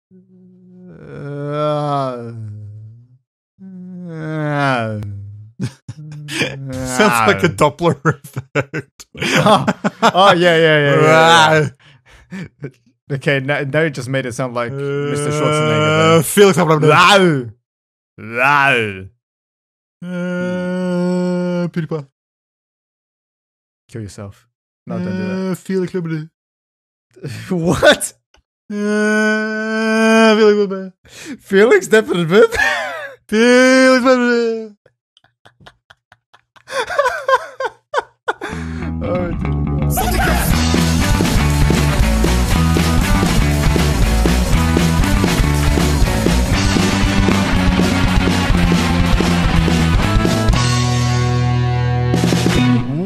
Sounds like a Doppler effect. Yeah. Okay, now you just made it sound like Mr. Schwarzenegger. Felix, PewDiePie. Kill yourself. No, don't do Felix Liberty. that. What? Felix Liberty. Felix definitely. Felix Liberty. Oh, dear God.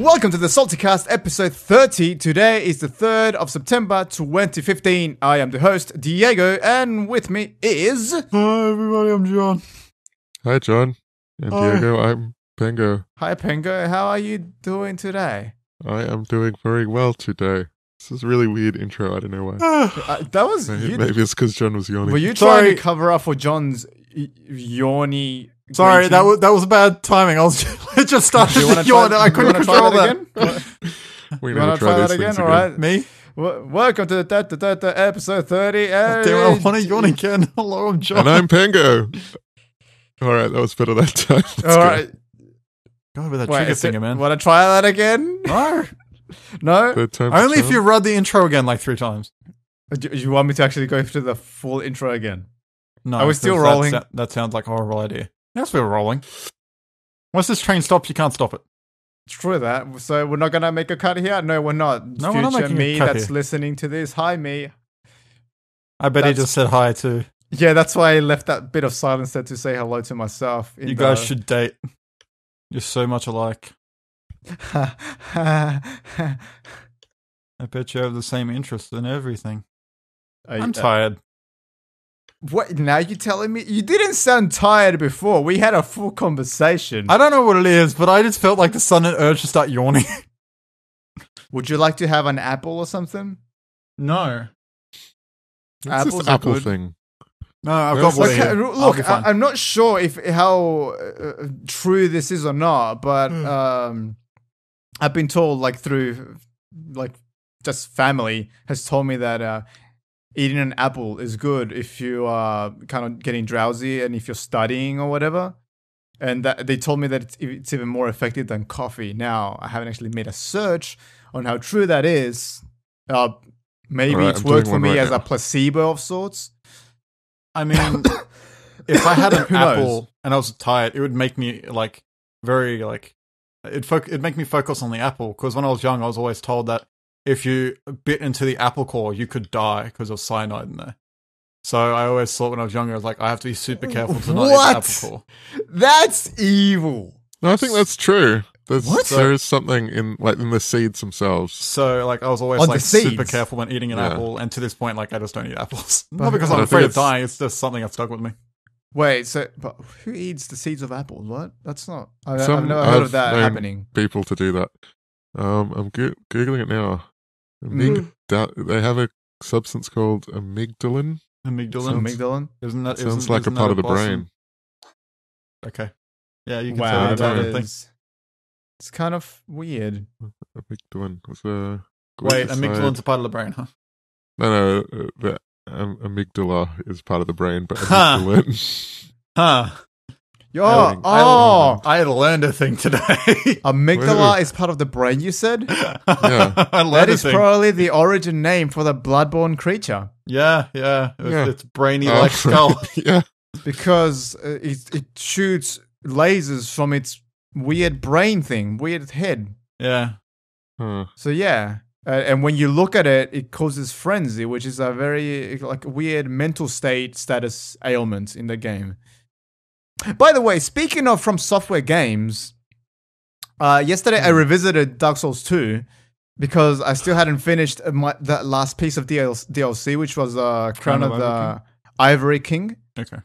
Welcome to the SaltyCast episode 30. Today is the 3rd of September 2015. I am the host, Diego, and with me is... Hi everybody, I'm John. Hi John. And Diego, I'm Pengo. Hi Pengo, how are you doing today? I am doing very well today. This is a really weird intro, I don't know why. That was... Maybe it's because John was yawning. Were you trying to cover up for John's yawny... Sorry, that was bad timing. I was just started to yawn. I couldn't control that. We You want to try that again? All right. Me? Welcome to the episode 30. Damn, I want to yawn again. Hello, I'm John. And I'm Pengo. All right, that was better that time. All right. God, with that trigger finger, man. Want to try that again? No. No? Only if you read the intro again like 3 times. Do you want me to actually go through the full intro again? No. Are we still rolling? That sounds like a horrible idea. Yes, we're rolling. Once this train stops, you can't stop it. It's true that. So we're not going to make a cut here? No, we're not. No, we're not making me a cut that's here. listening to this. Hi, me. I bet he just said hi too. Yeah, that's why I left that bit of silence there to say hello to myself. You guys should date. You're so much alike. I bet you have the same interests in everything. I'm tired. What? Now you're telling me? You didn't sound tired before. We had a full conversation. I don't know what it is, but I just felt like the sudden urge to start yawning. Would you like to have an apple or something? No. What's this apple thing? No, I've got one here. Look, I'm not sure if how true this is or not, but I've been told, like through, like just family has told me that eating an apple is good if you are kind of getting drowsy and if you're studying or whatever. And that they told me that it's even more effective than coffee. Now, I haven't actually made a search on how true that is. Maybe Right, it's worked for me as now. a placebo of sorts. I mean, if I had an Who apple knows? and I was tired, it would make me like very like it'd make me focus on the apple. Because when I was young, I was always told that if you bit into the apple core, you could die because of cyanide in there. So I always thought when I was younger, I was like, I have to be super careful to not eat the apple core. That's evil. No, I think that's true. What? There is something in the seeds themselves. So like I was always On the like super seeds? careful when eating an Yeah. apple, and to this point, like I just don't eat apples. But- Not because But I'm I afraid think of dying. It's just something that's stuck with me. Wait, but who eats the seeds of apples? What? That's not. I've Some- never heard of I've that known happening. People to do that. I'm googling it now. They have a substance called amygdalin. Amygdalin. Amygdalin? Isn't that Sounds like a isn't part that of the possum? brain. Okay. Yeah, you can Wow, say that that thing. is. It's kind of weird. Amygdalin was the Wait, amygdalin's a part of the brain, huh? No, the amygdala is part of the brain, but Huh. amygdalin. Huh. I learned a thing today. Amygdala Woo. is part of the brain, you said? Yeah. I learned That a is thing. probably the origin name for the bloodborne creature. Yeah. Yeah. It's brainy Oh, like skull. Yeah. Because it shoots lasers from its weird brain thing, weird head. Yeah. Huh. So yeah. And when you look at it, it causes frenzy, which is a very like weird mental state status ailment in the game. By the way, speaking of From Software games, yesterday I revisited Dark Souls 2 because I still hadn't finished that last piece of DLC, which was Crown of the Ivory King. Okay.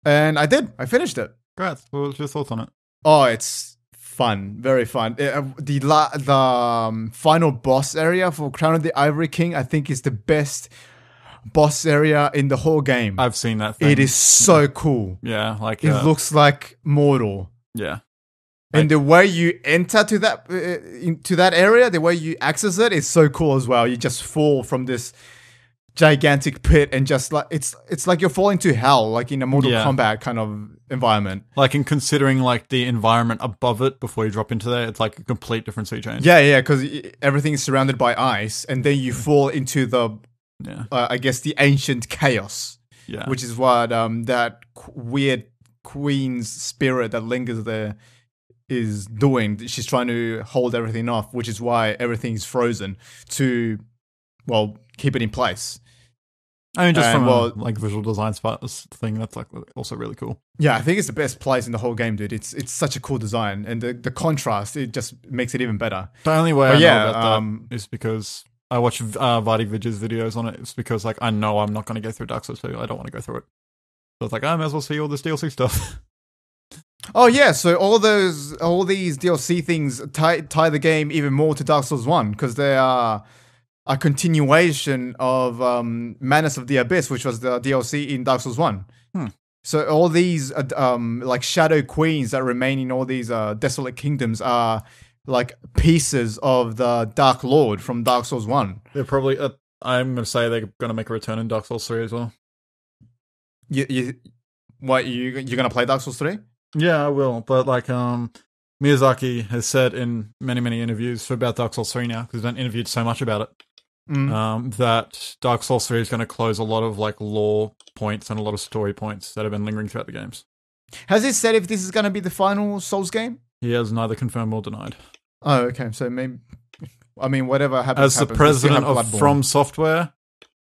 And I did. I finished it. Great. What was your thoughts on it? Oh, it's fun. Very fun. The final boss area for Crown of the Ivory King, I think, is the best boss area in the whole game. I've seen that thing. It is so cool. Yeah, like It looks like Mortal. yeah. And the way you enter to that into that area, the way you access it is so cool as well. You just fall from this gigantic pit and just like it's like you're falling to hell, like in a Mortal Kombat kind of environment. Like in considering like the environment above it before you drop into there, it's like a complete different sea change. Yeah, because everything is surrounded by ice, and then you fall into the, I guess the ancient chaos. Yeah, which is what that weird queen's spirit that lingers there is doing. She's trying to hold everything off, which is why everything's frozen to, well, keep it in place. I mean, just from a like visual design thing, that's like also really cool. Yeah, I think it's the best place in the whole game, dude. It's such a cool design, and the contrast, it just makes it even better. The only way I know about that is because I watch Vardy Vidge's videos on it. It's because like I know I'm not going to go through Dark Souls 2. I don't want to go through it. So it's like I may as well see all this DLC stuff. Oh yeah, so all these DLC things tie the game even more to Dark Souls 1 because they are a continuation of Menace of the Abyss, which was the DLC in Dark Souls 1. So all these like shadow queens that remain in all these desolate kingdoms are like pieces of the Dark Lord from Dark Souls 1. They're probably I'm going to say they're going to make a return in Dark Souls 3 as well. You're going to play Dark Souls 3? Yeah, I will. But like Miyazaki has said in many interviews about Dark Souls 3 now, because he's been interviewed so much about it, that Dark Souls 3 is going to close a lot of like lore points and a lot of story points that have been lingering throughout the games. Has he said if this is going to be the final Souls game? He has neither confirmed or denied. Oh, okay. So maybe, I mean, whatever happens. As the president of From Software,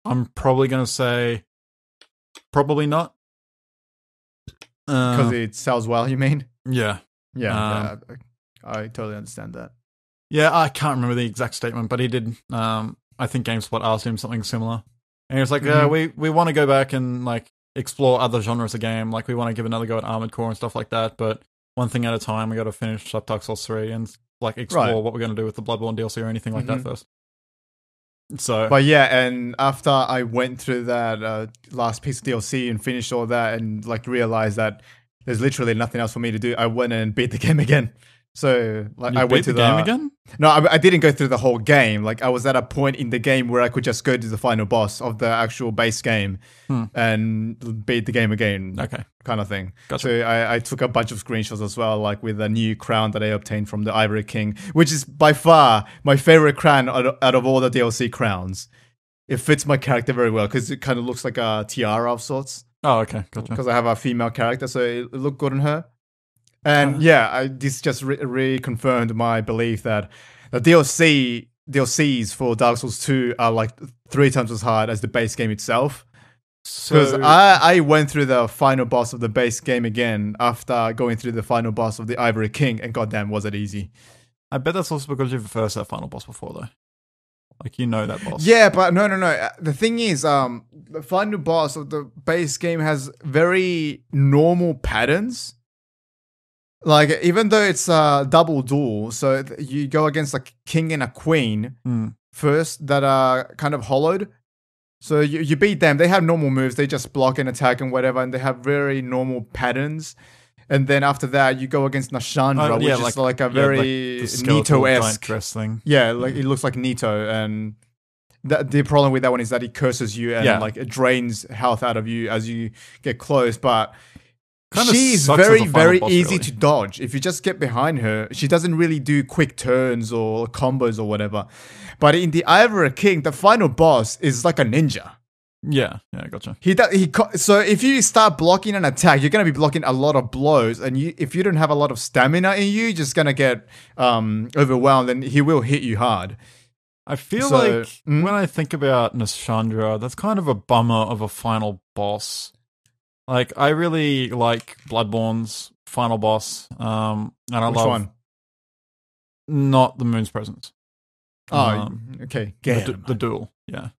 I'm probably going to say probably not. Because it sells well, you mean? Yeah. Yeah, I totally understand that. Yeah, I can't remember the exact statement, but he did. I think GameSpot asked him something similar. And he was like, we want to go back and like explore other genres of game. Like we want to give another go at Armored Core and stuff like that. But one thing at a time, we got to finish up Dark Souls 3 and like explore what we're going to do with the Bloodborne DLC or anything like that first. So, but yeah, and after I went through that last piece of DLC and finished all that and like realized that there's literally nothing else for me to do, I went and beat the game again. So like I went to the game again? No, I didn't go through the whole game. Like I was at a point in the game where I could just go to the final boss of the actual base game and beat the game again. Okay, kind of thing. Gotcha. So I took a bunch of screenshots as well, like with a new crown that I obtained from the Ivory King, which is by far my favorite crown out of all the DLC crowns. It fits my character very well because it kind of looks like a tiara of sorts. Oh, okay, gotcha. Because I have a female character, so it looked good on her. And this just reconfirmed my belief that the DLCs for Dark Souls 2 are like 3 times as hard as the base game itself. Because I went through the final boss of the base game again after going through the final boss of the Ivory King, and goddamn, was it easy. I bet that's also because you've versed that final boss before, though. Like, you know that boss. Yeah, but no. The thing is, the final boss of the base game has very normal patterns. Like, even though it's a double duel, so you go against a king and a queen first that are kind of hollowed. So you beat them. They have normal moves. They just block and attack and whatever, and they have very normal patterns. And then after that, you go against Nashandra, which is like a very Nito-esque thing. Yeah, like it looks like Nito. And the problem with that one is that it curses you and like it drains health out of you as you get close. But she's very easy to dodge. If you just get behind her, she doesn't really do quick turns or combos or whatever. But in the Ivory King, the final boss is like a ninja. Yeah, gotcha. So if you start blocking an attack, you're going to be blocking a lot of blows, and if you don't have a lot of stamina in you, you're just going to get overwhelmed, and he will hit you hard. I feel like when I think about Nashandra, that's kind of a bummer of a final boss. Like, I really like Bloodborne's final boss, and I Which love one? Not the Moon's Presence. Okay. The duel, yeah.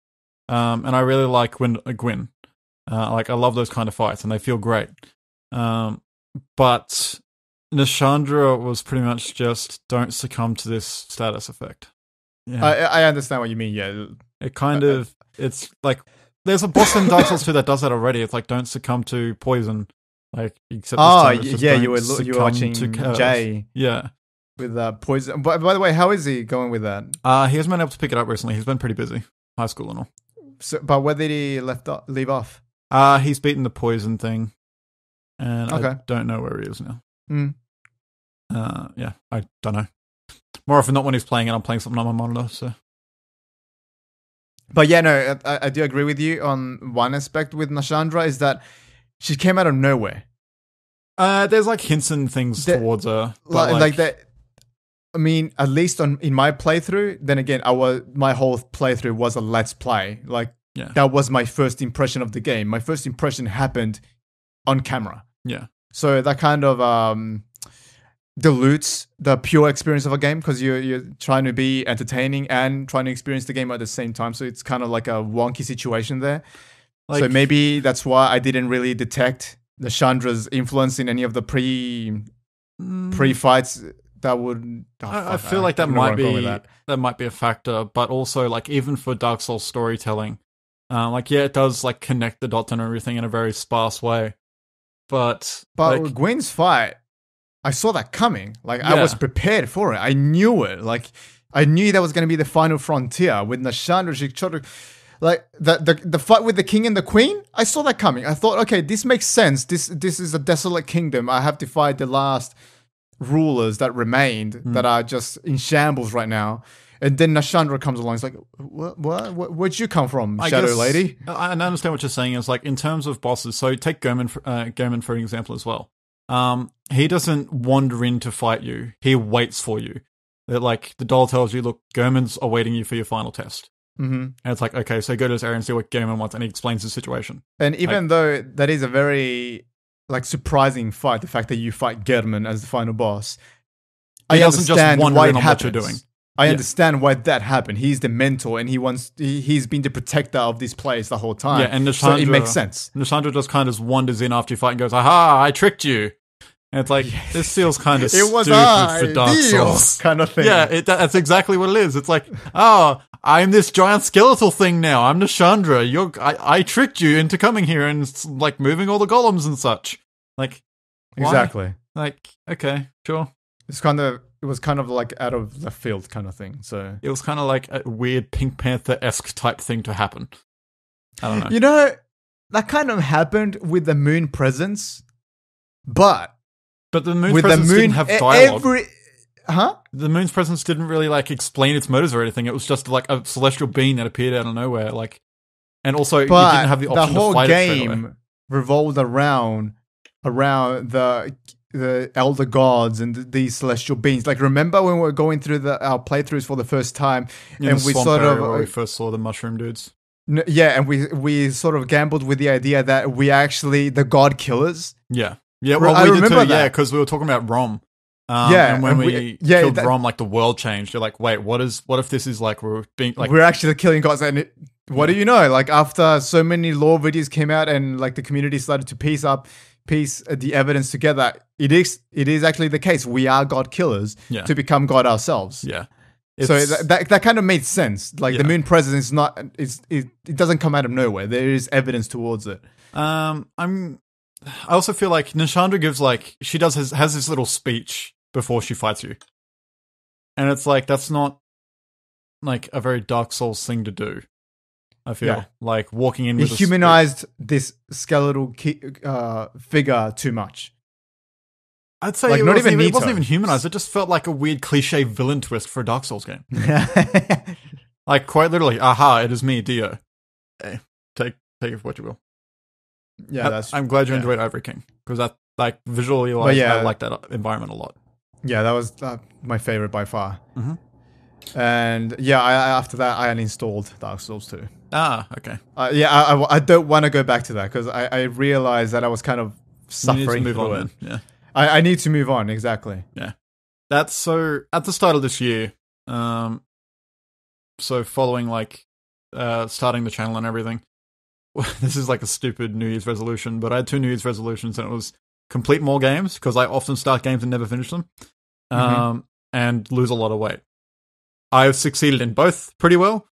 And I really like Gwyn. Like, I love those kind of fights, and they feel great. But Nashandra was pretty much just don't succumb to this status effect. Yeah. I understand what you mean, yeah. It kind of, it's like there's a boss in Dark Souls 2 that does that already. It's like, don't succumb to poison. Like, except you were watching Jay. Yeah. With poison. By the way, how is he going with that? He hasn't been able to pick it up recently. He's been pretty busy. High school and all. So, but where did he leave off? He's beaten the poison thing. And I don't know where he is now. Yeah, I don't know. More often not when he's playing it, I'm playing something on my monitor, so. But yeah, no, I do agree with you on one aspect with Nashandra is that she came out of nowhere. There's like hints and things towards her. But like that. I mean, at least in my playthrough, then again, my whole playthrough was a let's play. Like, that was my first impression of the game. My first impression happened on camera. Yeah. So that kind of dilutes the pure experience of a game because you're trying to be entertaining and trying to experience the game at the same time. So it's kind of like a wonky situation there. Like, so maybe that's why I didn't really detect the Chandra's influence in any of the pre-fights. That would. I feel like that might be a factor, but also like even for Dark Souls storytelling, it does like connect the dots and everything in a very sparse way. But like, Gwen's fight, I saw that coming. Like I was prepared for it. I knew it. Like I knew that was going to be the final frontier with Nashandra. Like the fight with the king and the queen, I saw that coming. I thought, okay, this makes sense. This is a desolate kingdom. I have to fight the last rulers that remained that are just in shambles right now. And then Nashandra comes along. It's like, where'd you come from, Shadow Lady? I understand what you're saying. Is like in terms of bosses. So take Goman for an example as well. He doesn't wander in to fight you. He waits for you. That like the doll tells you, look, Goman's awaiting you for your final test. Mm-hmm. And it's like, okay, so go to this area and see what Goman wants, and he explains the situation. And even though that is a very like surprising fight, the fact that you fight German as the final boss, he doesn't just wander in on what you're doing. I understand why that happened. He's the mentor, and he's been the protector of this place the whole time. Yeah, and so it makes sense. Nashandra just kind of wanders in after you fight and goes, "Aha! I tricked you." And it's like this feels kind of stupid for Dark Souls kind of thing. Yeah, that's exactly what it is. It's like, oh, I'm this giant skeletal thing now. I'm Nashandra. I tricked you into coming here and like moving all the golems and such. Like, why? Exactly. Like, okay, sure. It was kind of like out of the field kind of thing. So it was kind of like a weird Pink Panther-esque type thing to happen. I don't know. You know, that kind of happened with the moon presence, but the moon's presence didn't have dialogue. The moon's presence didn't really like explain its motives or anything. It was just like a celestial being that appeared out of nowhere. Like, and also you didn't have the option to fight it straight away. The whole game revolved around the elder gods and these celestial beings. Like, remember when we were going through our playthroughs for the first time, and we sort of where we first saw the mushroom dudes. And we sort of gambled with the idea that we actually the god killers. Yeah. Yeah, well, we did too, yeah, because we were talking about Rom. And when we killed Rom, like, the world changed. You're like, wait, what if this is, like, we're actually killing gods, and what do you know? Like, after so many lore videos came out and, like, the community started to piece the evidence together, it is actually the case. We are god killers to become god ourselves. Yeah. So that kind of made sense. Like, the moon presence is not, it doesn't come out of nowhere. There is evidence towards it. I also feel like Nashandra gives like she has this little speech before she fights you, and it's like that's not like a very Dark Souls thing to do. I feel like walking in with it humanized this skeletal figure too much. I'd say like it wasn't even humanized. It just felt like a weird cliche villain twist for a Dark Souls game. Like quite literally, aha! It is me, Dio. Hey, take it for what you will. Yeah, I'm glad you enjoyed Ivory King because that like visually, I like that environment a lot. Yeah, that was my favorite by far. Mm-hmm. And after that, I uninstalled Dark Souls 2. Ah, okay. I don't want to go back to that because I realized that I was kind of suffering through it. Yeah, I need to move on. Exactly. Yeah, that's so at the start of this year. So following like starting the channel and everything. This is like a stupid New Year's resolution, but I had 2 New Year's resolutions, and it was complete more games, because I often start games and never finish them, and lose a lot of weight. I've succeeded in both pretty well.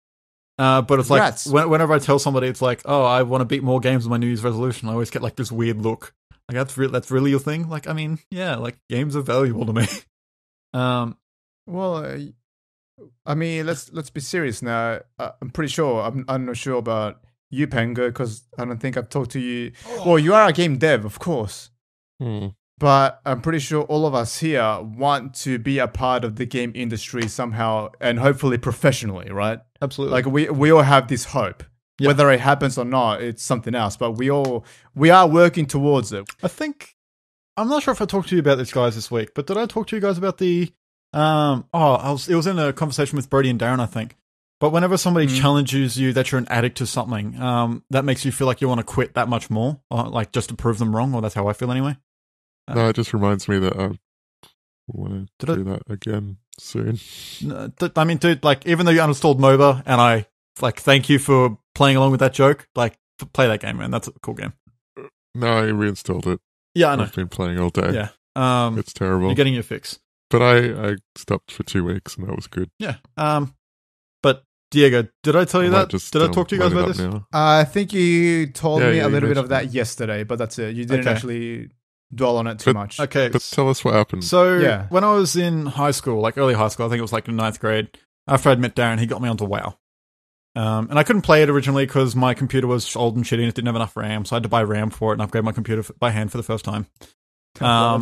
But it's Congrats. like whenever I tell somebody, it's like, oh, I want to beat more games with my New Year's resolution. I always get like this weird look. Like that's really your thing. Like, I mean, yeah, like games are valuable to me. Well, I mean, let's be serious now. I'm pretty sure. I'm not sure about you, Pengo, because I don't think I've talked to you. Well, you are a game dev, of course. But I'm pretty sure all of us here want to be a part of the game industry somehow, and hopefully professionally, right? Absolutely. Like we all have this hope. Yeah. Whether it happens or not, it's something else. But we are working towards it. I think I'm not sure if I talked to you about this, guys, this week, but did I talk to you guys about the? It was in a conversation with Brody and Darren, I think. But whenever somebody challenges you that you're an addict to something, that makes you feel like you want to quit that much more, like just to prove them wrong, or that's how I feel anyway. No, it just reminds me that I want to do that again soon. I mean, dude, like, even though you uninstalled MOBA, and I, like, thank you for playing along with that joke, like, play that game, man. That's a cool game. No, I reinstalled it. Yeah, I know. I've been playing all day. Yeah. It's terrible. You're getting your fix. But I stopped for 2 weeks, and that was good. Yeah. But, Diego, did I tell you that? Did I talk to you guys about this? Now. I think you told me a little bit of mentioned that yesterday, but that's it. You didn't actually dwell on it too much. Okay. But tell us what happened. So, when I was in high school, like early high school, I think it was like in 9th grade, after I'd met Darren, he got me onto WoW. And I couldn't play it originally because my computer was old and shitty and it didn't have enough RAM, so I had to buy RAM for it and upgrade my computer by hand for the first time.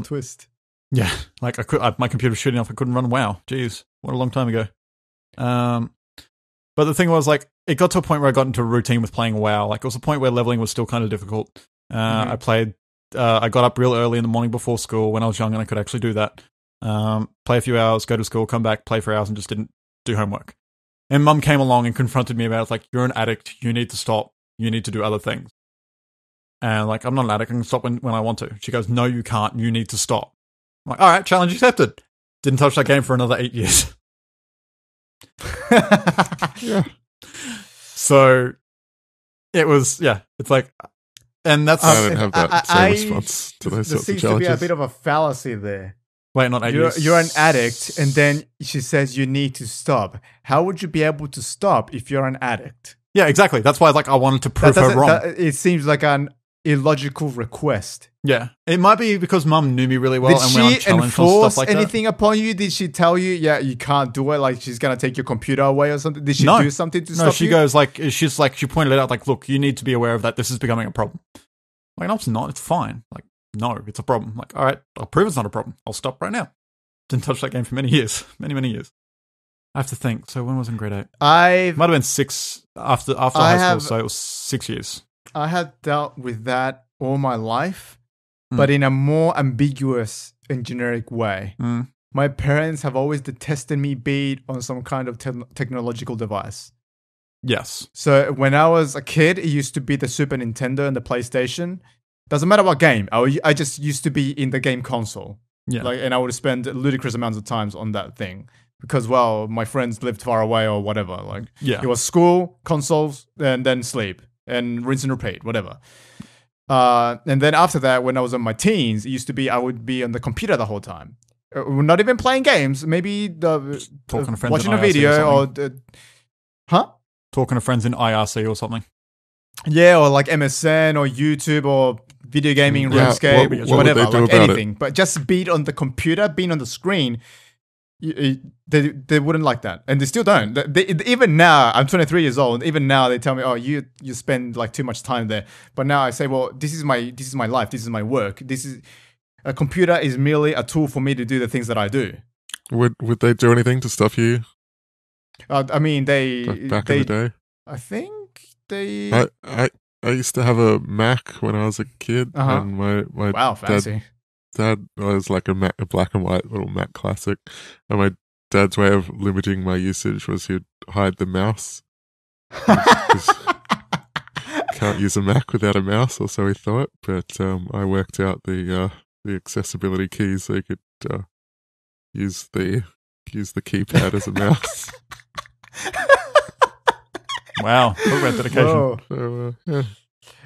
Twist. Yeah, like my computer was shitty enough I couldn't run WoW. Jeez, what a long time ago. But the thing was, like, it got to a point where I got into a routine with playing WoW. Like, it was a point where leveling was still kind of difficult. I got up real early in the morning before school when I was young and I could actually do that. Play a few hours, go to school, come back, play for hours, and just didn't do homework. And Mum came along and confronted me about it. It's like, you're an addict, you need to stop, you need to do other things. And like, I'm not an addict, I can stop when I want to. She goes, no, you can't, you need to stop. I'm like, all right, challenge accepted. Didn't touch that game for another 8 years. Yeah. So it was, it's like, and that's. I don't have that same response to those there sorts of seems to challenges. be a bit of a fallacy there. Wait, not 8 years. You're an addict, and then she says you need to stop. How would you be able to stop if you're an addict? Yeah, exactly. That's why, like, I wanted to prove her wrong. It seems like an illogical request. Yeah, it might be because Mum knew me really well, and when I'm Did she challenged on enforce stuff like anything upon you? Did she tell you, yeah, you can't do it? Like she's gonna take your computer away or something? Did she do something to stop you? No, she goes like, she pointed it out, like, look, you need to be aware of that. This is becoming a problem. Like, no, it's not. It's fine. Like, no, it's a problem. Like, all right, I'll prove it's not a problem. I'll stop right now. Didn't touch that game for many years, many years. I have to think. So when was I in grade 8? Might have been 6 after high school. So it was 6 years. I have dealt with that all my life, but in a more ambiguous and generic way. My parents have always detested me being on some kind of technological device. Yes. So when I was a kid, it used to be the Super Nintendo and the PlayStation. Doesn't matter what game. I just used to be in the game console. Yeah. Like, and I would spend ludicrous amounts of times on that thing because, well, my friends lived far away or whatever. Like, yeah. It was school, consoles, and then sleep and rinse and repeat, whatever. And then after that, when I was in my teens, it used to be I would be on the computer the whole time. Not even playing games, maybe talking to friends watching in a IRC video or talking to friends in IRC or something. Yeah, or like MSN or YouTube or video gaming, RuneScape, what whatever, would they do like about anything. But just being on the computer, being on the screen, they wouldn't like that, and they still don't. Even now, I'm 23 years old. Even now, they tell me, "Oh, you spend like too much time there." But now I say, "Well, this is my life. This is my work. A computer is merely a tool for me to do the things that I do." Would they do anything to stop you? I mean, back in the day. I think they. I used to have a Mac when I was a kid, and my wow, fancy. Dad was like a black and white little Mac Classic, and my dad's way of limiting my usage was he'd hide the mouse. Can't use a Mac without a mouse, or so he thought. But I worked out the accessibility keys so you could use the keypad as a mouse. Wow, talk about dedication. So, yeah.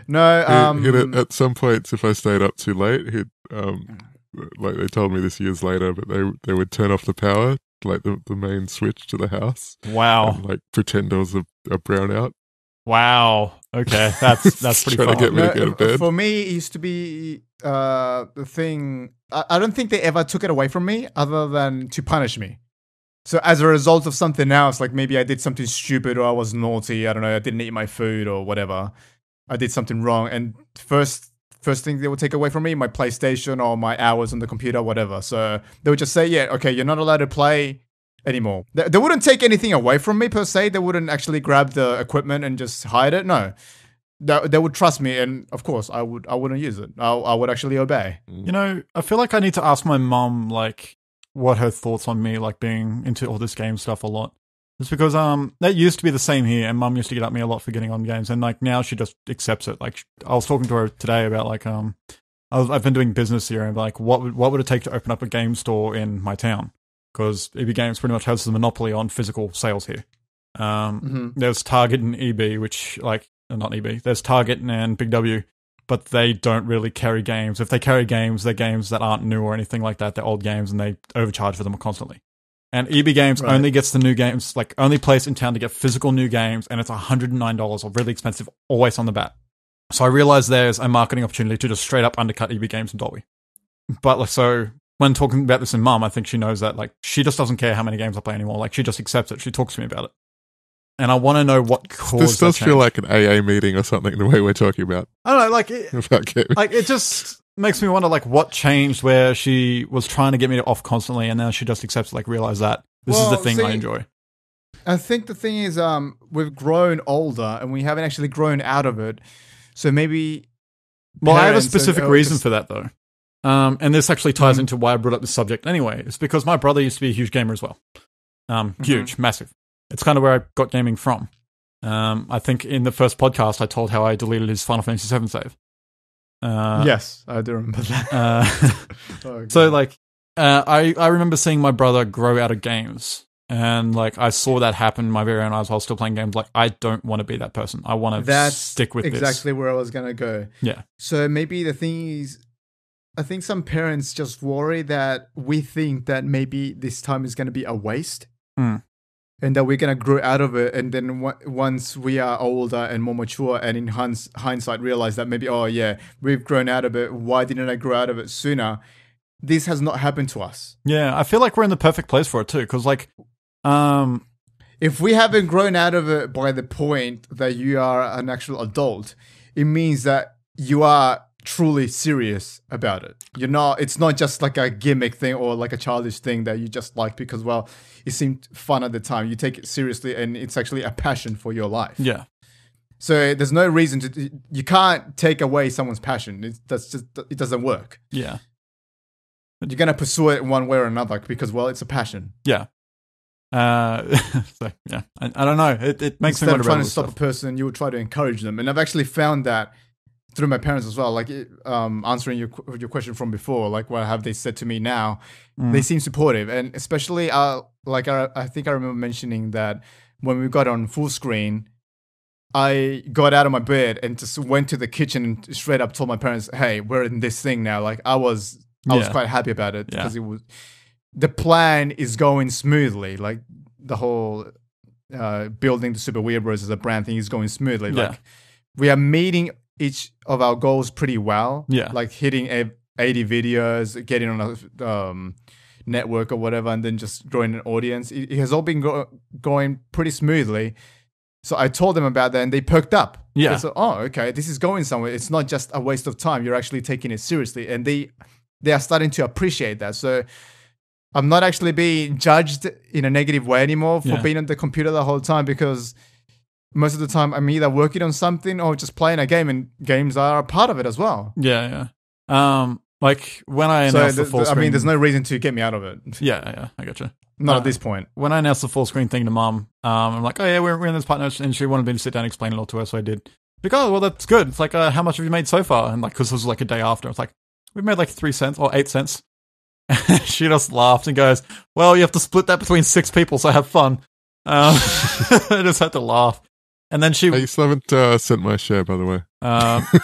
No, at some points, if I stayed up too late, he'd like they told me this years later, but they would turn off the power, like the main switch to the house. Wow, and, like pretend there was a a brownout. Wow. Okay, that's pretty Trying to far. get me to go to bed. For me, it used to be the thing. I don't think they ever took it away from me, other than to punish me. So as a result of something else, like maybe I did something stupid or I was naughty. I don't know. I didn't eat my food or whatever. I did something wrong, and first thing they would take away from me, my PlayStation or my hours on the computer, whatever. So they would just say, yeah, okay, you're not allowed to play anymore. They wouldn't take anything away from me per se. They wouldn't actually grab the equipment and just hide it. No, they would trust me, and of course, I wouldn't use it. I would actually obey. You know, I feel like I need to ask my mum, like, what her thoughts on me, like, being into all this game stuff a lot. It's because that used to be the same here, and Mum used to get at me a lot for getting on games, and like now she just accepts it. Like I was talking to her today about like I've been doing business here, and like what would it take to open up a game store in my town? Because EB Games pretty much has the monopoly on physical sales here. There's Target and EB, which like not EB. There's Target and Big W, but they don't really carry games. If they carry games, they're games that aren't new or anything like that. They're old games, and they overcharge for them constantly. And EB Games only gets the new games, like only place in town to get physical new games, and it's $109 or really expensive, always on the bat. So I realized there's a marketing opportunity to just straight up undercut EB Games in Dolby. But like, so when talking about this in Mum, I think she knows that like she just doesn't care how many games I play anymore. Like she just accepts it. She talks to me about it. And I want to know what caused This does that feel change. like an AA meeting or something, the way we're talking about I don't know, like it, gaming. like it just makes me wonder like what changed where she was trying to get me off constantly, and now she just accepts, like realize that this is the thing I enjoy. I think the thing is, we've grown older and we haven't actually grown out of it. So maybe. Well, I have a specific reason for that though. And this actually ties into why I brought up this subject anyway. It's because my brother used to be a huge gamer as well. Huge, massive. It's kind of where I got gaming from. I think in the first podcast I told how I deleted his Final Fantasy VII save. Yes, I do remember that. So like, I remember seeing my brother grow out of games, and like I saw that happen in my very own eyes while still playing games. Like I don't want to be that person. I want to stick with exactly this. where I was gonna go. Yeah. So maybe the thing is, I think some parents just worry that we think that maybe this time is gonna be a waste. And that we're going to grow out of it. And then once we are older and more mature and in hindsight realize that maybe, oh yeah, we've grown out of it. Why didn't I grow out of it sooner? This has not happened to us. Yeah, I feel like we're in the perfect place for it too. Because like, if we haven't grown out of it by the point that you are an actual adult, it means that you are truly serious about it. It's not just like a gimmick thing or like a childish thing that you just like because, well, it seemed fun at the time. You take it seriously and it's actually a passion for your life. Yeah. So there's no reason you can't take away someone's passion. It doesn't work. Yeah. You're going to pursue it one way or another because, well, it's a passion. Yeah. So yeah, I don't know. It makes Instead me wonder of trying about to stop stuff. a person, you would try to encourage them. And I've actually found that through my parents as well, like answering your question from before, like what have they said to me now? They seem supportive, and especially I think I remember mentioning that when we got on full screen, I got out of my bed and just went to the kitchen and straight up told my parents, "Hey, we're in this thing now." Like I was quite happy about it because the plan is going smoothly. Like the whole building the Super Weeabros as a brand thing is going smoothly. Like we are meeting each of our goals pretty well. Yeah. Like hitting 80 videos, getting on a network or whatever, and then just growing an audience. It has all been going pretty smoothly. So I told them about that and they perked up. Yeah. They said, oh, okay, this is going somewhere. It's not just a waste of time. You're actually taking it seriously. And they are starting to appreciate that. So I'm not actually being judged in a negative way anymore for being on the computer the whole time because most of the time I'm either working on something or just playing a game, and games are a part of it as well. Yeah. Like when I announced the full screen, I mean, there's no reason to get me out of it. Yeah, I gotcha. Not at this point. When I announced the full screen thing to Mum, I'm like, oh yeah, we're in this partnership, and she wanted me to sit down and explain it all to her, so I did. Like, oh well, that's good. It's like, how much have you made so far? And like, because this was like a day after, I was like, we've made like 3 cents or 8 cents. And she just laughed and goes, well, you have to split that between 6 people, so have fun. I just had to laugh. And then she... Hey, you still haven't sent my share, by the way.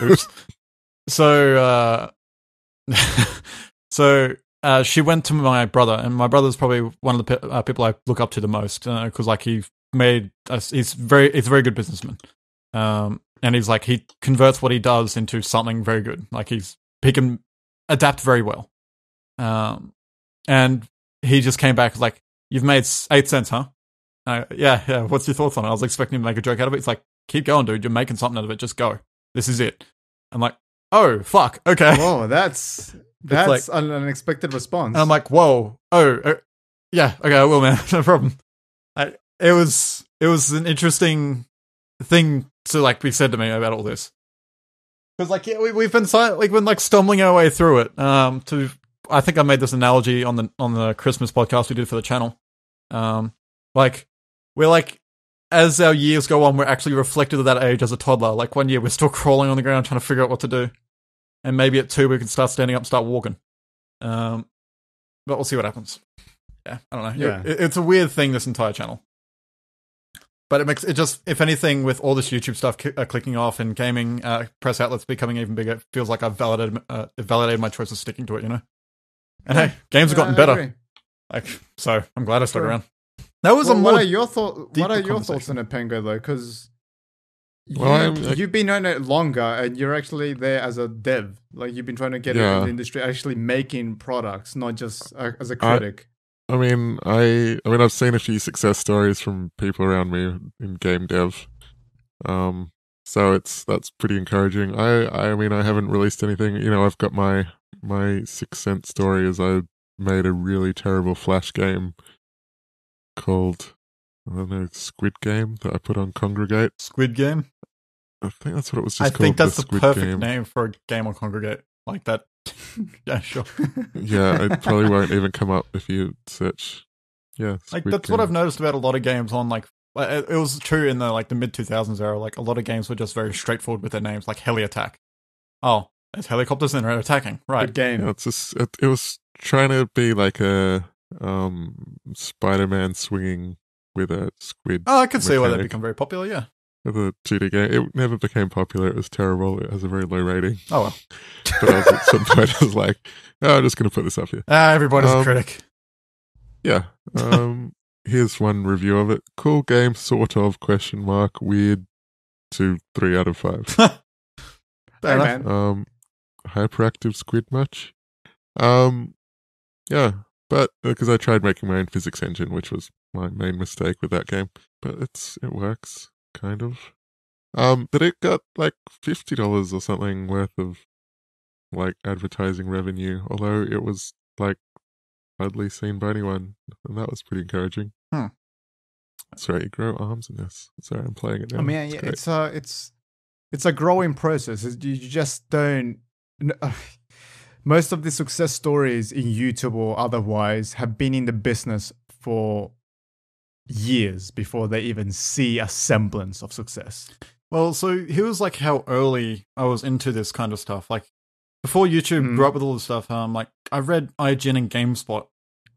Oops. So she went to my brother, and my brother's probably one of the people I look up to the most, because like he made us. He's a very good businessman. And he's like, he converts what he does into something very good. Like he can adapt very well. And he just came back like, you've made 8 cents, huh? Yeah. What's your thoughts on it? I was expecting him to make a joke out of it. He's like, keep going, dude. You're making something out of it. Just go. This is it. I'm like, oh, fuck. Okay. Whoa, that's like, an unexpected response. And I'm like, whoa. Yeah. Okay, I will, man. No problem. It was an interesting thing to like be said to me about all this. Because like, yeah, we've been stumbling our way through it. I think I made this analogy on the Christmas podcast we did for the channel. Like we're like, as our years go on, we're actually reflected of that age as a toddler. Like 1 year, we're still crawling on the ground trying to figure out what to do, and maybe at 2 we can start standing up, and start walking. But we'll see what happens. Yeah, I don't know. Yeah, it's a weird thing, this entire channel. But it makes it just, if anything, with all this YouTube stuff clicking off and gaming press outlets becoming even bigger, it feels like I've validated my choice of sticking to it. You know. And hey, games have gotten better. Like, so I'm glad I stuck around. That was what are your thoughts? What are your thoughts on it, Pengo? Though, because you've been on it longer, and you're actually there as a dev. Like you've been trying to get into the industry, actually making products, not just as a critic. I've seen a few success stories from people around me in game dev. So that's pretty encouraging. I haven't released anything. You know, I've got my 6 cent story is I made a really terrible Flash game called, I don't know, Squid Game that I put on Congregate. Squid Game? I think that's what it was just called. I think that's the perfect game. name for a game on Congregate. Like that. Yeah, sure. Yeah, it probably won't even come up if you search. Yeah, Squid that's game. What I've noticed about a lot of games on like it was true in the mid 2000s era. Like a lot of games were just very straightforward with their names, like Heli Attack. Oh, there's helicopters and they're attacking. Right. Good game. Yeah, it was trying to be like a Spider-Man swinging with a squid. Oh, I could see why that become very popular. Yeah. With a 2D game, it never became popular. It was terrible. It has a very low rating. Oh well. But at some point, I was like, I'm just going to put this up here. Everybody's a critic. Yeah. Here's one review of it. Cool game, sort of, ? Weird, 2, 3 out of 5. Hey, man. Hyperactive squid much? Yeah, but because I tried making my own physics engine, which was my main mistake with that game, but it works kind of. But it got like $50 or something worth of like advertising revenue, although it was like hardly seen by anyone, and that was pretty encouraging. Sorry, you grow arms in this. Sorry, I'm playing it now. I mean, it's a growing process. You just don't. Most of the success stories in YouTube or otherwise have been in the business for years before they even see a semblance of success. Well, so here's like how early I was into this kind of stuff. Like before YouTube grew up with all this stuff, like I read IGN and GameSpot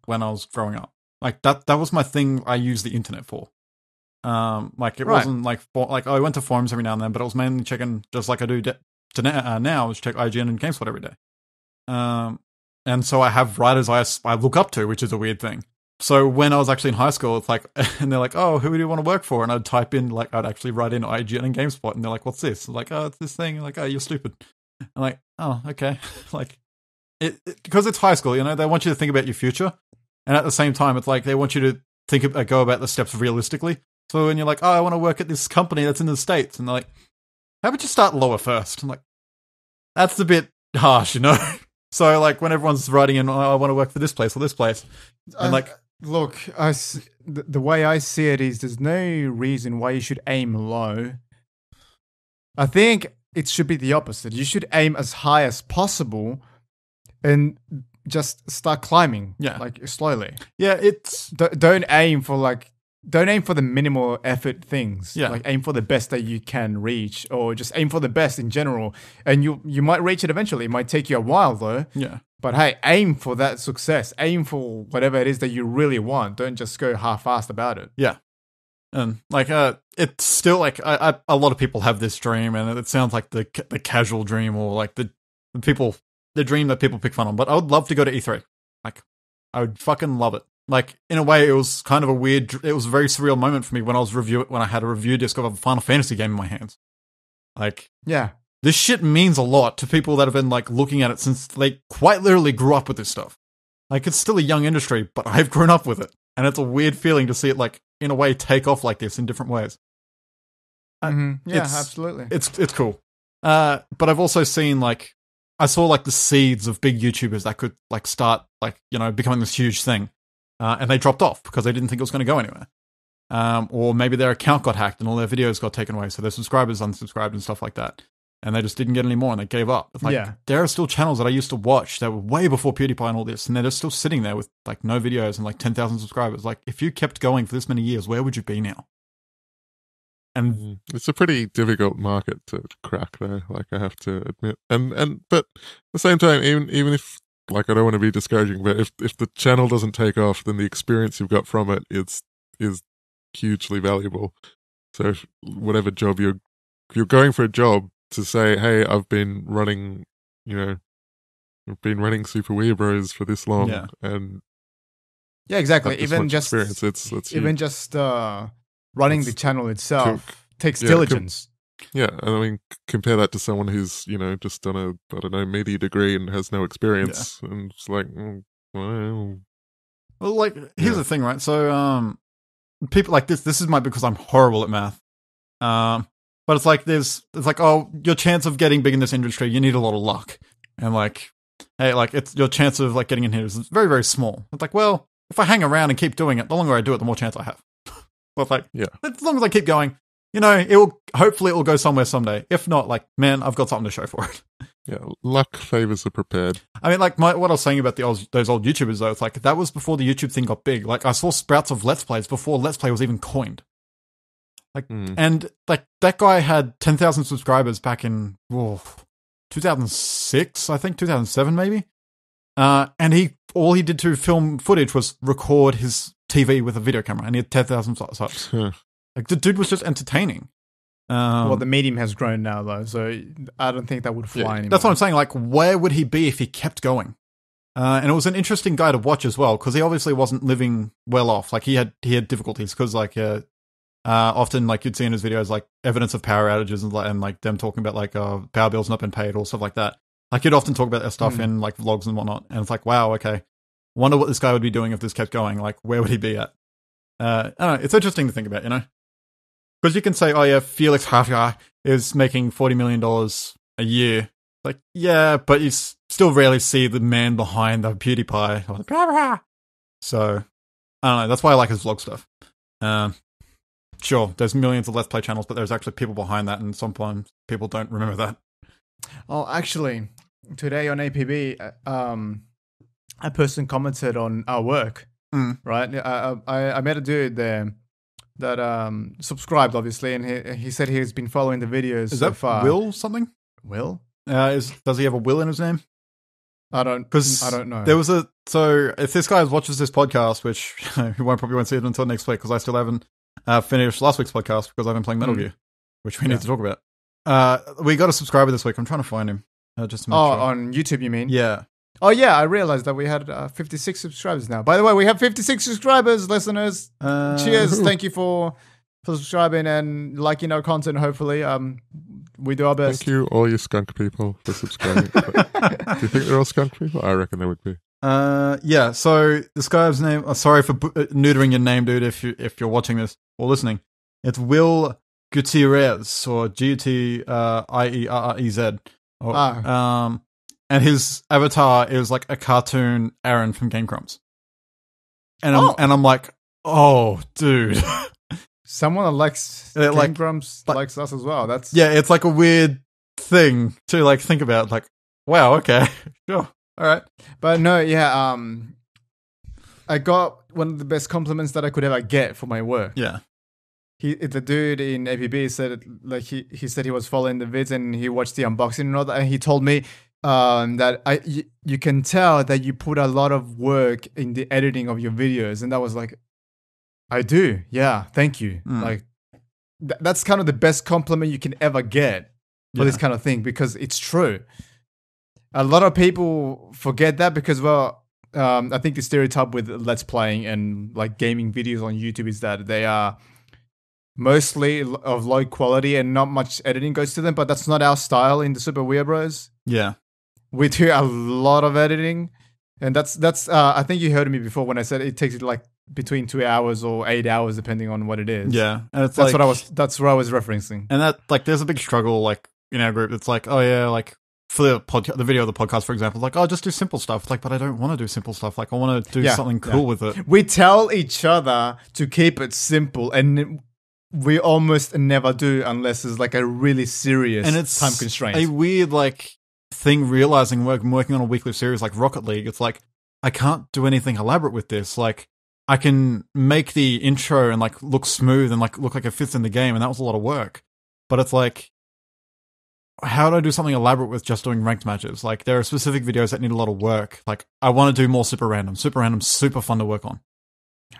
when I was growing up. Like that was my thing. I used the internet for. Like it wasn't like I went to forums every now and then, but it was mainly checking, just like I do now, is check IGN and GameSpot every day. And so I have writers I look up to, which is a weird thing. So when I was actually in high school, it's like, and they're like, oh, who do you want to work for? And I'd type in, like, I'd actually write in IGN and GameSpot, and they're like, what's this? I'm like, oh, it's this thing. I'm like, oh, you're stupid. I'm like, oh, okay. Like, because it's high school, you know, they want you to think about your future. And at the same time, it's like, they want you to go about the steps realistically. So when you're like, oh, I want to work at this company that's in the States, and they're like, how about you start lower first? I'm like, that's a bit harsh, you know? So, like, when everyone's writing in, oh, I want to work for this place or this place, and like, look, the way I see it is, there's no reason why you should aim low. I think it should be the opposite. You should aim as high as possible, and just start climbing. Yeah, like slowly. Yeah, it's don't aim for the minimal effort things. Yeah. Like aim for the best that you can reach, or just aim for the best in general. And you might reach it eventually. It might take you a while though. Yeah. But hey, aim for that success. Aim for whatever it is that you really want. Don't just go half-assed about it. Yeah. And like, it's still like, a lot of people have this dream, and it sounds like the casual dream, or like the dream that people pick fun on. But I would love to go to E3. Like, I would fucking love it. like in a way, it was kind of it was a very surreal moment for me when I had a review disc of a Final Fantasy game in my hands. Like, Yeah. this shit means a lot to people that have been like looking at it since they quite literally grew up with this stuff. Like, it's still a young industry, but I've grown up with it, and it's a weird feeling to see it like in a way take off like this in different ways. Yeah, It's- absolutely. It's cool. But I've also seen like I saw like the seeds of big YouTubers that could like start like becoming this huge thing, and they dropped off because they didn't think it was going to go anywhere. Or maybe their account got hacked and all their videos got taken away, so their subscribers unsubscribed and stuff like that, and they just didn't get any more and they gave up. It's like there are still channels that I used to watch that were way before PewDiePie and all this, and they're just still sitting there with like no videos and like 10,000 subscribers. Like, if you kept going for this many years, where would you be now? And It's a pretty difficult market to crack, though. Like, I have to admit, but at the same time, even if like I don't want to be discouraging, but if the channel doesn't take off, then the experience you've got from it is hugely valuable. So whatever job you're going for a job to say, hey, I've been running Super Weeabros for this long, and yeah, exactly. have this Even much just experience, it's even huge. just running the channel itself takes yeah, diligence. Yeah, and I mean, compare that to someone who's just done a media degree and has no experience, and it's like, well, like, here's the thing, right? So, people like this is because I'm horrible at math. But it's like oh, your chance of getting big in this industry, you need a lot of luck, and like, hey, like it's your chance of like getting in here is very, very small. It's like, well, if I hang around and keep doing it, the longer I do it, the more chance I have. But it's like, as long as I keep going, hopefully it will go somewhere someday. If not, like, man, I've got something to show for it. yeah, luck favors the prepared. I mean, like, what I was saying about those old YouTubers, though, it's like, that was before the YouTube thing got big. Like, I saw sprouts of Let's Plays before Let's Play was even coined. Like, and, like, that guy had 10,000 subscribers back in 2006, I think, 2007, maybe. And all he did to film footage was record his TV with a video camera, and he had 10,000 subs. Like, the dude was just entertaining. Well, the medium has grown now, though, so I don't think that would fly anymore. That's what I'm saying. Like, where would he be if he kept going? And it was an interesting guy to watch as well, because he obviously wasn't living well off. Like, he had difficulties, because like often like you'd see in his videos like evidence of power outages and like them talking about like power bills not been paid or stuff like that. Like, he'd often talk about that stuff in like vlogs and whatnot, and it's like, wow, okay, wonder what this guy would be doing if this kept going. Like, where would he be at? I don't know. It's interesting to think about, because you can say, oh yeah, Felix Hartja is making $40 million a year. Like, yeah, but you still rarely see the man behind the PewDiePie. So, I don't know. That's why I like his vlog stuff. Sure, there's millions of Let's Play channels, but there's actually people behind that, and sometimes people don't remember that. Oh, actually, today on APB, a person commented on our work, right? I met a dude there that subscribed, obviously, and he said he's been following the videos Is so that far. Will something? Will? Does he have a Will in his name? I don't know. There was so if this guy watches this podcast, which he probably won't see it until next week, because I still haven't finished last week's podcast because I've been playing Metal Gear, which we need to talk about. We got a subscriber this week. I'm trying to find him. Just to make sure. On YouTube, you mean? Yeah. Oh, yeah, I realized that we had 56 subscribers now. By the way, we have 56 subscribers, listeners. Cheers. Thank you for subscribing and liking our content, hopefully. We do our best. Thank you, all you skunk people, for subscribing. Do you think they're all skunk people? I reckon they would be. Yeah, so this guy's name, sorry for neutering your name, dude, if you're watching this or listening. It's Will Gutierrez, or Gutierrez. And his avatar is like a cartoon Aaron from Game Grumps. And I'm like, oh, dude. Someone that likes Game Grumps likes us as well. That's it's like a weird thing to like think about. Like, wow, okay, sure, all right. But no, yeah, I got one of the best compliments that I could ever get for my work. Yeah. The dude in APB said, like, he said he was following the vids and he watched the unboxing and all that, and he told me that you can tell that you put a lot of work in the editing of your videos, and that was like, I do, yeah, thank you. Like, that's kind of the best compliment you can ever get for this kind of thing, because it's true. A lot of people forget that because, well, I think the stereotype with Let's Playing and like gaming videos on YouTube is that they are mostly of low quality and not much editing goes to them, but that's not our style in the Super Weeabros. Yeah. We do a lot of editing, and that's I think you heard me before when I said it takes like between 2 hours or 8 hours depending on what it is. Yeah. And it's that's what I was referencing. And that, like, there's a big struggle, like, in our group. It's like, oh yeah, like, for the video of the podcast, for example, like, oh, just do simple stuff. It's like, but I don't want to do simple stuff. Like, I want to do something cool with it. We tell each other to keep it simple, and we almost never do unless it's like a really serious and it's time constraint. A weird, like, thing realizing working on a weekly series like Rocket League. It's like, I can't do anything elaborate with this. Like, I can make the intro and like look smooth and like look like it fits in the game, and that was a lot of work. But it's like, how do I do something elaborate with just doing ranked matches? Like, there are specific videos that need a lot of work. Like, I want to do more super random. Super random's super fun to work on.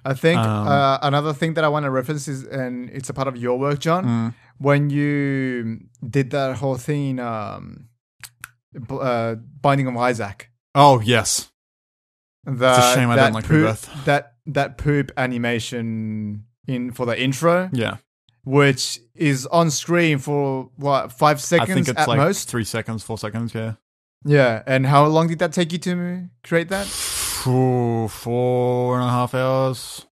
I think another thing that I want to reference is, and it's a part of your work, John, when you did that whole thing, Binding of Isaac. Oh, yes. It's a shame I don't like Rebirth. That poop animation for the intro. Yeah. Which is on screen for, 5 seconds I think it's at like most? 3 seconds, 4 seconds, yeah. Yeah, and how long did that take you to create that? 4.5 hours.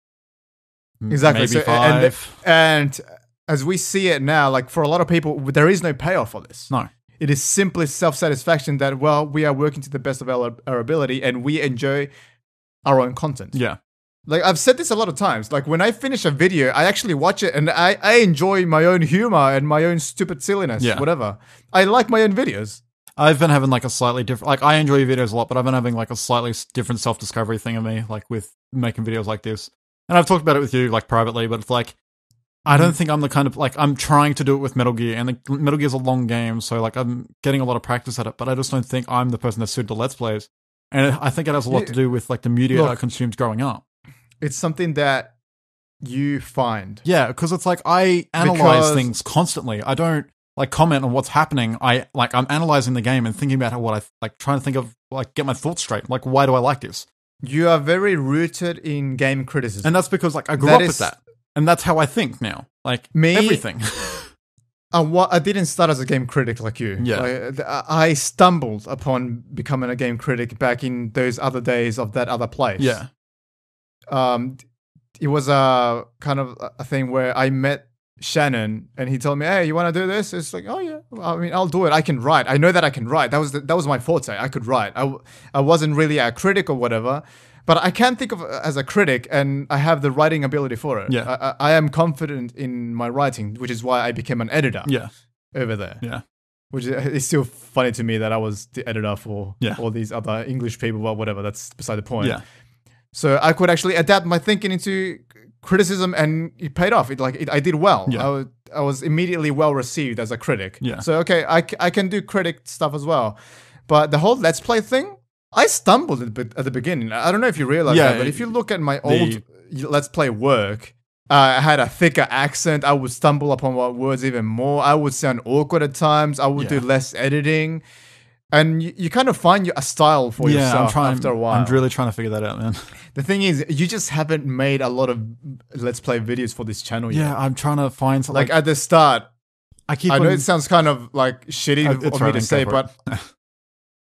Exactly. Maybe 5. And as we see it now, like, for a lot of people, there is no payoff for this. No. It is simply self-satisfaction that, well, we are working to the best of our ability and we enjoy our own content. Yeah. Like, I've said this a lot of times. Like, when I finish a video, I actually watch it and I enjoy my own humor and my own stupid silliness, whatever. I like my own videos. I've been having like a slightly different, like, I enjoy your videos a lot, but I've been having like a slightly different self-discovery thing of me, like with making videos like this. And I've talked about it with you, like, privately, but it's like, I don't think I'm the kind of, like, I'm trying to do it with Metal Gear, and like, Metal Gear's a long game, so like, I'm getting a lot of practice at it, but I just don't think I'm the person that's suited to Let's Plays. And I think it has a lot to do with like the media I consumed growing up. It's something that you find. Yeah, because it's like, I analyze things constantly. I don't like comment on what's happening. I'm analyzing the game and thinking about what I like, trying to think of, like, get my thoughts straight. Like, why do I like this? You are very rooted in game criticism. And that's because, like, I grew up with that. And that's how I think now. Like, everything. I didn't start as a game critic like you. Yeah. I stumbled upon becoming a game critic back in those other days of that other place. Yeah. It was a kind of a thing where I met Shannon and he told me, "Hey, you want to do this?" It's like, "Oh yeah, I mean, I'll do it. I can write. I know that I can write. That was my forte. I could write. I wasn't really a critic or whatever, but I can think of it as a critic, and I have the writing ability for it. Yeah. I am confident in my writing, which is why I became an editor. Yeah. Over there. Yeah. Which is still funny to me that I was the editor for all these other English people, but whatever. That's beside the point. Yeah. So I could actually adapt my thinking into criticism, and it paid off. I did well. Yeah. I was immediately well received as a critic. Yeah. So okay, I can do critic stuff as well. But the whole Let's Play thing, I stumbled at the beginning. I don't know if you realize that, but if you look at my old Let's Play work, I had a thicker accent. I would stumble upon words even more. I would sound awkward at times. I would do less editing. And you kind of find a style for yourself after a while. I'm really trying to figure that out, man. The thing is, you just haven't made a lot of Let's Play videos for this channel yet. Yeah, I'm trying to find something. Like, at the start, I know it sounds kind of like shitty of me to say, but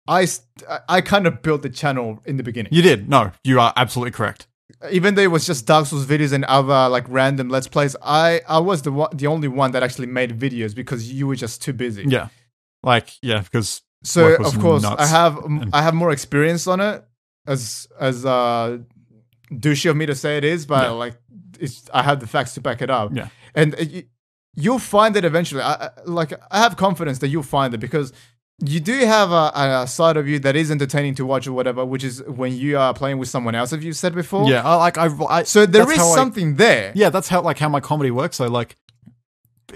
I kind of built the channel in the beginning. You did. No, you are absolutely correct. Even though it was just Dark Souls videos and other like random Let's Plays, I was the only one that actually made videos because you were just too busy. Yeah. Because... So of course I have more experience on it, as douchey of me to say it is, but I have the facts to back it up. Yeah, and you'll find it eventually. I have confidence that you'll find it because you do have a side of you that is entertaining to watch or whatever, which is when you are playing with someone else. Have you said before? Yeah, so there is something there. Yeah, that's how my comedy works. So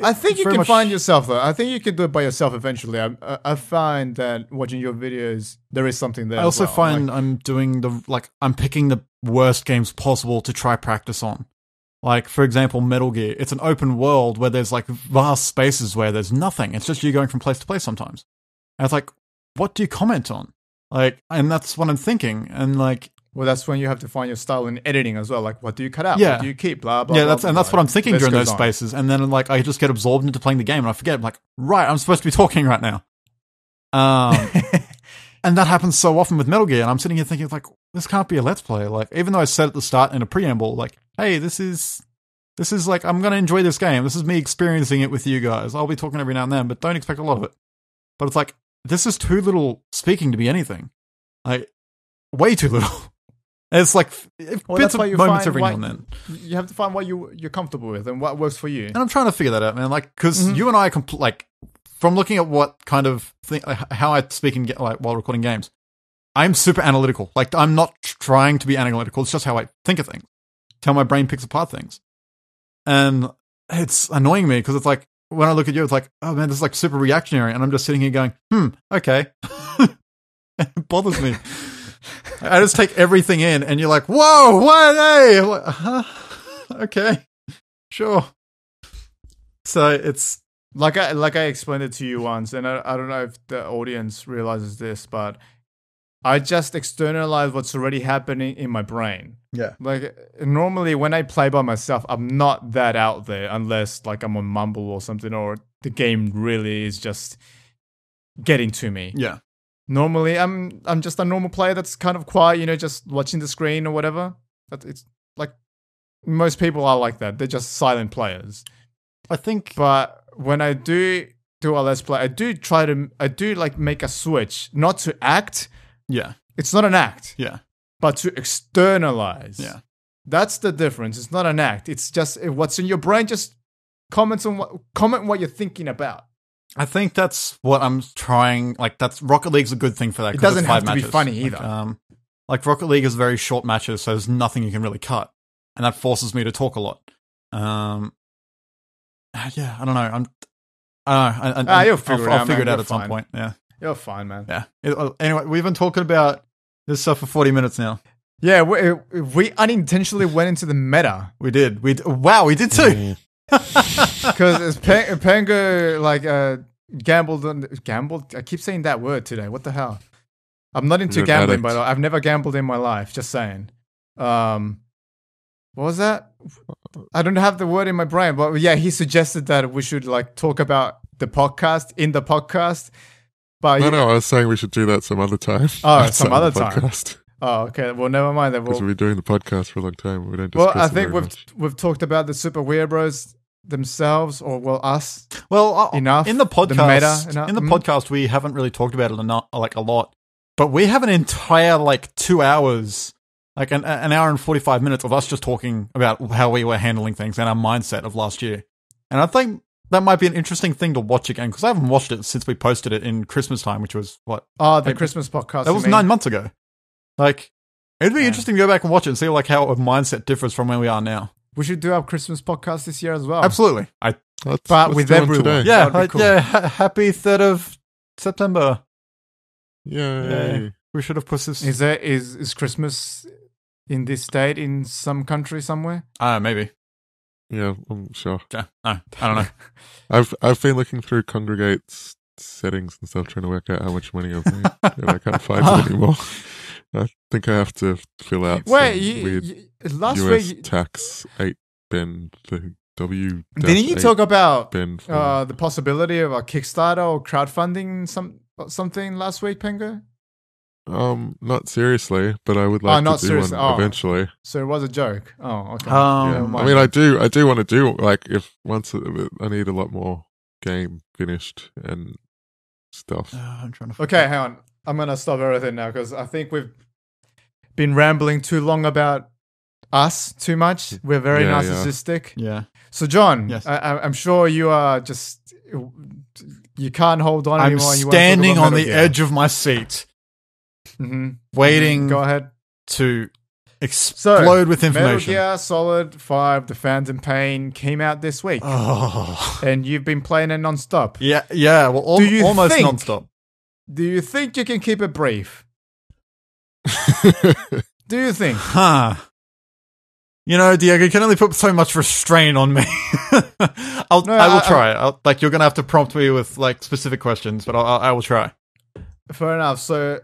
I think you can find yourself though. I think you can do it by yourself eventually. I find that watching your videos, there is something there. I also find I'm doing I'm picking the worst games possible to try practice on. Like, for example, Metal Gear. It's an open world where there's like vast spaces where there's nothing. It's just you going from place to place sometimes. And it's like, what do you comment on? Like, and that's what I'm thinking. And like, Well, that's when you have to find your style in editing as well. Like, what do you cut out? Yeah. What do you keep? Blah, blah, Yeah, blah, that's blah. what I'm thinking List during goes those on. spaces, and then like I just get absorbed into playing the game, and I forget. I'm like, right, I'm supposed to be talking right now. And that happens so often with Metal Gear, and I'm sitting here thinking like, this can't be a Let's Play. Like, even though I said at the start in a preamble, like, hey, this is like, I'm gonna enjoy this game. This is me experiencing it with you guys. I'll be talking every now and then, but don't expect a lot of it. But it's like, this is too little speaking to be anything. Like, way too little. It's like bits of moments every now and then. You have to find what you're comfortable with and what works for you. And I'm trying to figure that out, man. Like, because you and I, like, from looking at what kind of thing, how I speak and get like while recording games, I'm super analytical. Like, I'm not trying to be analytical. It's just how I think of things. It's how my brain picks apart things. And it's annoying me because it's like, when I look at you, it's like, oh man, this is like super reactionary. And I'm just sitting here going, okay. It bothers me. I just take everything in, and you're like, whoa, what? Hey, I'm like, okay, sure. So it's like I explained it to you once, and I don't know if the audience realizes this, but I just externalize what's already happening in my brain. Yeah. Like, normally when I play by myself, I'm not that out there unless like I'm on Mumble or something, or the game really is just getting to me. Yeah. Normally, I'm just a normal player that's kind of quiet, you know, just watching the screen or whatever. It's like most people are like that. They're just silent players. I think, but when I do a Let's Play, I do like make a switch, not to act. Yeah. It's not an act. Yeah. But to externalize. Yeah. That's the difference. It's not an act. It's just what's in your brain. Just comment what you're thinking about. I think that's what I'm trying. Like, that's Rocket League's a good thing for that. It doesn't have to matches. be funny either. Like Rocket League is very short matches, so there's nothing you can really cut, and that forces me to talk a lot. Yeah, I don't know. You'll figure it out. I'll figure it out You're at some fine. point. Yeah, you're fine, man. Yeah. Anyway, we've been talking about this stuff for 40 minutes now. Yeah, we unintentionally went into the meta. We did. Wow, we did too. Because Pango like gambled. I keep saying that word today. What the hell? I'm not into gambling, but I've never gambled in my life. Just saying. What was that? I don't have the word in my brain, but yeah, he suggested that we should like talk about the podcast in the podcast. But no, I was saying we should do that some other time. Oh, some other time. Podcast. Oh, okay. Well, never mind. Because we've been doing the podcast for a long time. We don't discuss I think much. we've talked about the Super Weeabros themselves, or us. Well, enough in the podcast. The meta, in the podcast, we haven't really talked about it a lot, but we have an entire like 2 hours, like an hour and 45 minutes of us just talking about how we were handling things and our mindset of last year. And I think that might be an interesting thing to watch again, because I haven't watched it since we posted it in Christmas time, which was what? Oh, the Christmas podcast. That was 9 months ago. Like, it'd be interesting to go back and watch it and see like how our mindset differs from where we are now. We should do our Christmas podcast this year as well. Absolutely. But with everyone. Today. Yeah, cool. Happy 3rd of September. Yay. We should have put this. Is Christmas in this state in some country somewhere? Maybe. Yeah, I'm sure. Yeah. No, I don't know. I've been looking through Congregate's settings and stuff, trying to work out how much money I've made, and I can't find it anymore. I think I have to fill out last US week tax 8 Ben, the W. Didn't you talk about Ben the possibility of a Kickstarter or crowdfunding something last week, Pengo? Not seriously, but I would like to do one eventually. So it was a joke. Oh, okay. Yeah. I mean, I do want to do, like, if once I need a lot more game finished and stuff. I'm trying to. Okay, hang on. I'm gonna stop everything now because I think we've been rambling too long about us too much. We're very narcissistic. Yeah. So, John, yes. I'm sure you are just you can't hold on anymore. I'm standing on the edge of my seat. Waiting. Go ahead. To explode with information. Metal Gear Solid 5: The Phantom Pain came out this week. And you've been playing it non-stop. Yeah. Well, almost non-stop. Do you think you can keep it brief? Do you think? You know, Diego, you can only put so much restraint on me. I will try. You're going to have to prompt me with like specific questions, but I will try. Fair enough. So,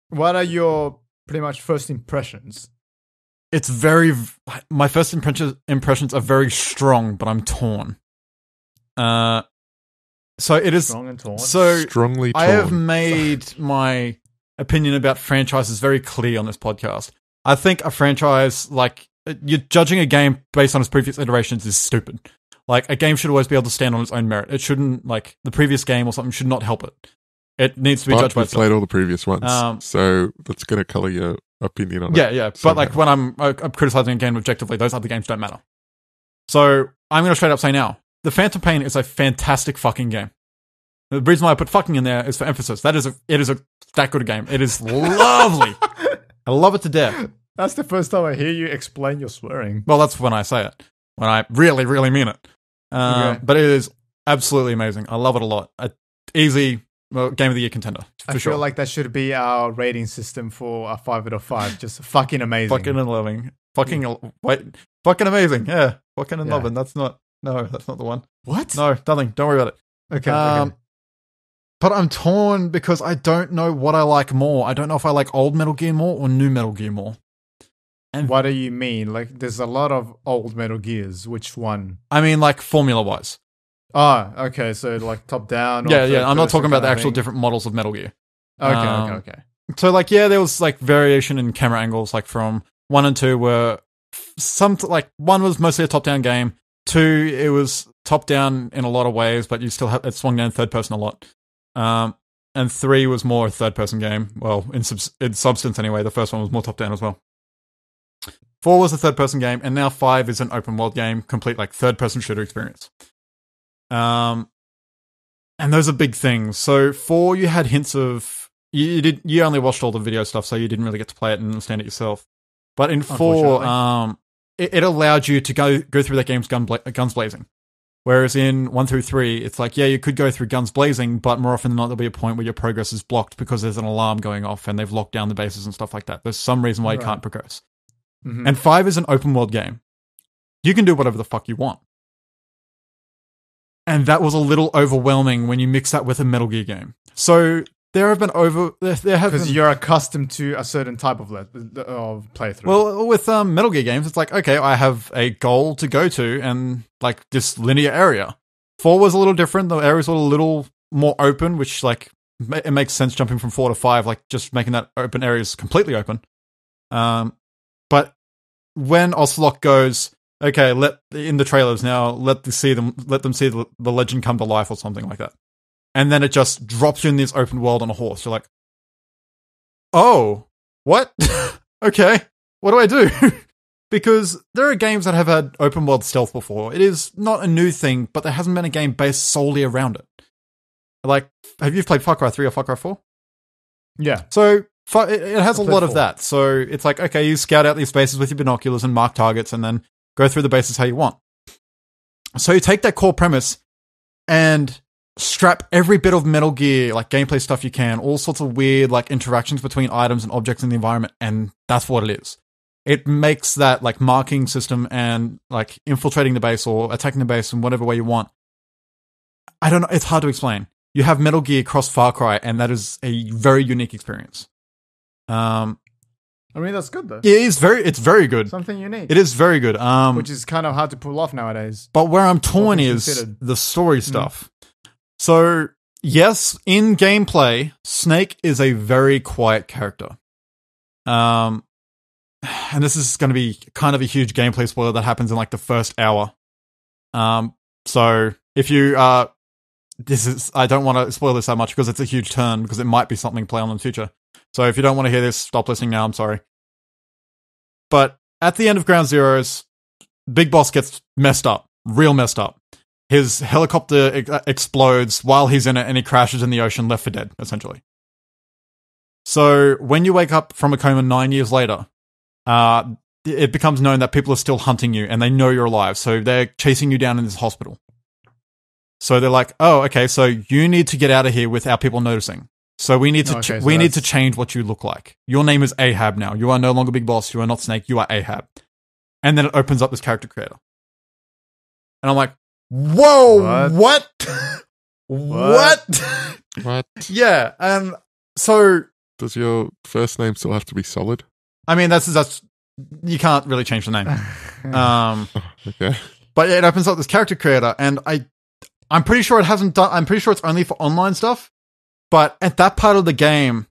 what are your pretty much first impressions. It's very. My first impressions are very strong, but I'm torn. So it is Strong and torn. So Strongly torn. I have made my opinion about franchises very clear on this podcast. I think a franchise, like, you're judging a game based on its previous iterations is stupid. Like, a game should always be able to stand on its own merit. It shouldn't, like, the previous game or something should not help it. It needs to be judged by itself. Played all the previous ones, so that's going to colour your opinion on it. Yeah. But, like, when I'm criticizing a game objectively, those other games don't matter. So I'm going to straight up say now, The Phantom Pain is a fantastic fucking game. The reason why I put fucking in there is for emphasis. It is that good a game. It is lovely. I love it to death. That's the first time I hear you explain your swearing. Well, that's when I say it. When I really, really mean it. Okay. But it is absolutely amazing. I love it a lot. Easy Game of the Year contender, for sure. I feel like that should be our rating system for a 5 out of 5. Just fucking amazing. Fucking and loving. Fucking amazing. Yeah. Fucking and loving. That's not the one. What? No, nothing. Don't worry about it. Okay. But I'm torn because I don't know what I like more. I don't know if I like old Metal Gear more or new Metal Gear more. And what do you mean? Like, there's a lot of old Metal Gears. Which one? I mean, like, formula-wise. Oh, okay. So, like, top-down? Yeah. I'm not talking about the actual different models of Metal Gear. Okay. So, like, yeah, there was, like, variation in camera angles, like, from 1 and 2 were like, 1 was mostly a top-down game. 2, it was top-down in a lot of ways, but you still it swung down third-person a lot. And 3 was more a third-person game. Well, in substance anyway, the first one was more top-down as well. 4 was a third-person game, and now 5 is an open-world game, complete, like, third-person shooter experience. And those are big things. So 4, you had hints of... You only watched all the video stuff, so you didn't really get to play it and understand it yourself. But in 4, it allowed you to go through that game's guns blazing. Whereas in 1 through 3, it's like, yeah, you could go through guns blazing, but more often than not, there'll be a point where your progress is blocked because there's an alarm going off and they've locked down the bases and stuff like that. There's some reason why you can't progress. Mm-hmm. And 5 is an open world game. You can do whatever the fuck you want. And that was a little overwhelming when you mix that with a Metal Gear game. So there have been because you're accustomed to a certain type of playthrough. Well, with Metal Gear games, it's like, okay, I have a goal to go to and, like, this linear area. 4 was a little different. The areas were a little more open, which, like, it makes sense jumping from 4 to 5, like, just making that open areas completely open. But when Ocelot goes, okay, in the trailers now, let them see the legend come to life or something like that. And then it just drops you in this open world on a horse. You're like, oh, what? Okay, what do I do? Because there are games that have had open world stealth before. It is not a new thing, but there hasn't been a game based solely around it. Like, have you played Far Cry 3 or Far Cry 4? Yeah. So it has a lot of that. So it's like, okay, you scout out these bases with your binoculars and mark targets and then go through the bases how you want. So you take that core premise and strap every bit of Metal Gear, like, gameplay stuff you can, all sorts of weird, like, interactions between items and objects in the environment, and that's what it is. It makes that, like, marking system and, like, infiltrating the base or attacking the base in whatever way you want. I don't know, it's hard to explain. You have Metal Gear cross Far Cry, and that is a very unique experience. I mean, that's good, though. It's very good. Something unique. It is very good. Which is kind of hard to pull off nowadays. But where I'm torn is the story stuff. So, yes, in gameplay, Snake is a very quiet character. And this is going to be kind of a huge gameplay spoiler that happens in, like, the first hour. So, if you I don't want to spoil this that much because it's a huge turn, because it might be something to play on in the future. So if you don't want to hear this, stop listening now, I'm sorry. But at the end of Ground Zeroes, Big Boss gets messed up, real messed up. His helicopter explodes while he's in it and he crashes in the ocean, left for dead, essentially. So when you wake up from a coma 9 years later, it becomes known that people are still hunting you and they know you're alive. So they're chasing you down in this hospital. So they're like, oh, okay, so you need to get out of here without people noticing. So we need to need to change what you look like. Your name is Ahab now. You are no longer Big Boss. You are not Snake. You are Ahab. And then it opens up this character creator. And I'm like, whoa, what? What? What? Yeah. And so Does your first name still have to be solid? I mean, that's you can't really change the name. Okay. But it opens up this character creator, and I'm pretty sure it hasn't done. I'm pretty sure it's only for online stuff. But at that part of the game,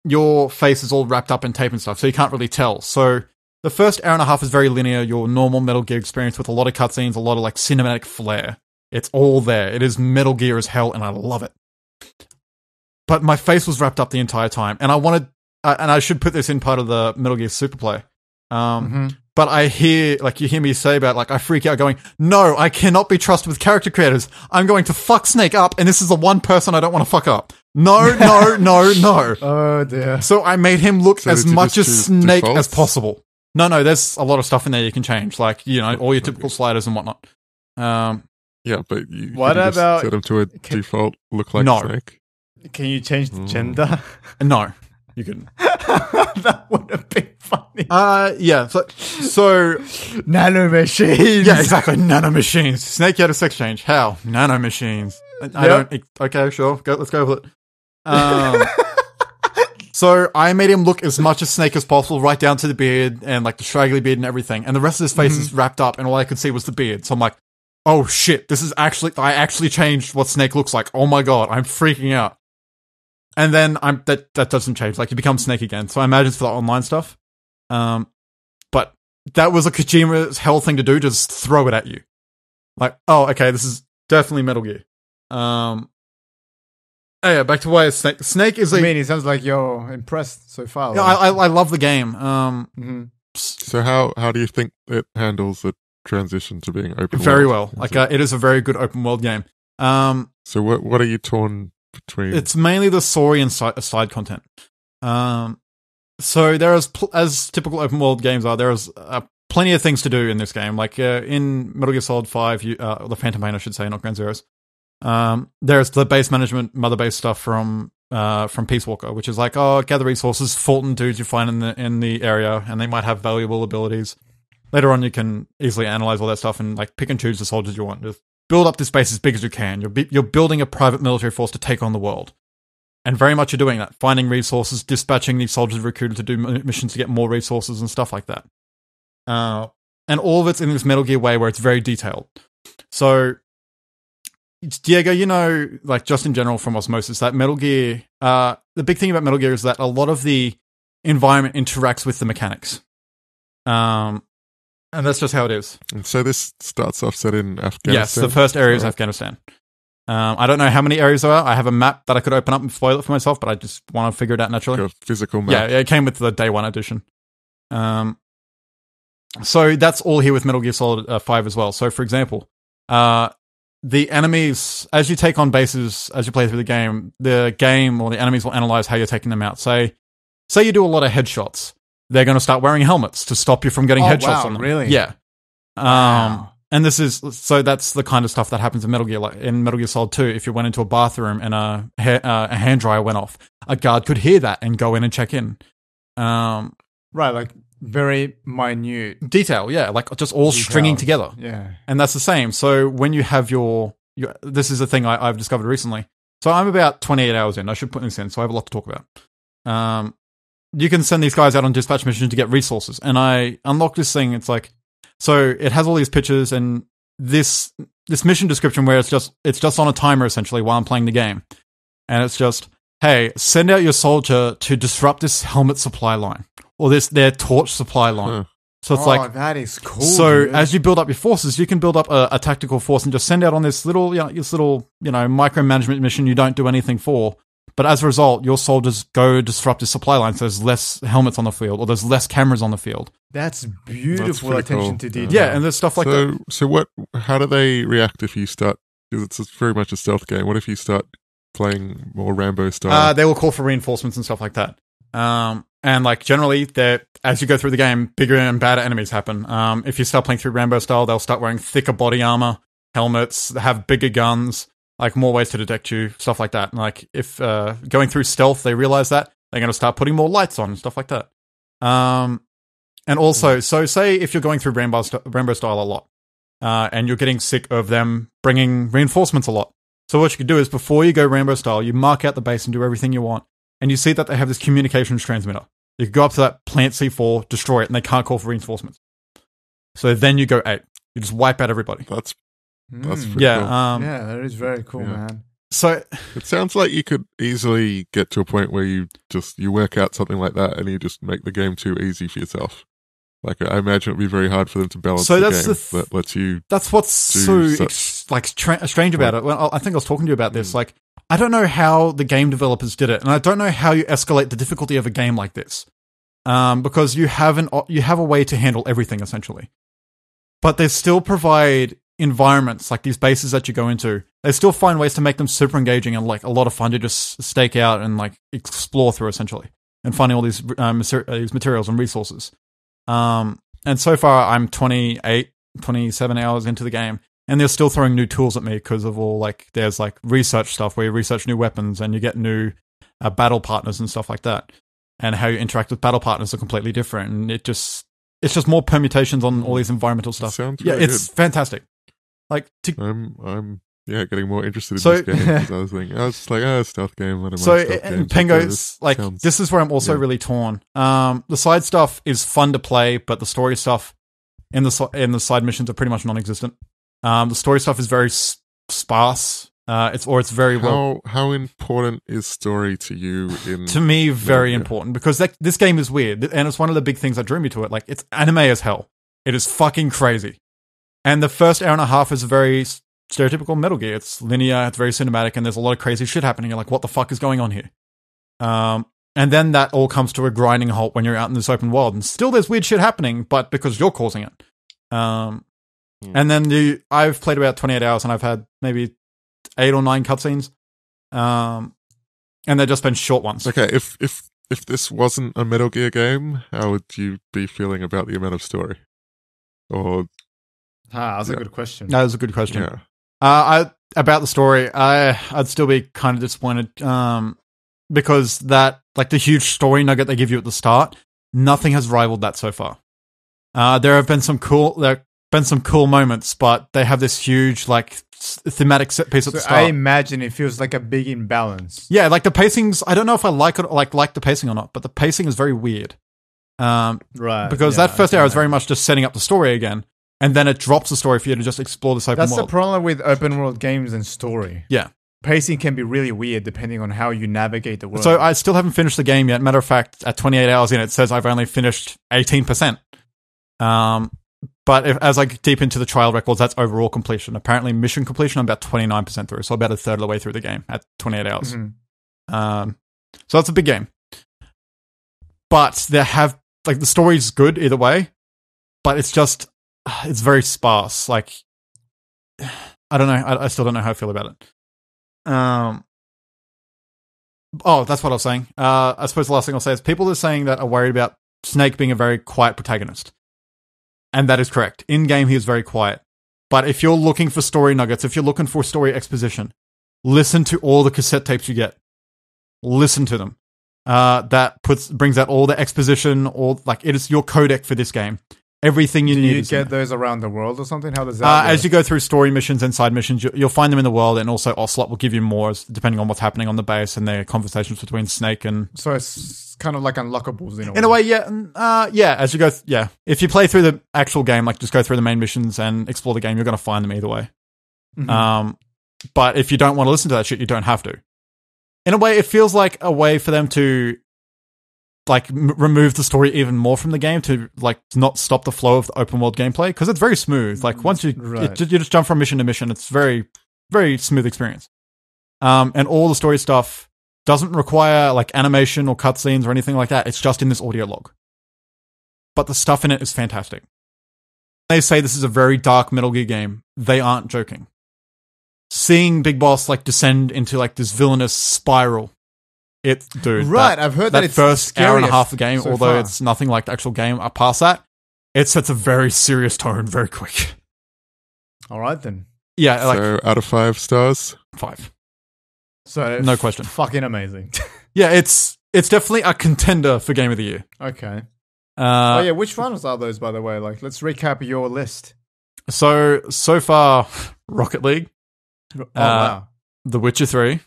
your face is all wrapped up in tape and stuff, so you can't really tell. So the first hour and a half is very linear, your normal Metal Gear experience with a lot of cutscenes, a lot of like cinematic flair. It's all there. It is Metal Gear as hell, and I love it. But my face was wrapped up the entire time, and I wanted, and I should put this in part of the Metal Gear Superplay. But I hear, like, you hear me say about, like, I freak out going, no, I cannot be trusted with character creators. I'm going to fuck Snake up, and this is the one person I don't want to fuck up. No. Oh, dear. So I made him look as much as Snake defaults? as possible. No, there's a lot of stuff in there you can change, like, you know, all your typical sliders and whatnot. Yeah, but you What can just about- set him to a default look like No. Snake. Can you change the gender? No, you couldn't. That would have been funny. Yeah, so Nanomachines. yeah, exactly. Nanomachines. Snake had a sex change. How? Nanomachines. I Yep. don't. Okay, sure. Let's go with it. So I made him look as much as Snake as possible, right down to the beard and like the straggly beard and everything. And the rest of his face is wrapped up, and all I could see was the beard. So I'm like, oh shit, I actually changed what Snake looks like. Oh my god, I'm freaking out. And then that doesn't change. Like, you become Snake again. So I imagine it's for the online stuff. But that was a Kojima's hell thing to do, just throw it at you. Like, oh, okay, this is definitely Metal Gear. Oh yeah, back to why Snake. Snake is I mean, it sounds like you're impressed so far. Yeah, I love the game. So how do you think it handles the transition to being open Very world? well. Like, it is a very good open world game. So what are you torn between? It's mainly the story and side content. So there is, as typical open world games are, there is plenty of things to do in this game. Like in Metal Gear Solid 5, the Phantom Pain, I should say, not Ground Zeroes. There's the base management, mother base stuff from Peace Walker, which is like, oh, gather resources, Fulton dudes you find in the area, and they might have valuable abilities. Later on, you can easily analyze all that stuff and like pick and choose the soldiers you want. Just build up this base as big as you can. You're building a private military force to take on the world. And very much you're doing that. Finding resources, dispatching these soldiers recruited to do missions to get more resources and stuff like that. And all of it's in this Metal Gear way where it's very detailed. So, Diego, you know, like just in general from osmosis, that Metal Gear, the big thing about Metal Gear is that a lot of the environment interacts with the mechanics. And that's just how it is. And so this starts off set in Afghanistan? Yes, the first area is Afghanistan. I don't know how many areas there are. I have a map that I could open up and spoil it for myself, but I just want to figure it out naturally. Like a physical map? Yeah, it came with the day one edition. So that's all here with Metal Gear Solid 5 as well. So, for example, the enemies, as you take on bases, as you play through the game or the enemies will analyze how you're taking them out. Say you do a lot of headshots. They're going to start wearing helmets to stop you from getting headshots on them. Really? Yeah. Wow. And so that's the kind of stuff that happens in Metal Gear. Like in Metal Gear Solid 2, if you went into a bathroom and a hand dryer went off, a guard could hear that and go in and check in. Right, like very minute Detail, yeah, like just all stringing together. Yeah. And that's the same. So when you have your this is a thing I've discovered recently. So I'm about 28 hours in. I should put this in, so I have a lot to talk about. You can send these guys out on dispatch missions to get resources. And I unlocked this thing. It's like, so it has all these pictures and this mission description where it's just on a timer essentially while I'm playing the game. And it's just, hey, send out your soldier to disrupt this helmet supply line or their torch supply line. So it's like, that is cool. So dude. as you build up your forces, you can build up a tactical force and just send out on this little micromanagement mission you don't do anything for. But as a result, your soldiers go disrupt the supply line, so there's less helmets on the field, or there's less cameras on the field. That's beautiful pretty attention cool. to detail. Yeah, and there's stuff like that. So how do they react if you start, because it's very much a stealth game, what if you start playing more Rambo style? They will call for reinforcements and stuff like that. And like generally, as you go through the game, bigger and badder enemies happen. If you start playing through Rambo style, they'll start wearing thicker body armor, helmets, have bigger guns, like more ways to detect you, stuff like that. And like if going through stealth, they realize that, they're going to start putting more lights on and stuff like that. And also, so say if you're going through Rambo style a lot, and you're getting sick of them bringing reinforcements a lot. So what you could do is before you go Rambo style, you mark out the base and do everything you want. and you see that they have this communications transmitter. You can go up to that plant C4, destroy it, and they can't call for reinforcements. So then you go 8. You just wipe out everybody. That's pretty yeah, cool. Yeah, that is very cool, man. So It sounds like you could easily get to a point where you work out something like that and you just make the game too easy for yourself. Like, I imagine it'd be very hard for them to balance the game that lets you. That's what's so strange about it. Well, I think I was talking to you about this. Like, I don't know how the game developers did it, and I don't know how you escalate the difficulty of a game like this, because you have a way to handle everything essentially, but they still provide environments like these bases that you go into. They still find ways to make them super engaging and like a lot of fun to just stake out and like explore through essentially, and finding all these materials and resources. And so far I'm 27 hours into the game, and they're still throwing new tools at me because of all like there's like research stuff where you research new weapons and you get new battle partners and stuff like that, and how you interact with battle partners are completely different, and it's just more permutations on all these environmental stuff. Sounds yeah, really it's fantastic. Like I'm getting more interested in this game because I was thinking, I was just like, stealth game. I don't so mind stealth and games. Pengo's like sounds- this is where I'm also really torn. The side stuff is fun to play, but the story stuff in the side missions are pretty much non-existent. The story stuff is very sparse. It's very well. How important is story to you? To me, very important, because this game is weird, and it's one of the big things that drew me to it. Like, it's anime as hell. It is fucking crazy. And the first hour and a half is very stereotypical Metal Gear. It's linear, it's very cinematic, and there's a lot of crazy shit happening. You're like, what the fuck is going on here? And then that all comes to a grinding halt when you're out in this open world, and still there's weird shit happening, but because you're causing it. And then I've played about 28 hours, and I've had maybe 8 or 9 cutscenes, and they've just been short ones. Okay, if this wasn't a Metal Gear game, how would you be feeling about the amount of story? Or that's a good question. That was a good question. yeah, About the story, I'd still be kind of disappointed, because that, like, the huge story nugget they give you at the start, nothing has rivaled that so far. There have been some cool moments, but they have this huge, like, thematic set piece at the start. I imagine it feels like a big imbalance. Yeah, like the pacing's, I don't know if I like it, like the pacing or not, but the pacing is very weird. Right. Because that first hour is very much just setting up the story again, and then it drops the story for you to just explore this open world. That's the problem with open world games and story. Yeah. Pacing can be really weird depending on how you navigate the world. So I still haven't finished the game yet. Matter of fact, at 28 hours in, it says I've only finished 18%. But as I get deep into the trial records, that's overall completion. Apparently, mission completion, I'm about 29% through, so about a third of the way through the game at 28 hours. Mm-hmm. So that's a big game. But the story's good either way, but it's very sparse. Like, I don't know. I still don't know how I feel about it. That's what I was saying. I suppose the last thing I'll say is people are saying that are worried about Snake being a very quiet protagonist. And that is correct. In-game, he is very quiet. But if you're looking for story nuggets, if you're looking for story exposition, listen to all the cassette tapes you get. Listen to them. That brings out all the exposition, it is your codec for this game. Everything you need. Do you get those around the world or something? How does that work? As you go through story missions and side missions, you'll find them in the world, and also Ocelot will give you more depending on what's happening on the base and the conversations between Snake and... So it's kind of like unlockables in a way. In a way, yeah. As you go... If you play through the actual game, like just go through the main missions and explore the game, you're going to find them either way. Mm-hmm. But if you don't want to listen to that shit, you don't have to. In a way, it feels like a way for them to... remove the story even more from the game to not stop the flow of the open world gameplay, because it's very smooth. Like once you just jump from mission to mission, it's very, very smooth experience. And all the story stuff doesn't require animation or cutscenes or anything like that. It's just in this audio log. But the stuff in it is fantastic. They say this is a very dark Metal Gear game. They aren't joking. Seeing Big Boss descend into this villainous spiral. I've heard that it's first hour and a half of the game, so although far. it's nothing like the actual game. Past that, it sets a very serious tone very quick. All right then. Yeah, so out of 5 stars, 5. So no question. Fucking amazing. Yeah, it's definitely a contender for Game of the Year. Okay. Which ones are those, by the way? Let's recap your list. So far, Rocket League. Wow. The Witcher 3.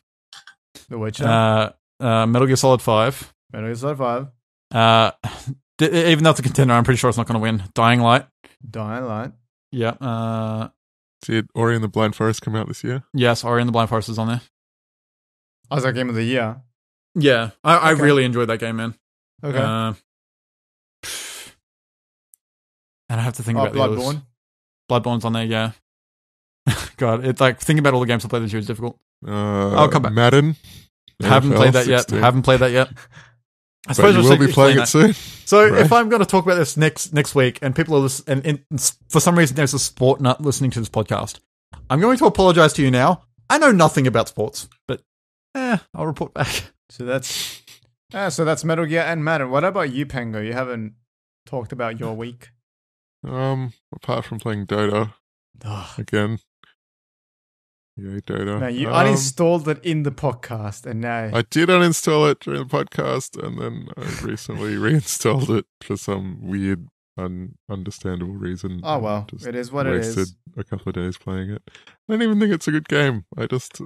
The Witcher. Metal Gear Solid 5. Metal Gear Solid 5. Even though it's a contender, I'm pretty sure it's not going to win. Dying Light. Dying Light. Yeah. Did Ori and the Blind Forest come out this year? Yes, Ori and the Blind Forest is on there. Oh, is that Game of the Year? Yeah, I really enjoyed that game, man. Okay. And I have to think about the others. Bloodborne. Bloodborne's on there, yeah. God, it's like thinking about all the games I played this year is difficult. I'll come back. Madden. Haven't played that 16. yet. Haven't played that yet. I But you will be playing it soon. So right? if I'm going to talk about this next week, and people are listening, and for some reason there's a sport nut listening to this podcast, I'm going to apologize to you now. I know nothing about sports, but I'll report back. So that's Metal Gear and Madden. What about you, Pango? You haven't talked about your week. Apart from playing Dota again. Yay, Dota. Now you uninstalled it in the podcast, and now I did uninstall it during the podcast, and then I recently reinstalled it for some weird, understandable reason. Oh well, Just it is what it is. wasted a couple of days playing it. I don't even think it's a good game. I just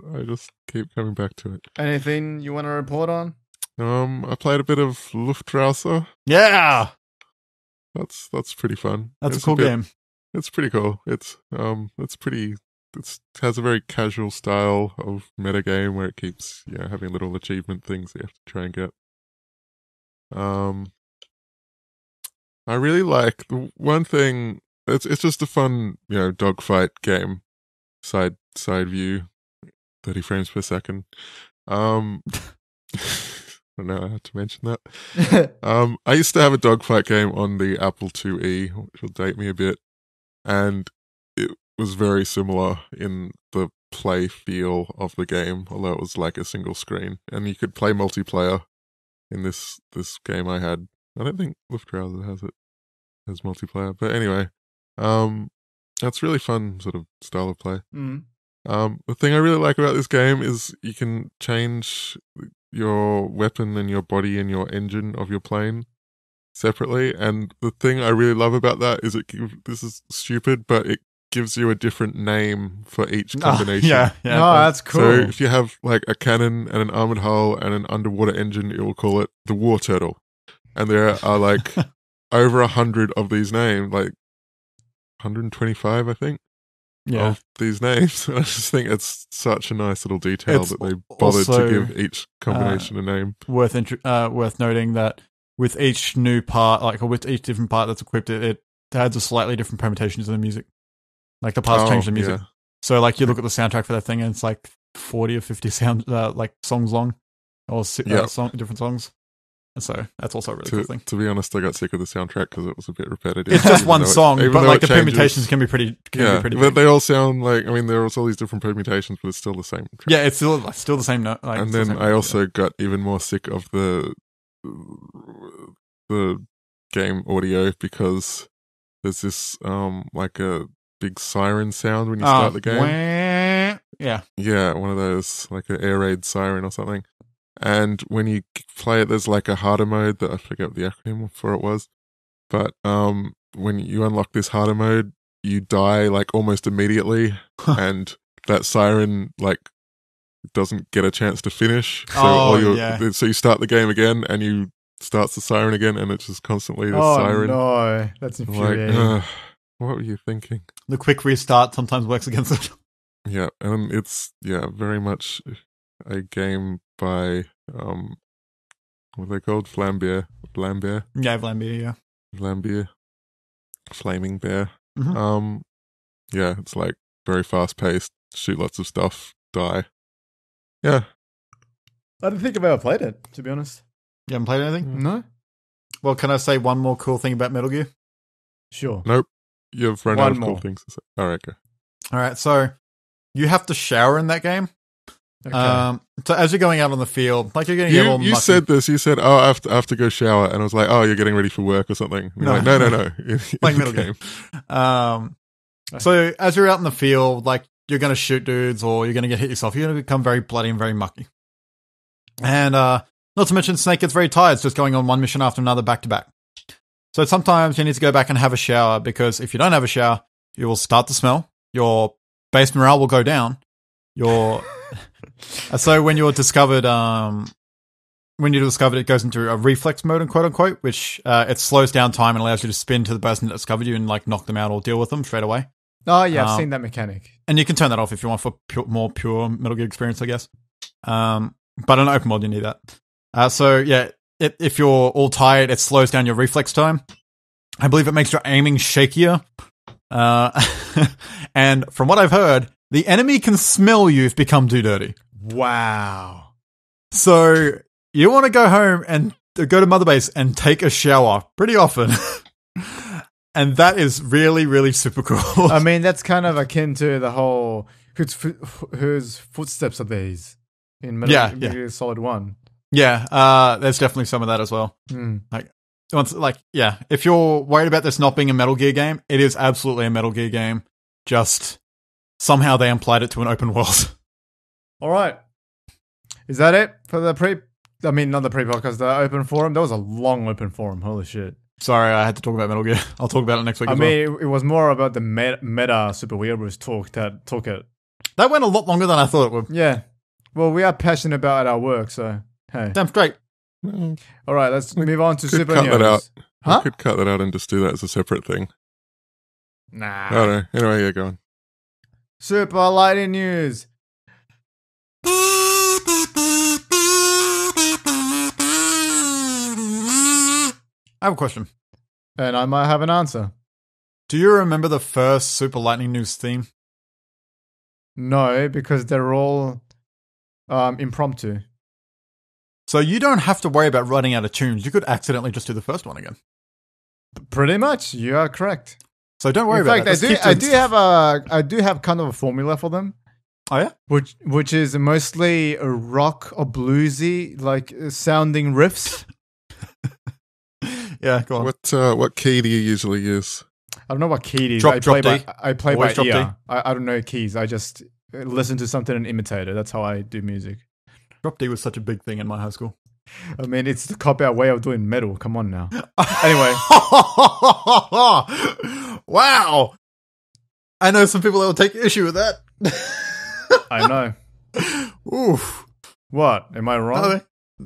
keep coming back to it. Anything you want to report on? I played a bit of Luftrausser. Yeah, That's pretty fun. that's It's a cool bit- game. It's pretty cool. It's pretty. It has a very casual style of metagame where it keeps having little achievement things that you have to try and get. I really like the one thing. It's just a fun dogfight game, side view, 30 frames per second. I don't know, I had to mention that. I used to have a dogfight game on the Apple IIe, which will date me a bit, and it was very similar in the play feel of the game, although it was like a single screen, and you could play multiplayer in this game I had. I don't think Luftrausser has multiplayer, but anyway, that's really fun sort of style of play. Mm. The thing I really like about this game is you can change your weapon and your body and your engine of your plane separately, and the thing I really love about that is this is stupid, but it gives you a different name for each combination. Yeah. No, that's cool. So if you have like a cannon and an armored hull and an underwater engine, it will call it the War Turtle. And there are like over 100 of these names, like 125, I think, of these names. I just think it's such a nice little detail It's that they bothered also, to give each combination a name. Worth noting that with each new part, or with each different part that's equipped, it adds a slightly different permutation to the music. Like the parts change the music. Yeah. So like you look at the soundtrack for that thing, and it's like 40 or 50 songs long, or different songs. And so that's also a really cool thing. To be honest, I got sick of the soundtrack because it was a bit repetitive. It's just one song, but like the changes, permutations can be pretty. But big. they all sound like. I mean, there was all these different permutations, but it's still the same track. Yeah, it's still the same note. Like, and then I also got even more sick of the game audio because there's this like a big siren sound when you start the game. Yeah, one of those like an air raid siren or something. And when you play it, there's like a harder mode that I forget what the acronym for it was. But when you unlock this harder mode, you die like almost immediately, and that siren like doesn't get a chance to finish. So so you start the game again, and you starts the siren again, and it's just constantly the siren. Oh no, that's infuriating. Like, what were you thinking? The quick restart sometimes works against it. Yeah, and it's very much a game by what are they called? Vlambeer. Yeah, Vlambeer, yeah. Vlambeer. Flaming Bear. Mm-hmm. It's like very fast paced, shoot lots of stuff, die. Yeah. I don't think I've ever played it, to be honest. You haven't played anything? No. Well, can I say one more cool thing about Metal Gear? Sure. Nope. You've run out of more. cool things to say. All right, go. All right, so you have to shower in that game. Okay. So as you're going out on the field, like you're getting all You mucky. said this. You said, "Oh, I have to go shower," and I was like, "Oh, you're getting ready for work or something." And you're like, no. Like Metal Gear. So as you're out in the field, like you're going to shoot dudes or you're going to get hit yourself. You're going to become very bloody and very mucky. And not to mention, Snake gets very tired just going on one mission after another back to back. So sometimes you need to go back and have a shower, because if you don't have a shower, you will start to smell. Your base morale will go down. So when you're discovered when you discover it goes into a reflex mode, and quote unquote, which it slows down time and allows you to spin to the person that discovered you and like knock them out or deal with them straight away. Oh yeah, I've seen that mechanic. And you can turn that off if you want for more pure Metal Gear experience, I guess. But on open mod, you need that. So yeah, if you're all tired, it slows down your reflex time. I believe it makes your aiming shakier. And from what I've heard, the enemy can smell you if you become too dirty. Wow. So you want to go home and go to Mother Base and take a shower pretty often. And that is really, really super cool. I mean, that's kind of akin to the whole whose footsteps are these in Metal Gear Solid 1. Yeah, there's definitely some of that as well. If you're worried about this not being a Metal Gear game, it is absolutely a Metal Gear game. Just somehow they implied it to an open world. All right. Is that it for the not the pre-podcast, the open forum? That was a long open forum. Holy shit. Sorry, I had to talk about Metal Gear. I'll talk about it next week as well. It was more about the meta Super Weeabros talk that took it. That went a lot longer than I thought it would. Yeah. Well, we are passionate about our work, so hey. Damn straight. All right, let's move on to Super News. Cut that out. Huh? I could cut that out and just do that as a separate thing. Nah. I don't know. Anyway, yeah, go on. Super Lightning News. I have a question. And I might have an answer. Do you remember the first Super Lightning News theme? No, because they're all impromptu. So you don't have to worry about running out of tunes. You could accidentally just do the first one again. Pretty much, you are correct. So don't worry about that. I do have kind of a formula for them. Oh yeah, which is mostly a rock or bluesy like sounding riffs. Yeah, go on. What key do you usually use? I don't know what key it is. Drop I play Always by drop ear. I don't know keys. I just listen to something and imitate it. That's how I do music. Drop D was such a big thing in my high school. I mean, it's the cop-out way of doing metal. Come on now. Anyway. Wow. I know some people that will take issue with that. I know. Oof. What? Am I wrong?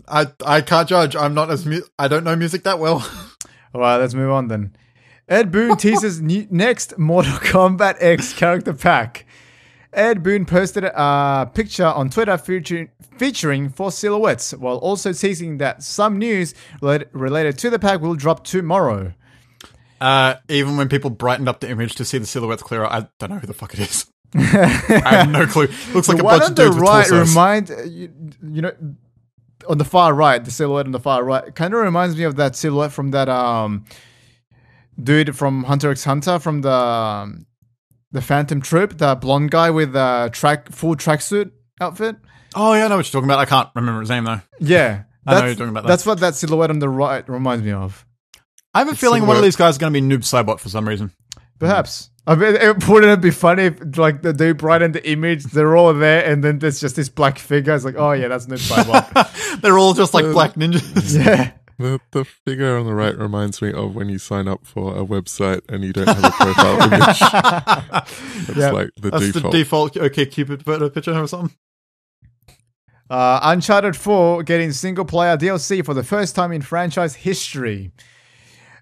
I can't judge. I'm not I don't know music that well. All right, let's move on then. Ed Boon teases next Mortal Kombat X character pack. Ed Boon posted a picture on Twitter featuring 4 silhouettes, while also teasing that some news related to the pack will drop tomorrow. Even when people brightened up the image to see the silhouettes clearer, I don't know who the fuck it is. I have no clue. Looks like a bunch of dudes with torsos. You know, on the far right, the silhouette on the far right kind of reminds me of that silhouette from that dude from Hunter x Hunter from the Phantom Troop, the blonde guy with the full tracksuit outfit. Oh yeah, I know what you're talking about. I can't remember his name though. Yeah, I know you're talking about that. That's what that silhouette on the right reminds me of. I have a feeling one of these guys is going to be Noob Saibot for some reason. Perhaps. I mean, wouldn't it be funny if, like, the dude brightened the image, they're all there, and then there's just this black figure. It's like, oh yeah, that's Noob Saibot. They're all just like black ninjas. Yeah. The figure on the right reminds me of when you sign up for a website and you don't have a profile image. That's like the That's default. the default OkCupid photo picture or something. Uncharted 4 getting single-player DLC for the first time in franchise history.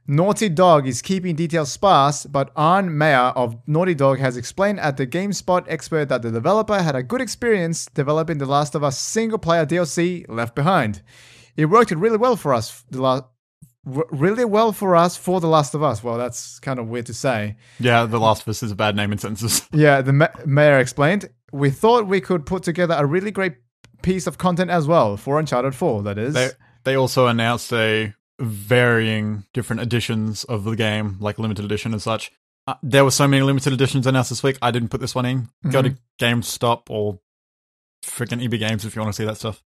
Naughty Dog is keeping details sparse, but Arne Meyer of Naughty Dog has explained at the GameSpot expert that the developer had a good experience developing The Last of Us single-player DLC Left Behind. It worked really well for us for The Last of Us. Well, that's kind of weird to say. Yeah, The Last of Us is a bad name in sentences. Yeah, the mayor explained, we thought we could put together a really great piece of content as well for Uncharted 4, that is. They also announced varying different editions of the game, like limited edition and such. There were so many limited editions announced this week. I didn't put this one in. Go to GameStop or freaking EB Games if you want to see that stuff.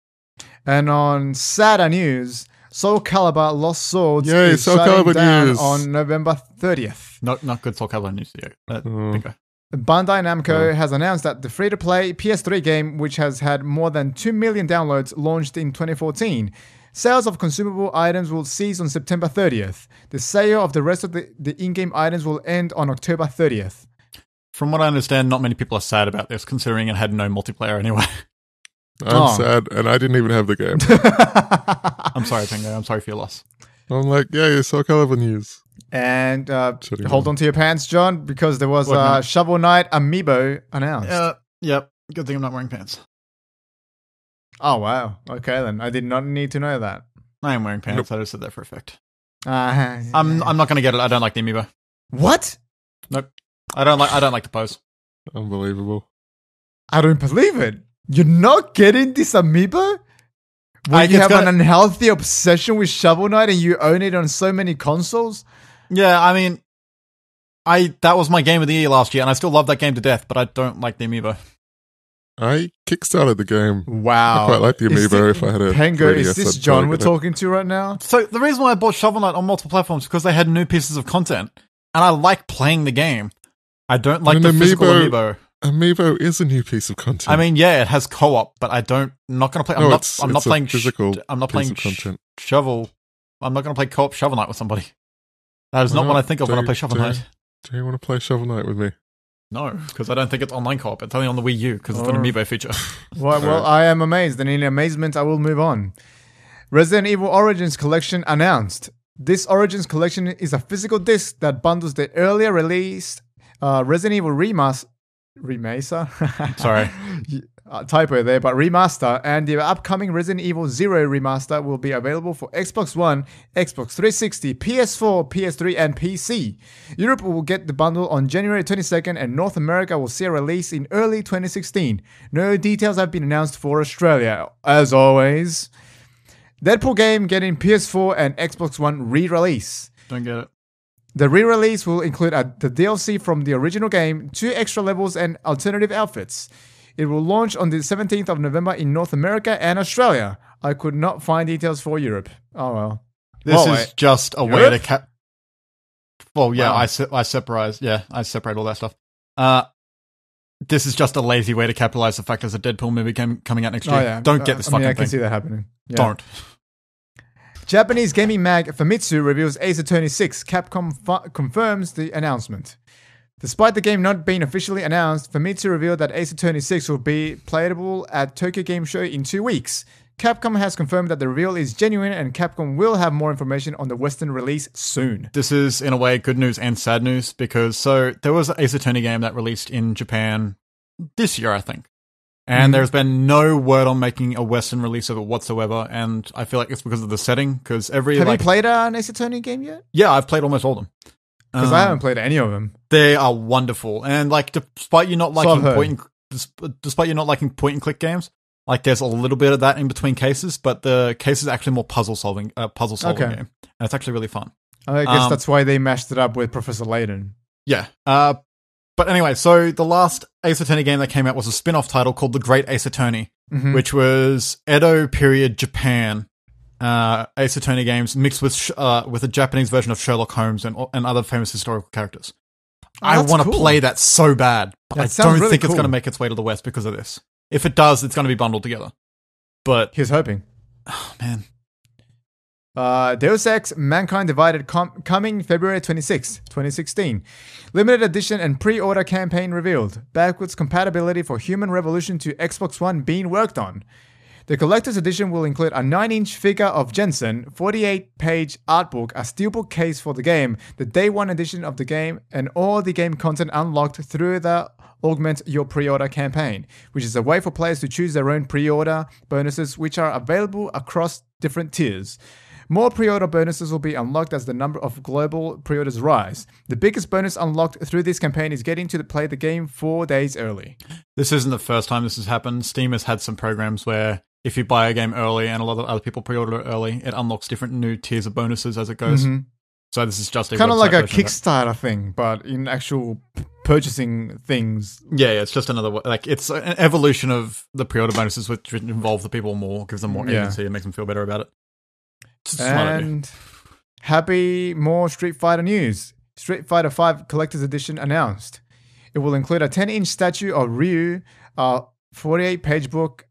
And on sadder news, Soul Calibur Lost Swords Yay, is Soul shutting Calibur down news. on November 30th. Not good Soul Calibur news yet. Bingo. Bandai Namco has announced that the free-to-play PS3 game, which has had more than 2 million downloads, launched in 2014. Sales of consumable items will cease on September 30th. The sale of the rest of the in-game items will end on October 30th. From what I understand, not many people are sad about this, considering it had no multiplayer anyway. I'm Oh. sad, and I didn't even have the game. I'm sorry, Pingo. I'm sorry for your loss. I'm like, yeah, Soul Calibur news. And Shutting hold down. on to your pants, John, because there was What, a man? Shovel Knight amiibo announced. Yep. Good thing I'm not wearing pants. Oh, wow. Okay, then. I did not need to know that. I am wearing pants. I just said that for effect. I'm I'm not gonna get it. I don't like the amiibo. What? Nope. I don't like the pose. Unbelievable. I don't believe it. You're not getting this amiibo? When Like, you it's have got- an unhealthy obsession with Shovel Knight and you own it on so many consoles? Yeah, I mean, that was my game of the year last year, and I still love that game to death. But I don't like the amiibo. I kickstarted the game. Wow. I quite like the Is amiibo. thi- If I had a Pengo, 3DS, is this I'd John probably we're get it. talking to right now? So the reason why I bought Shovel Knight on multiple platforms is because they had new pieces of content, and I like playing the game. I don't like And the an physical amiibo- amiibo. Amiibo is a new piece of content. I mean, yeah, it has co-op, but I'm not gonna play. No, I'm it's not a playing physical I'm not piece playing of content. Shovel. I'm not gonna play co-op Shovel Knight with somebody. That is not what I think of when I play Shovel Knight. Do you want to play Shovel Knight with me? No, because I don't think it's online co-op. It's only on the Wii U because it's an Oh. amiibo feature. Well, I am amazed, and in amazement, I will move on. Resident Evil Origins Collection announced. This Origins Collection is a physical disc that bundles the earlier released Resident Evil Remaster. Sorry. Typo there, but remaster and the upcoming Resident Evil 0 remaster will be available for Xbox One, Xbox 360, PS4, PS3, and PC. Europe will get the bundle on January 22nd, and North America will see a release in early 2016. No details have been announced for Australia. As always, Deadpool game getting PS4 and Xbox One re-release. Don't get it. The re-release will include the DLC from the original game, 2 extra levels, and alternative outfits. It will launch on the 17th of November in North America and Australia. I could not find details for Europe. Oh well. This Well, is just a way Europe? to cap. Well, yeah, Wow. I separate. Yeah, I separate all that stuff. This is just a lazy way to capitalize the fact there's a Deadpool movie coming out next year. Oh yeah. Don't get this I mean, fucking I can thing. see that happening. Yeah. Don't. Japanese gaming mag Famitsu reveals Ace Attorney 6. Capcom confirms the announcement. Despite the game not being officially announced, Famitsu revealed that Ace Attorney 6 will be playable at Tokyo Game Show in 2 weeks. Capcom has confirmed that the reveal is genuine, and Capcom will have more information on the Western release soon. This is, in a way, good news and sad news because there was an Ace Attorney game that released in Japan this year, I think. And there's been no word on making a Western release of it whatsoever, and I feel like it's because of the setting, because Have you like... played an Ace Attorney game yet? Yeah, I've played almost all of them. Because I haven't played any of them. They are wonderful, and like despite you not So I've liking heard. despite you not liking point and click games, like there's a little bit of that in between cases, but the case is actually more puzzle solving Okay. game, and it's actually really fun. I guess Um, that's why they mashed it up with Professor Layton. Yeah. But anyway, so the last Ace Attorney game that came out was a spin-off title called The Great Ace Attorney, which was Edo period Japan Ace Attorney games mixed with a Japanese version of Sherlock Holmes and other famous historical characters. I that's want to cool. play that so bad, but That I sounds don't really think it's cool. going to make its way to the West because of this. If it does, it's going to be bundled together. But, Here's hoping. man, Deus Ex Mankind Divided coming February 26, 2016. Limited edition and pre-order campaign revealed. Backwards compatibility for Human Revolution to Xbox One being worked on. The collector's edition will include a 9-inch figure of Jensen, 48-page art book, a steelbook case for the game, the day one edition of the game, and all the game content unlocked through the Augment Your Pre-Order campaign, which is a way for players to choose their own pre-order bonuses, which are available across different tiers. More pre-order bonuses will be unlocked as the number of global pre-orders rise. The biggest bonus unlocked through this campaign is getting to play the game 4 days early. this isn't the first time this has happened. Steam has had some programs where if you buy a game early and a lot of other people pre-order it early, it unlocks different new tiers of bonuses as it goes. So this is just a Kind of website like a version of that. Kickstarter thing, but in actual purchasing things. Yeah, it's just another way. Like it's an evolution of the pre-order bonuses, which involve the people more, gives them more Yeah. agency, and makes them feel better about it. It's a smart idea. And happy more Street Fighter news. Street Fighter V Collector's Edition announced. It will include a 10-inch statue of Ryu, a 48-page book,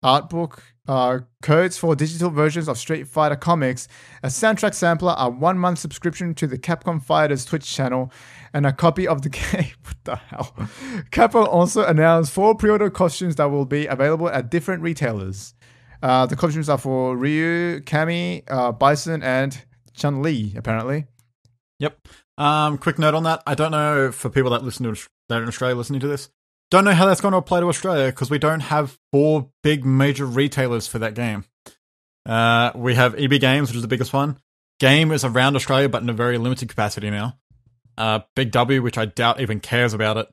art book, codes for digital versions of Street Fighter comics, a soundtrack sampler, a 1-month subscription to the Capcom Fighters Twitch channel, and a copy of the game. What the hell? Capcom also announced 4 pre-order costumes that will be available at different retailers. The costumes are for Ryu, Cammy, Bison, and Chun-Li, apparently. Yep. Quick note on that. I don't know for people that that are in Australia listening to this. Don't know how that's going to apply to Australia because we don't have 4 big major retailers for that game. We have EB Games, which is the biggest one. Game is around Australia, but in a very limited capacity now. Big W, which I doubt even cares about it.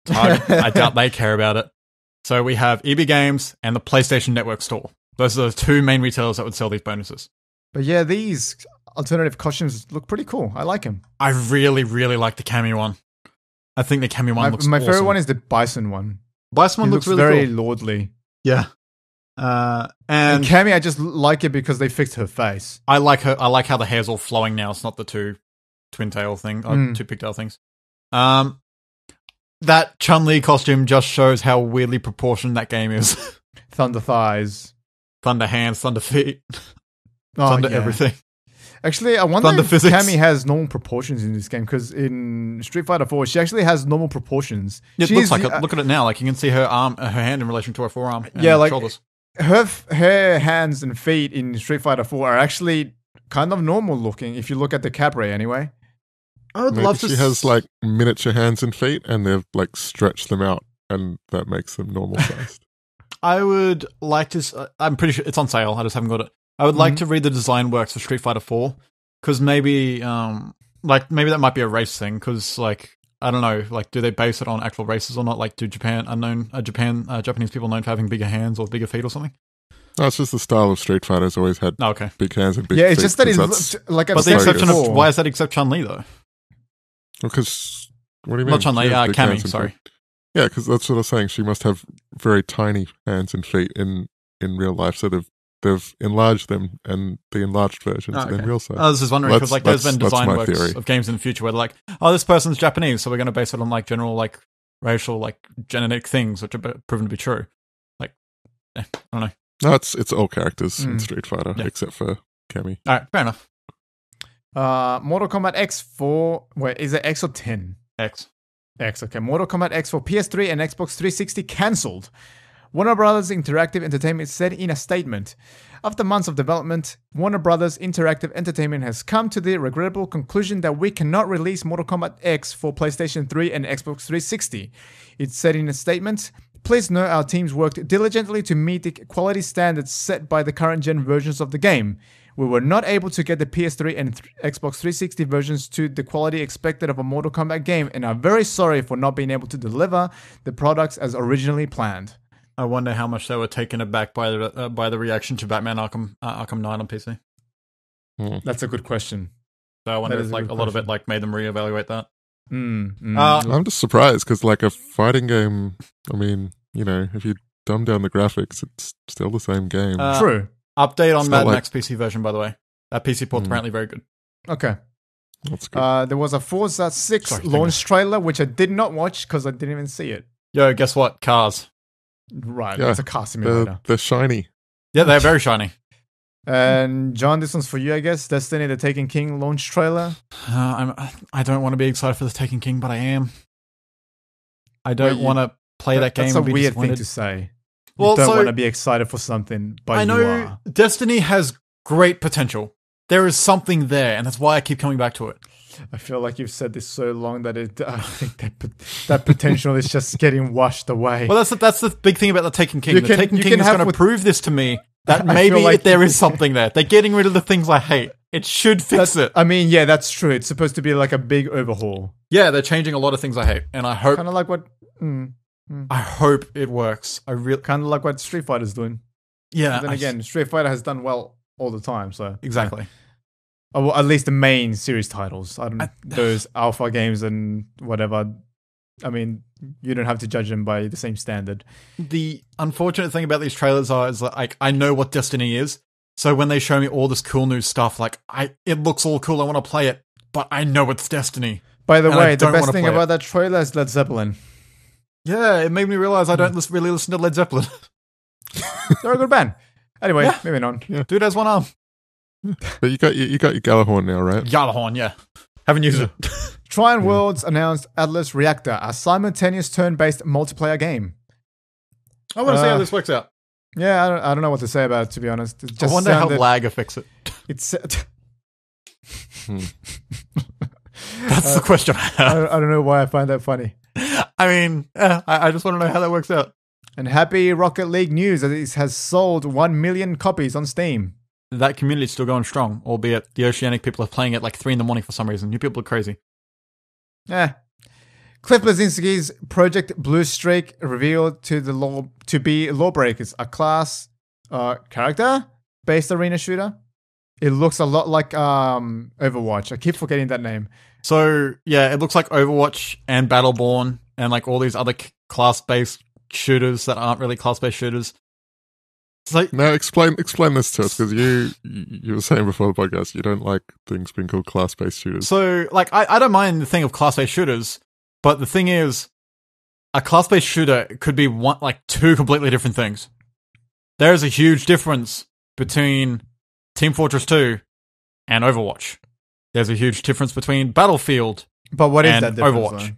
Target, I doubt they care about it. So we have EB Games and the PlayStation Network store. Those are the 2 main retailers that would sell these bonuses. But yeah, these alternative costumes look pretty cool. I like them. I really, really like the Cammy one. I think the Cammy one looks my awesome. favorite one is the Bison one. Bison one looks really very cool. lordly. Yeah. And Cammy, I just like it because they fixed her face. I like her. I like how the hair's all flowing now. It's not the 2 twin tail thing, 2 pigtail things. That Chun-Li costume just shows how weirdly proportioned that game is. Thunder thighs. Thunder hands, thunder feet, thunder everything. Actually, I wonder Thunder if physics. Cammy has normal proportions in this game, because in Street Fighter 4, she actually has normal proportions. It looks like it. Look at it now. Like you can see her hand in relation to her forearm. And like shoulders. her hands and feet in Street Fighter 4 are actually kind of normal looking if you look at the Capre anyway. I would Maybe love to. She has like miniature hands and feet, and they've like stretched them out, and that makes them normal sized. I would like to. I'm pretty sure it's on sale. I just haven't got it. I would like to read the design works for Street Fighter 4 because maybe that might be a race thing. Because like I don't know, like do they base it on actual races or not? Like do Japanese people known for having bigger hands or bigger feet or something? No, it's just the style of Street Fighter has always had big hands and big feet. Yeah, it's just that it's like but the exception of why is that except Chun-Li though? Because what do you mean? Not Chun-Li, Cammy. Sorry. Yeah, because that's what I was saying. She must have very tiny hands and feet in real life. So they've enlarged them, and the enlarged versions are in real size. I was just wondering because like there's been design works theory of games in the future where they're like, oh, this person's Japanese, so we're going to base it on like general like racial like genetic things, which are proven to be true. Like, I don't know. No, it's all characters in Street Fighter except for Cammy. All right, fair enough. Mortal Kombat X for is it X or 10? X. Okay. Mortal Kombat X for PS3 and Xbox 360 cancelled. Warner Brothers Interactive Entertainment said in a statement, after months of development, Warner Brothers Interactive Entertainment has come to the regrettable conclusion that we cannot release Mortal Kombat X for PlayStation 3 and Xbox 360. It said in a statement, please know our teams worked diligently to meet the quality standards set by the current gen versions of the game. We were not able to get the PS3 and Xbox 360 versions to the quality expected of a Mortal Kombat game and are very sorry for not being able to deliver the products as originally planned. I wonder how much they were taken aback by the reaction to Batman Arkham Knight on PC. That's a good question. So I wonder if like a lot of it like made them reevaluate that. I'm just surprised because like a fighting game, I mean, you know, if you dumb down the graphics, it's still the same game. True. Update on Mad Max PC version, by the way. That PC port's apparently very good. Okay. That's good. There was a Forza 6 launch trailer, which I did not watch because I didn't even see it. Yo, guess what? Cars. Right, Yeah, it's a car simulator. They're shiny. Yeah, they're very shiny. And John, this one's for you, I guess. Destiny: The Taken King launch trailer. I don't want to be excited for the Taken King, but I am. I don't want to play that game. That's a and be weird disappointed. thing to say. Well, You don't so want to be excited for something, but I know you are. Destiny has great potential. There is something there, and that's why I keep coming back to it. I feel like you've said this so long that I think that potential is just getting washed away. Well, that's the big thing about the Taken King. The Taken King is going to prove this to me that I maybe feel like there is something there. They're getting rid of the things I hate. It should fix it. I mean, yeah, that's true. It's supposed to be like a big overhaul. Yeah, they're changing a lot of things I hate, and I hope Kind of like what. I hope it works. I really Kind of like what Street Fighter's doing. yeah. But then again, Street Fighter has done well all the time, so exactly. Oh, well, at least the main series titles. I don't those alpha games and whatever. I mean, you don't have to judge them by the same standard. The unfortunate thing about these trailers is like I know what Destiny is, so when they show me all this cool new stuff, like it looks all cool. I want to play it, but I know it's Destiny. By the and way, I the don't best wanna thing play about it. that trailer is Led Zeppelin. Yeah, it made me realize I don't really listen to Led Zeppelin. They're a good band. Anyway, Yeah. moving on. Dude has one arm. But you got your Galahorn now, right? Yalahorn, yeah. Haven't used it. Trion Worlds announced Atlas Reactor, a simultaneous turn-based multiplayer game. I want to see how this works out. Yeah, I don't know what to say about it, to be honest. It I just wonder how lag affects it. It's That's the question I have. I don't know why I find that funny. I mean, I just want to know how that works out. And happy Rocket League news that it has sold 1 million copies on Steam. That community's still going strong, albeit the Oceanic people are playing at like 3 a.m. for some reason. You people are crazy. Cliff Blazinski's Project Blue Streak revealed to be Lawbreakers, a class character-based arena shooter. It looks a lot like Overwatch. I keep forgetting that name. So, yeah, it looks like Overwatch and Battleborn and like all these other class-based shooters that aren't really class-based shooters. It's like, Now explain this to us, because you were saying before the podcast you don't like things being called class-based shooters. so, like, I don't mind the thing of class-based shooters, but the thing is, a class-based shooter could be two completely different things. There is a huge difference between Team Fortress 2 and Overwatch. There's a huge difference between Battlefield But what is and that difference? Overwatch. Though?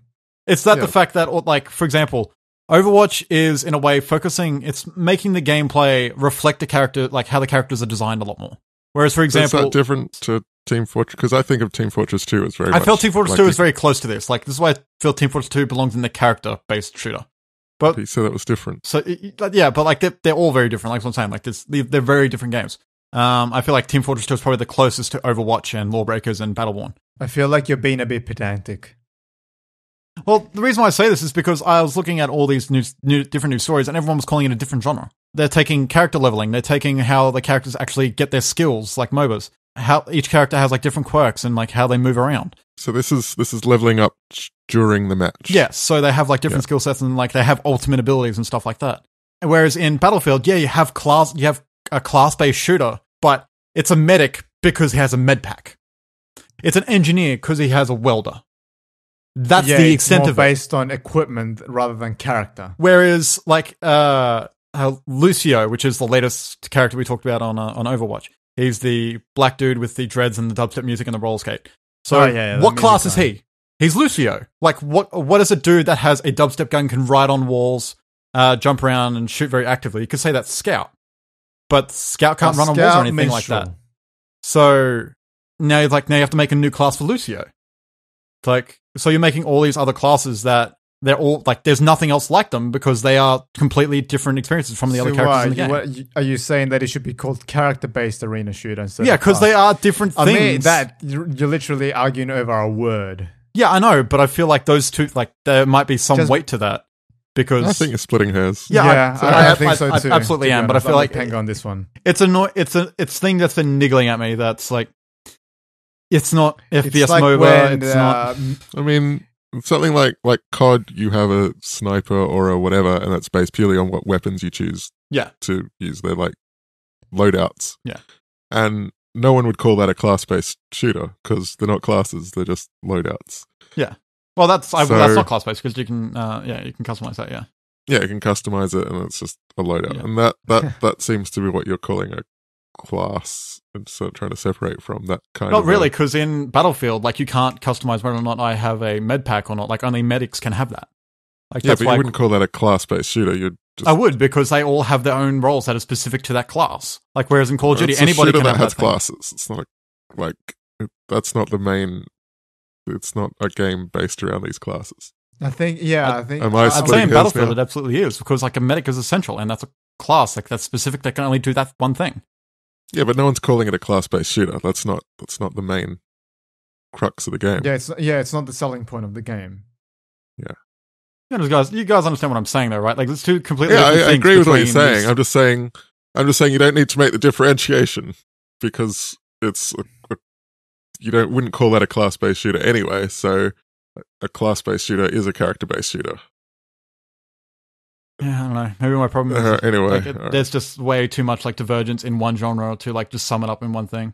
It's that Yeah. the fact that, like, for example, Overwatch is in a way it's making the gameplay reflect the character, like how the characters are designed a lot more. Whereas, for So example, is that different to Team Fortress? Because I think of Team Fortress 2 as very I much felt Team Fortress like 2 is very close to this. Like, this is why I feel Team Fortress 2 belongs in the character-based shooter. But You said that was different. so yeah, but like they're all very different. Like what I'm saying, like they're very different games. I feel like Team Fortress 2 is probably the closest to Overwatch and Lawbreakers and Battleborn. I feel like you're being a bit pedantic. Well, the reason why I say this is because I was looking at all these different news stories, and everyone was calling it a different genre. They're taking character leveling. They're taking how the characters actually get their skills, like MOBAs. How each character has like different quirks and like how they move around. So this is leveling up during the match. Yes, so they have like different skill sets and like they have ultimate abilities and stuff like that. Whereas in Battlefield, yeah, you have a class-based shooter, but it's a medic because he has a med pack. It's an engineer because he has a welder. That's the extent more of it. based on equipment rather than character. Whereas, like, Lucio, which is the latest character we talked about on Overwatch, he's the black dude with the dreads and the dubstep music and the roller skate. So, what class is he? He's Lucio. Like, what is a dude that has a dubstep gun, can ride on walls, jump around, and shoot very actively? You could say that's Scout. But Scout can't run on walls or anything like that. So, now you have to make a new class for Lucio. It's like, so you're making all these other classes that they're all like, there's nothing else like them because they are completely different experiences from the other characters in the game. Are you saying that it should be called character-based arena shooter? Yeah, because they are different things. I mean, that you're literally arguing over a word. Yeah, I know, but I feel like those two, like, there might be some weight to that because I think you're splitting hairs. Yeah, I think so too. I absolutely am, but I feel like hang on this one. It's it's thing that's been niggling at me. That's like, it's not FPS like MOBA. when, It's not. I mean, something like COD, you have a sniper or a whatever, and that's based purely on what weapons you choose Yeah, to use. They're like loadouts. Yeah. And no one would call that a class-based shooter because they're not classes; they're just loadouts. yeah. Well, that's not class based because you can you can customize that. Yeah. Yeah, you can customize it, and it's just a loadout. Yeah. And that seems to be what you're calling a class, and so trying to separate from that kind Not of. really, because in Battlefield, like, you can't customize whether or not I have a med pack or not. Like, only medics can have that. Like, Yeah, that's but why you wouldn't call that a class-based shooter. You'd just. I would, because they all have their own roles that are specific to that class. Like, whereas in Call of Duty, It's a anybody shooter can have that has that thing. classes. It's not that's not the main. It's not a game based around these classes. I think. Am I I'd say splitting in hairs Battlefield now? it absolutely is, because like a medic is essential, and that's a class like that's specific that can only do that one thing. Yeah, but no one's calling it a class-based shooter. That's not the main crux of the game. it's not the selling point of the game. You guys understand what I'm saying, though, right? Like, it's two completely Yeah, different I things agree with what you're between saying. these- I'm just saying you don't need to make the differentiation because it's you wouldn't call that a class-based shooter anyway. So a class-based shooter is a character-based shooter. Yeah, I don't know. Maybe my problem is Anyway, like, there's just way too much like divergence in one genre to like just sum it up in one thing.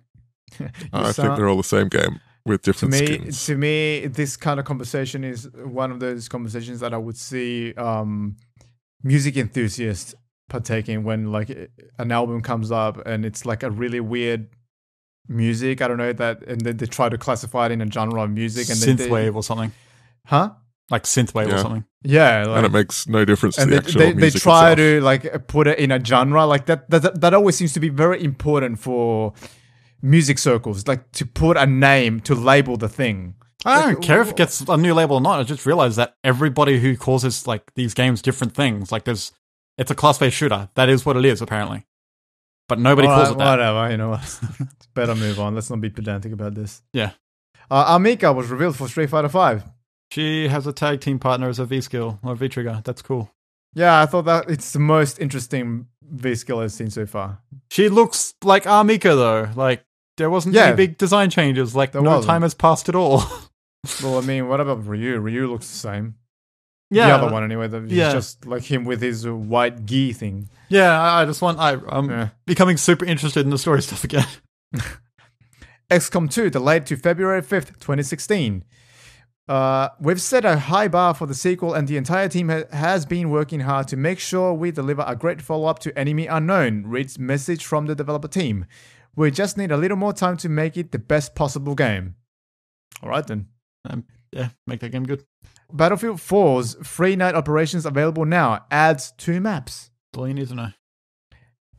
I think they're all the same game with different skins. To me, this kind of conversation is one of those conversations that I would see music enthusiasts partake in when like an album comes up and it's like a really weird music. I don't know that, and then they try to classify it in a genre of music and synthwave or something, huh? Like synthwave or something. Yeah, like, and it makes no difference to and the actual they music try itself. to like put it in a genre like that always seems to be very important for music circles, like to put a name to label the thing. I don't care if it gets a new label or not. I just realized that everybody who calls like these games different things, like it's a class-based shooter. That is what it is, apparently. But nobody calls it that. Whatever, you know what? Better move on. Let's not be pedantic about this. Yeah. Amika was revealed for Street Fighter V. She has a tag team partner as a V-skill or V-trigger. That's cool. Yeah, I thought that it's the most interesting V-skill I've seen so far. She looks like Amika, though. Like, there wasn't any big design changes. Like, no time has passed at all. Well, I mean, what about Ryu? Ryu looks the same. Yeah. The other one, anyway. He's just like him with his white gi thing. Yeah, I'm becoming super interested in the story stuff again. XCOM 2 delayed to February 5th, 2016. We've set a high bar for the sequel, and the entire team has been working hard to make sure we deliver a great follow-up to Enemy Unknown, reads message from the developer team. We just need a little more time to make it the best possible game. Alright then. Yeah, make that game good. Battlefield 4's free night operations available now adds 2 maps. That's all you need to know.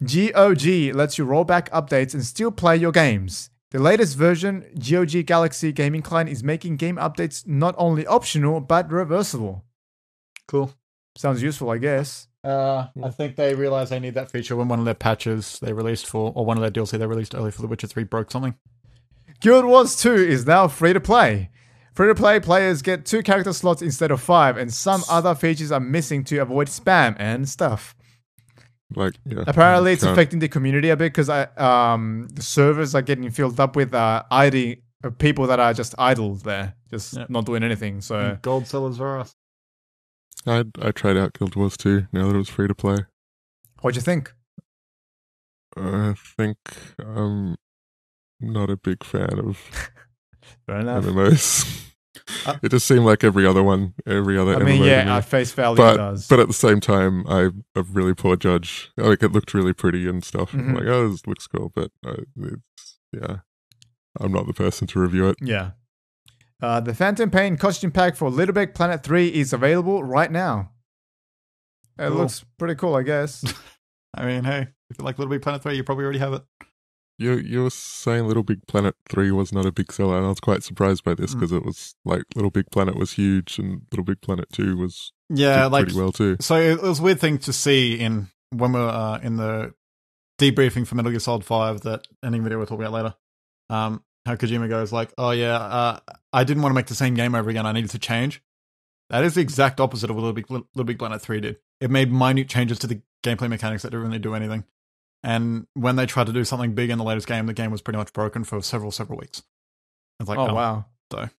GOG lets you roll back updates and still play your games. The latest version, GOG Galaxy Gaming Client, is making game updates not only optional, but reversible. Cool. Sounds useful, I guess. I think they realized they need that feature when one of their patches they released or one of their DLC they released early for The Witcher 3 broke something. Guild Wars 2 is now free to play. Free to play players get 2 character slots instead of 5, and some other features are missing to avoid spam and stuff. Like, yeah. Apparently, it's affecting the community a bit because the servers are getting filled up with people that are just idle there, just not doing anything. So gold sellers are us. I tried out Guild Wars 2 now that it was free to play. What'd you think? I think I'm not a big fan of Fair enough. MMOs. It just seemed like every other MMO. I mean, yeah, at face value it does. But at the same time, I'm a really poor judge. Like, it looked really pretty and stuff. Mm-hmm. I'm like, oh, this looks cool, but I'm not the person to review it. Yeah. The Phantom Pain costume pack for Little Big Planet 3 is available right now. It looks pretty cool, I guess. I mean, hey, if you like Little Big Planet 3, you probably already have it. You were saying Little Big Planet 3 was not a big seller, and I was quite surprised by this because it was like Little Big Planet was huge and Little Big Planet 2 was did pretty well too. So it was a weird thing to see when we were in the debriefing for Metal Gear Solid 5, that ending video we'll talk about later. How Kojima goes like, oh yeah, I didn't want to make the same game over again, I needed to change. That is the exact opposite of what Little Big Planet 3 did. It made minute changes to the gameplay mechanics that didn't really do anything. And when they tried to do something big in the latest game, the game was pretty much broken for several weeks. It's like, wow. So,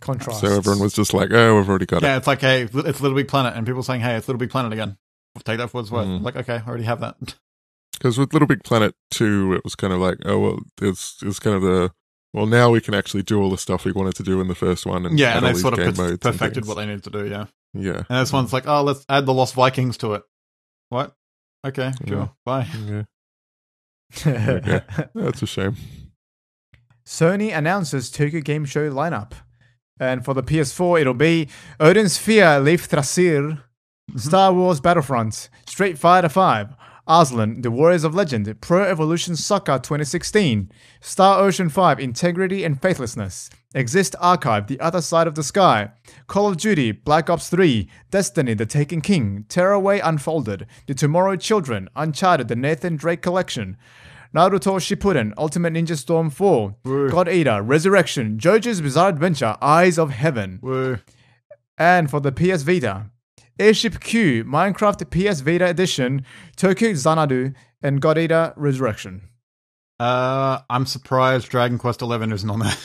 contrast. So everyone was just like, oh, we've already got it. Yeah, it's like, hey, it's Little Big Planet. And people saying, hey, it's Little Big Planet again. We'll take that for what it's worth. Like, okay, I already have that. Because with Little Big Planet 2, it was kind of like, oh, well, it's kind of now we can actually do all the stuff we wanted to do in the first one. And yeah, and they sort of perfected what they needed to do, yeah. Yeah. And this one's like, oh, let's add the Lost Vikings to it. What? Okay, sure. Bye. Yeah. Okay. That's a shame. Sony announces Tokyo Game Show lineup. And for the PS4, it'll be Odin's Fear Leif Thrasir, Star Wars Battlefront, Street Fighter V, Arslan, The Warriors of Legend, Pro Evolution Soccer 2016, Star Ocean 5, Integrity and Faithlessness, Exist Archive, The Other Side of the Sky, Call of Duty, Black Ops 3, Destiny, The Taken King, Tearaway Unfolded, The Tomorrow Children, Uncharted, The Nathan Drake Collection, Naruto Shippuden, Ultimate Ninja Storm 4, Woo. God Eater, Resurrection, JoJo's Bizarre Adventure, Eyes of Heaven. Woo. And for the PS Vita, Airship Q, Minecraft PS Vita Edition, Tokyo Xanadu, and God Eater Resurrection. I'm surprised Dragon Quest 11 isn't on there.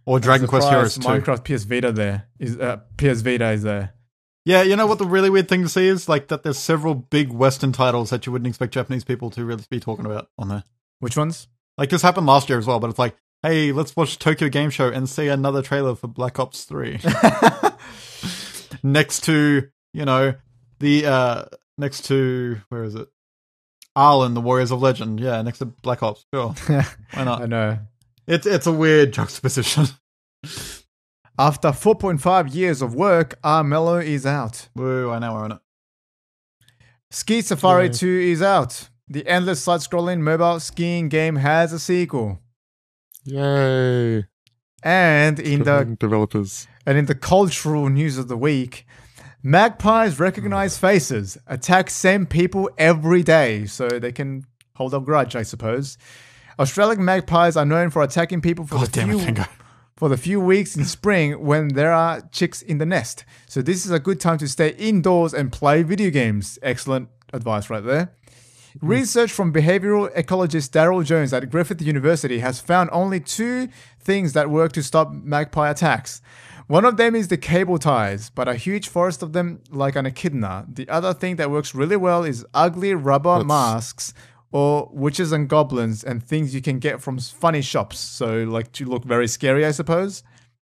Or Dragon Quest Heroes 2. Minecraft PS Vita there is PS Vita is there. Yeah, you know what the really weird thing to see is? Like that there's several big Western titles that you wouldn't expect Japanese people to really be talking about on there. Which ones? Like this happened last year as well, but it's like, hey, let's watch Tokyo Game Show and see another trailer for Black Ops 3. Next to, the next to, where is it? Arlen, the Warriors of Legend. Yeah, next to Black Ops. Sure. Why not? I know. It's a weird juxtaposition. After 4.5 years of work, Armello is out. Woo, I know we're on it. Ski Safari Yay. 2 is out. The endless side-scrolling mobile skiing game has a sequel. Yay! And in Developers. the cultural news of the week, magpies recognize faces, attack same people every day, so they can hold a grudge, I suppose. Australian magpies are known for attacking people for the few weeks in spring when there are chicks in the nest. So this is a good time to stay indoors and play video games. Excellent advice right there. Research from behavioral ecologist Daryl Jones at Griffith University has found only 2 things that work to stop magpie attacks. One of them is the cable ties, but a huge forest of them like an echidna. The other thing that works really well is ugly rubber masks or witches and goblins and things you can get from funny shops. So like to look very scary, I suppose.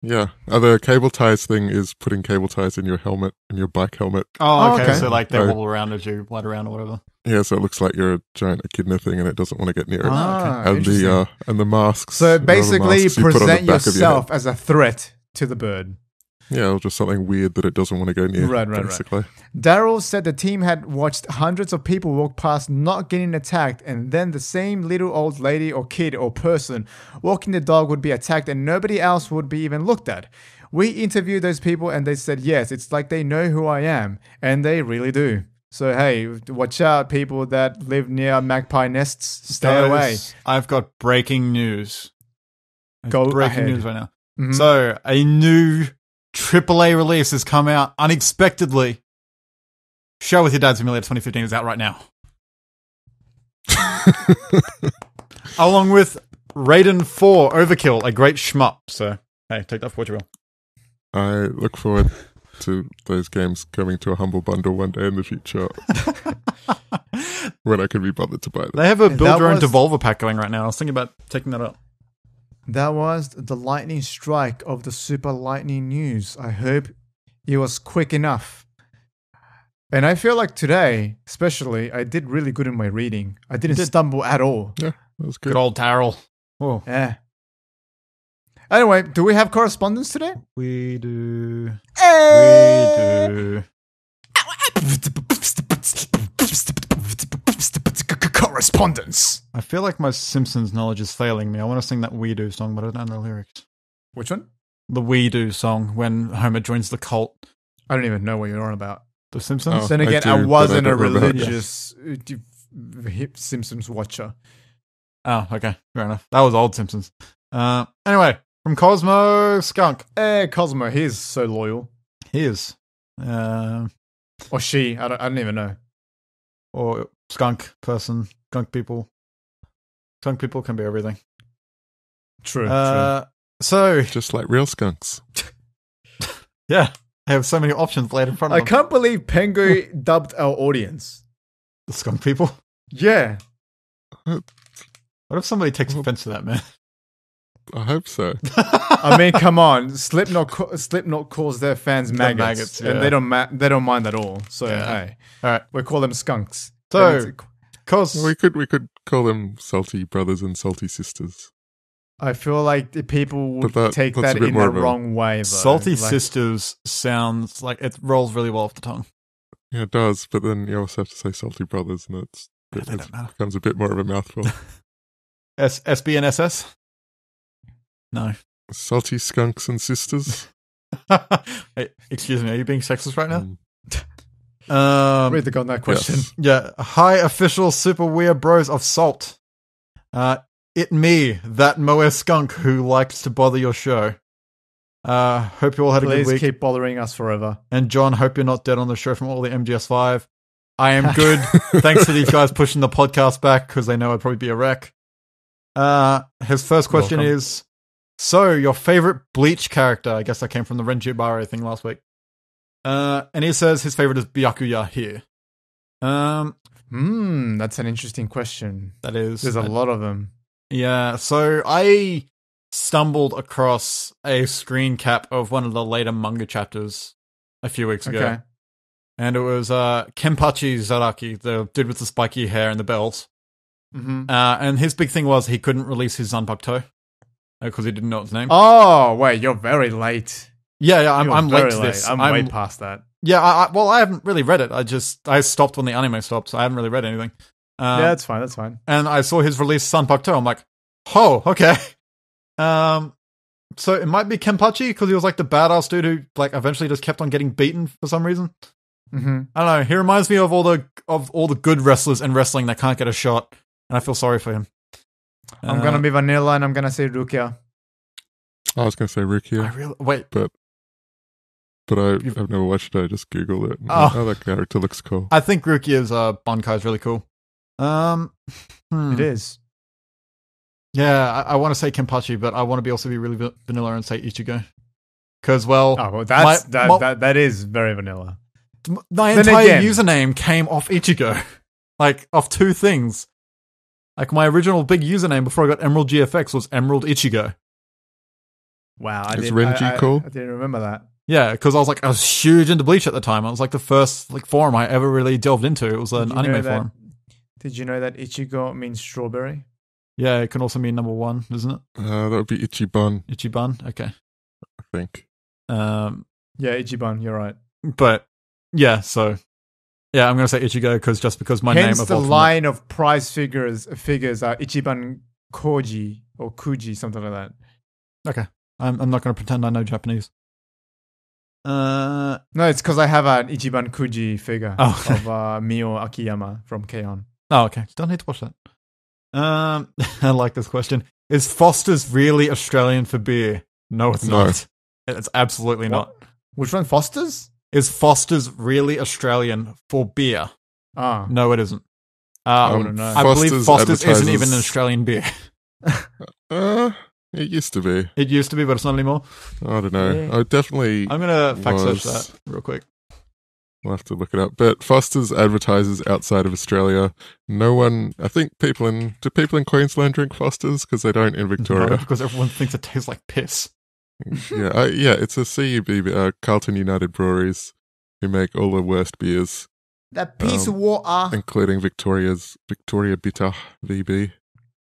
Yeah. The cable ties thing is putting cable ties in your helmet, in your bike helmet. Oh, okay. Okay. So like they wobble around as you glide around or whatever. Yeah, so it looks like you're a giant echidna thing and it doesn't want to get near it. And interesting. the masks. So basically masks you put on the present back of your yourself head. as a threat to the bird. Yeah, or just something weird that it doesn't want to go near. Right. Basically. Daryl said the team had watched hundreds of people walk past not getting attacked, and then the same little old lady or kid or person walking the dog would be attacked and nobody else would be even looked at. We interviewed those people and they said, yes, it's like they know who I am, and they really do. So hey, watch out, people that live near magpie nests. Stay away. I've got breaking news. Go breaking ahead. news right now. Mhm. So a new AAA release has come out unexpectedly. Show with Your Dad Simulator 2015 is out right now. Along with Raiden 4 Overkill, a great shmup. So hey, take that for what you will. I look forward to those games coming to a humble bundle one day in the future when I can be bothered to buy them. They have a build That your own was- Devolver pack going right now. I was thinking about taking that up. That was the lightning strike of the Super Lightning News. I hope it was quick enough. And I feel like today, especially, I did really good in my reading. I didn't stumble at all. Yeah, that was good. Good old Daryl. Oh, Yeah. Anyway, do we have correspondence today? we do. We do. Correspondence. I feel like my Simpsons knowledge is failing me. I want to sing that We Do song, but I don't know the lyrics. Which one? The We Do song when Homer joins the cult. I don't even know what you're on about. The Simpsons? Oh. Then I again, do, I but wasn't I a don't remember. religious hip Simpsons watcher. Oh, okay. Fair enough. That was old Simpsons. Anyway, from Cosmo Skunk. Cosmo, he's so loyal. He is. Or she, I don't even know. Or skunk person. Skunk people. Skunk people can be everything. True. So, Just like real skunks. yeah. I have so many options laid in front of I them. can't believe Pengu dubbed our audience. The skunk people? Yeah. What if somebody takes offense to that, man? I hope so. I mean, come on. Slipknot calls their fans maggots, maggots, yeah. and they don't mind at all. So Yeah. hey, All right. we call them skunks. So, And Cos, we could call them salty brothers and salty sisters. I feel like the people would But take that's that a bit in more the of a- wrong way. Though. Salty Like, Sisters sounds like it rolls really well off the tongue. Yeah, it does, but then you also have to say salty brothers, and They it don't matter. becomes a bit more of a mouthful. SB and SS? No. Salty skunks and sisters. Hey, excuse me, are you being sexist right now? Read the god that question. Yes. Yeah. Hi, official Super Weeabros of Salt. It me, that Moe skunk who likes to bother your show. Hope you all had a Please good week. keep bothering us forever. And John, hope you're not dead on the show from all the MGS5. I am good. Thanks to these guys pushing the podcast back because they know I'd probably be a wreck. His first question Welcome. is, so your favorite Bleach character? I guess that came from the Renjibare thing last week. And he says his favorite is Byakuya here. That's an interesting question. That is. There's a lot of them. Yeah, so I stumbled across a screen cap of one of the later manga chapters a few weeks ago. Okay. and it was Kenpachi Zaraki, the dude with the spiky hair and the bells. Mm-hmm. And his big thing was he couldn't release his Zanpakuto because he didn't know its name. Oh, wait, you're very late. Yeah, I'm You're late very to this. I'm way past that. Yeah, I haven't really read it. I stopped when the anime stopped, so I haven't really read anything. Yeah, that's fine. That's fine. And I saw his release Zanpakuto. I'm like, oh, okay. So it might be Kenpachi because he was like the badass dude who like eventually just kept on getting beaten for some reason. Mm-hmm. I don't know. He reminds me of all the good wrestlers in wrestling that can't get a shot, and I feel sorry for him. I'm gonna be vanilla, and I'm gonna say Rukia. I was going to say Rukia. But I've never watched it. I just googled it. Oh, that character looks cool. I think Rukia's Bankai is really cool. It is. Yeah, I want to say Kenpachi, but I want to also be really vanilla and say Ichigo. Because, well... Oh, well, that is very vanilla. My entire username came off Ichigo. Like, off two things. Like, my original big username before I got Emerald GFX was Emerald Ichigo. Wow, is Renji cool? I didn't remember that. Yeah, because I was huge into Bleach at the time. It was like the first forum I ever really delved into. It was an anime forum. Did you know that Ichigo means strawberry? Yeah, it can also mean number one, doesn't it? That would be Ichiban. Ichiban? Okay. I think. Yeah, Ichiban, you're right. But, yeah, so... Yeah, I'm going to say Ichigo because my Hence name... the line of prize figures are Ichiban Koji or Kuji, something like that. Okay. I'm not going to pretend I know Japanese. No, it's because I have an Ichiban Kuji figure of Mio Akiyama from K-On! Oh, okay. Don't need to watch that. I like this question. Is Foster's really Australian for beer? No, it's not. It's absolutely not. Which one? Foster's? Is Foster's really Australian for beer? Ah. No, it isn't. I wouldn't know. I believe Foster's isn't even an Australian beer. It used to be. It used to be, but it's not anymore. I don't know. Yeah. I definitely. I'm going to fact search that real quick. We'll have to look it up. But Foster's advertises outside of Australia. No one, I think do people in Queensland drink Foster's? Because they don't in Victoria. No, because everyone thinks it tastes like piss. Yeah, it's a CUB, Carlton United Breweries, who make all the worst beers. That piece of water. Including Victoria Bitter VB.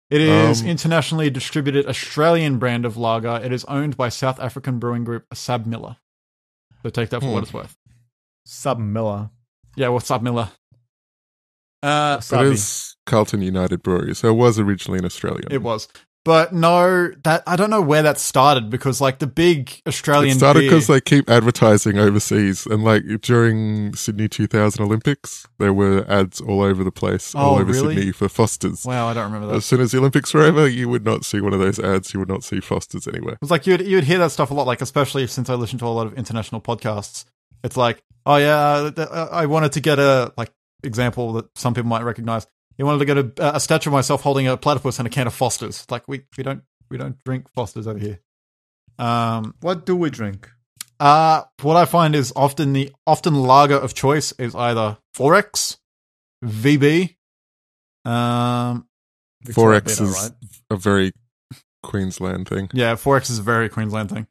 It is internationally distributed Australian brand of lager. It is owned by South African brewing group Sab Miller. So take that for what it's worth. Sub Miller. Yeah, what's up, Miller? It is Carlton United Brewery, so it was originally in Australia. It was. But no, I don't know where that started because like the big Australian It started beer... because they keep advertising overseas and like during Sydney 2000 Olympics, there were ads all over the place, all over really? Sydney for Foster's. Wow, I don't remember that. As soon as the Olympics were over, you would not see one of those ads. You would not see Foster's anywhere. It was like you'd hear that stuff a lot, like especially since I listen to a lot of international podcasts. It's like, oh yeah, I wanted to get a like example that some people might recognize. You wanted to get a statue of myself holding a platypus and a can of Foster's. Like we don't drink Foster's over here. What do we drink? What I find is often lager of choice is either 4X, VB. 4X is a very Queensland thing. Yeah, 4X is a very Queensland thing.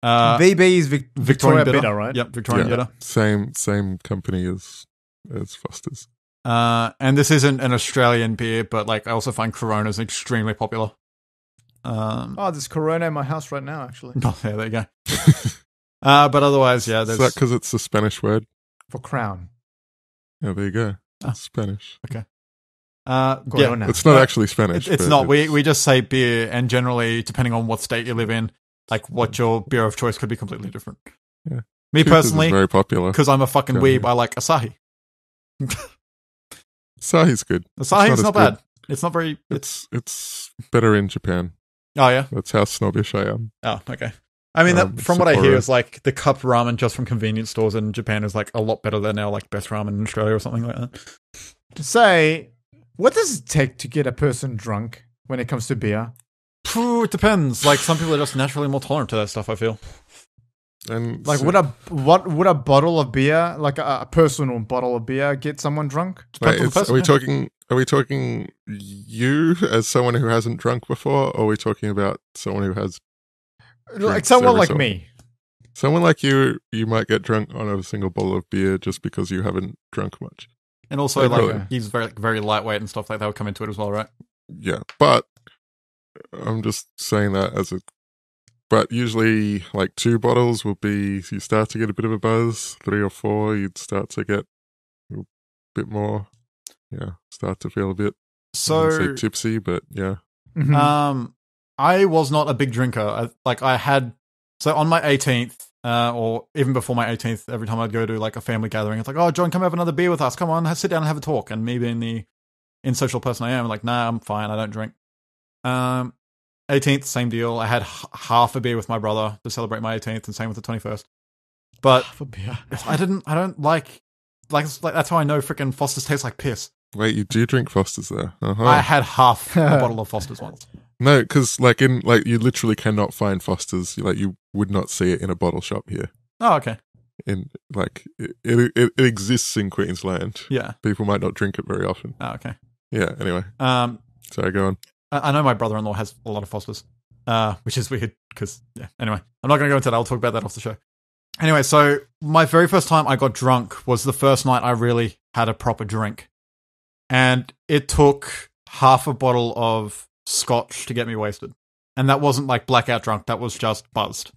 VB is Victoria Bitter, right? Yep, Victorian Bitter. Same company as Foster's. And this isn't an Australian beer, but like I also find Corona's extremely popular. There's Corona in my house right now, actually. Oh, yeah, there you go. But otherwise, yeah, there's... Is that because it's a Spanish word? For crown. Yeah, there you go. It's Spanish. Okay. Corona. Yeah, it's not actually Spanish. It's not. We just say beer, and generally, depending on what state you live in, like what your beer of choice could be completely different. Yeah. Me personally, very popular because I'm a fucking weeb, I like Asahi. Asahi's good. Asahi's not bad. It's not very... It's better in Japan. Oh, yeah? That's how snobbish I am. Oh, okay. I mean, from what I hear, is like the cup ramen just from convenience stores in Japan is like a lot better than our like best ramen in Australia or something like that. To say, what does it take to get a person drunk when it comes to beer? It depends. Like some people are just naturally more tolerant to that stuff, I feel. And like, would a bottle of beer, like a personal bottle of beer, get someone drunk? Are we talking you as someone who hasn't drunk before, or are we talking about someone who has? Like someone like me. Someone like you might get drunk on a single bottle of beer just because you haven't drunk much. And also, Totally. like, he's very, very lightweight and stuff like that will come into it as well, right? Yeah, but I'm just saying that but usually like 2 bottles will be, you start to get a bit of a buzz. 3 or 4, you'd start to get a bit more, start to feel a bit, I wouldn't say tipsy, but yeah. Mhm. I was not a big drinker. So on my 18th, or even before my 18th, every time I'd go to like a family gathering, it's like, oh, John, come have another beer with us. Come on, sit down and have a talk. And me being the insocial person I am, like, nah, I'm fine. I don't drink. 18th, same deal. I had half a beer with my brother to celebrate my 18th, and same with the 21st. But Half a beer. I don't like that's how I know freaking Foster's tastes like piss. Wait, you do drink Foster's there? Uh-huh. I had half a bottle of Foster's once. No, because you literally cannot find Foster's. Like, you would not see it in a bottle shop here. Oh, okay. It exists in Queensland. Yeah. People might not drink it very often. Oh, okay. Yeah. Anyway. Sorry, go on. I know my brother-in-law has a lot of Fosters, which is weird because, anyway, I'm not going to go into that. I'll talk about that off the show. Anyway, so my very first time I got drunk was the first night I really had a proper drink. And it took half a bottle of scotch to get me wasted. And that wasn't like blackout drunk. That was just buzzed.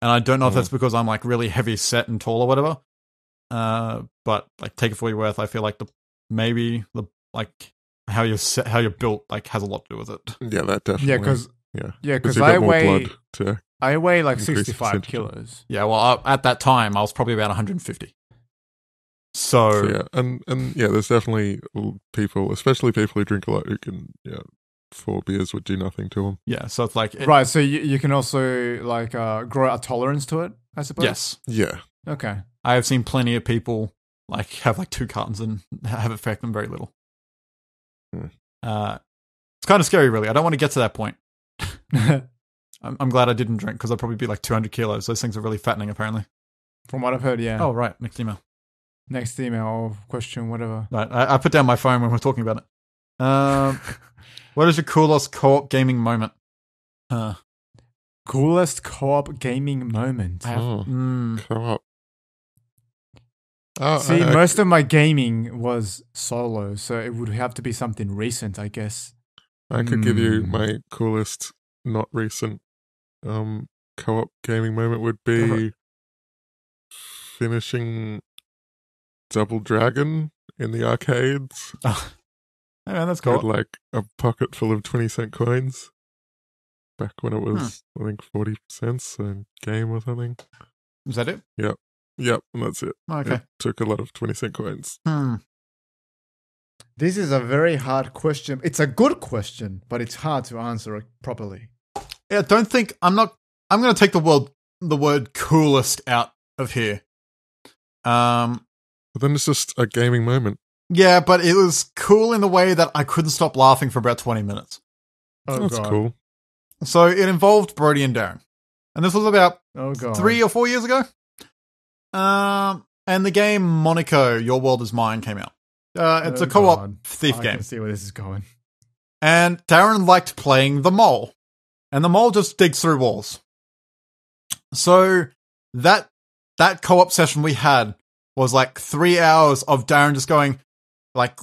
And I don't know if that's because I'm like really heavy set and tall or whatever. But like, take it for your worth. I feel like how you're built like has a lot to do with it. Yeah, that definitely. Yeah, because I weigh like increase 65 percentage. kilos. Yeah, well, at that time I was probably about 150. So yeah, and there's definitely people, especially people who drink a lot, who can 4 beers would do nothing to them. Yeah, so it's like right. So you can also like grow a tolerance to it, I suppose. Yes. Yeah. Okay. I have seen plenty of people like have like 2 cartons and have it affect them very little. It's kind of scary, really. I don't want to get to that point. I'm glad I didn't drink because I'd probably be like 200 kilos. Those things are really fattening, apparently. From what I've heard, yeah. Oh, right. Next email. Next email or question, whatever. Right. I put down my phone when we're talking about it. What is your coolest co-op gaming moment? Coolest co-op gaming moment? Co-op. See, most of my gaming was solo, so it would have to be something recent, I guess. I could give you my coolest, not recent, co-op gaming moment would be finishing Double Dragon in the arcades. Oh, man, that's cool. With like a pocket full of 20-cent coins. Back when it was, I think, 40 cents a game or something. Is that it? Yep, and that's it. Okay. It took a lot of 20-cent coins. This is a very hard question. It's a good question, but it's hard to answer it properly. Yeah, I'm going to take the word coolest out of here. But then it's just a gaming moment. Yeah, but it was cool in the way that I couldn't stop laughing for about 20 minutes. Oh, that's God. cool. So it involved Brody and Darren. And this was about 3 or 4 years ago. And the game Monaco, Your World Is Mine came out. It's a co-op thief game. I can see where this is going. And Darren liked playing the mole. And the mole just digs through walls. So that co-op session we had was like 3 hours of Darren just going, like,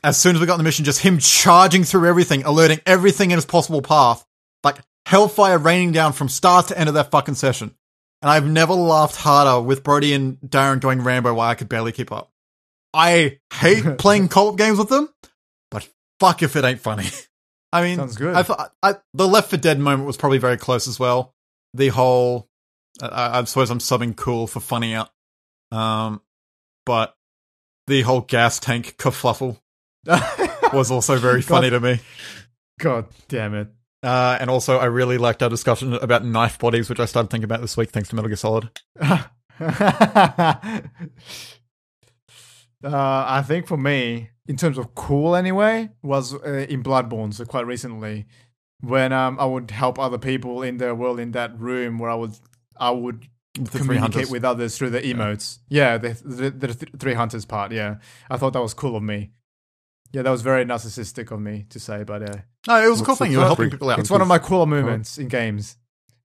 as soon as we got on the mission, just him charging through everything, alerting everything in his possible path. Like, hellfire raining down from start to end of that fucking session. And I've never laughed harder with Brody and Darren going Rambo while I could barely keep up. I hate playing co-op games with them, but fuck if it ain't funny. I mean, sounds good. I thought the Left 4 Dead moment was probably very close as well. The whole, I suppose I'm subbing cool for funny out. But the whole gas tank kerfluffle was also very funny to me. God damn it. And also, I really liked our discussion about knife bodies, which I started thinking about this week thanks to Metal Gear Solid. I think for me, in terms of cool anyway, was in Bloodborne, so quite recently, when I would help other people in their world in that room where I would communicate with others through the emotes. Yeah, the 3 hunters part, yeah. I thought that was cool of me. Yeah, that was very narcissistic of me to say, but no, it was a cool thing. You were helping people out. It's one of my cooler moments in games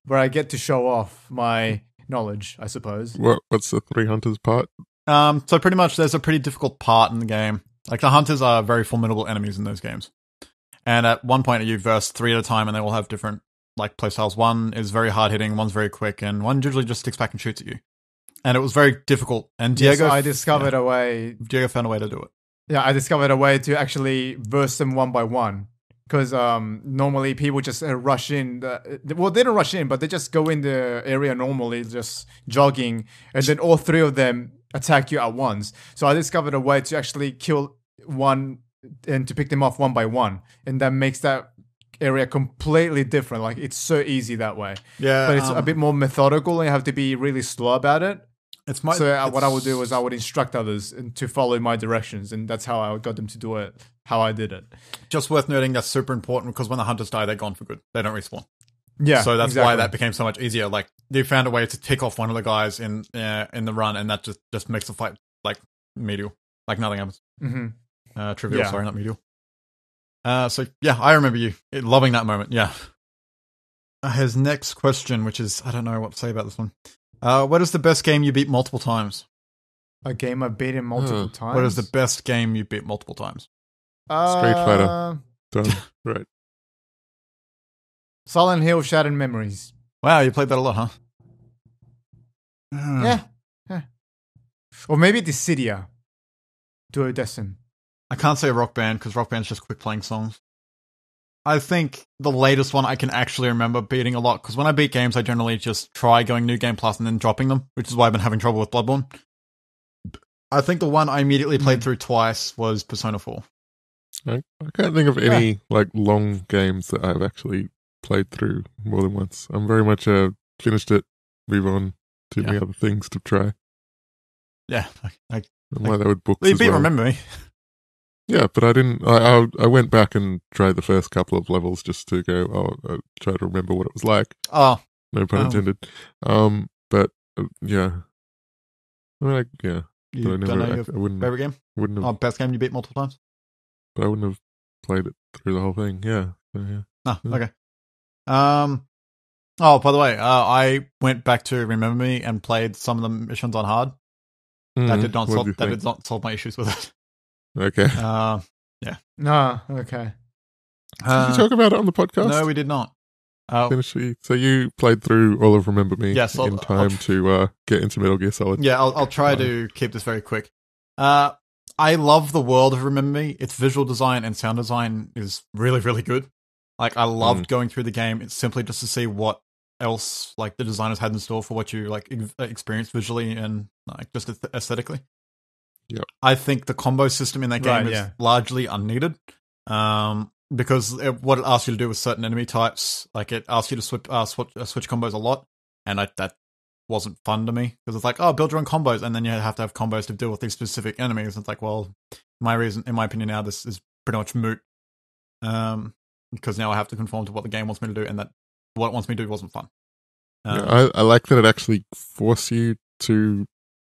where I get to show off my knowledge, I suppose. What's the three hunters part? So pretty much there's a pretty difficult part in the game. Like the hunters are very formidable enemies in those games. And at one point you verse 3 at a time and they all have different like playstyles. One is very hard hitting, one's very quick, and one usually just sticks back and shoots at you. And it was very difficult. And Diego, I discovered a way. Diego found a way to do it. Yeah, I discovered a way to actually verse them one by one. Because normally people just rush in. They don't rush in, but they just go in the area normally, just jogging, and then all three of them attack you at once. So I discovered a way to actually kill one and to pick them off one by one, and that makes that area completely different. Like it's so easy that way. Yeah, but it's a bit more methodical, and you have to be really slow about it. What I would do is I would instruct others to follow my directions, and that's how I got them to do it. How I did it. Just worth noting that's super important because when the hunters die, they're gone for good. They don't respawn. Yeah, so that's why that became so much easier. Like they found a way to tick off one of the guys in the run, and that just makes the fight like medial, like nothing happens. Mm-hmm. Trivial, sorry, not medial. So yeah, I remember you loving that moment. Yeah. His next question, which is I don't know what to say about this one. What is the best game you beat multiple times? A game I beat in multiple times. What is the best game you beat multiple times? Street Fighter. Done. Right. Silent Hill Shattered Memories. Wow, you played that a lot, huh? Yeah. Or maybe Dissidia. Duodecim. I can't say Rock Band because Rock Band's just quick playing songs. I think the latest one I can actually remember beating a lot because when I beat games, I generally just try going New Game Plus and then dropping them, which is why I've been having trouble with Bloodborne. I think the one I immediately played through twice was Persona 4. I can't think of any like long games that I've actually played through more than once. I'm very much finished it, move on, too many other things to try. Yeah, I'm like that with books. You beat Remember Me. Yeah, but I didn't. I went back and tried the first couple of levels just to go. Try to remember what it was like. Oh, no pun intended. But yeah, I mean, yeah. You don't know your favorite game? Wouldn't have. Best game you beat multiple times? But I wouldn't have played it through the whole thing. Yeah. So, yeah. Oh, okay. Oh, by the way, I went back to Remember Me and played some of the missions on hard. That did not solve my issues with it. Okay. Yeah. No. Okay. Did you talk about it on the podcast? No, we did not. So you played through all of Remember Me in time to get into Metal Gear Solid. Yeah, I'll try to keep this very quick. I love the world of Remember Me. Its visual design and sound design is really, really good. Like, I loved going through the game. It's simply just to see what else, like, the designers had in store for what you, like, experience visually and, like, just aesthetically. Yep. I think the combo system in that game is largely unneeded. Because what it asks you to do with certain enemy types, like, it asks you to switch combos a lot, and that wasn't fun to me because it's like, oh, build your own combos, and then you have to have combos to deal with these specific enemies. It's like, well, in my opinion, now this is pretty much moot, because now I have to conform to what the game wants me to do, and that what it wants me to do wasn't fun. I like that it actually forces you to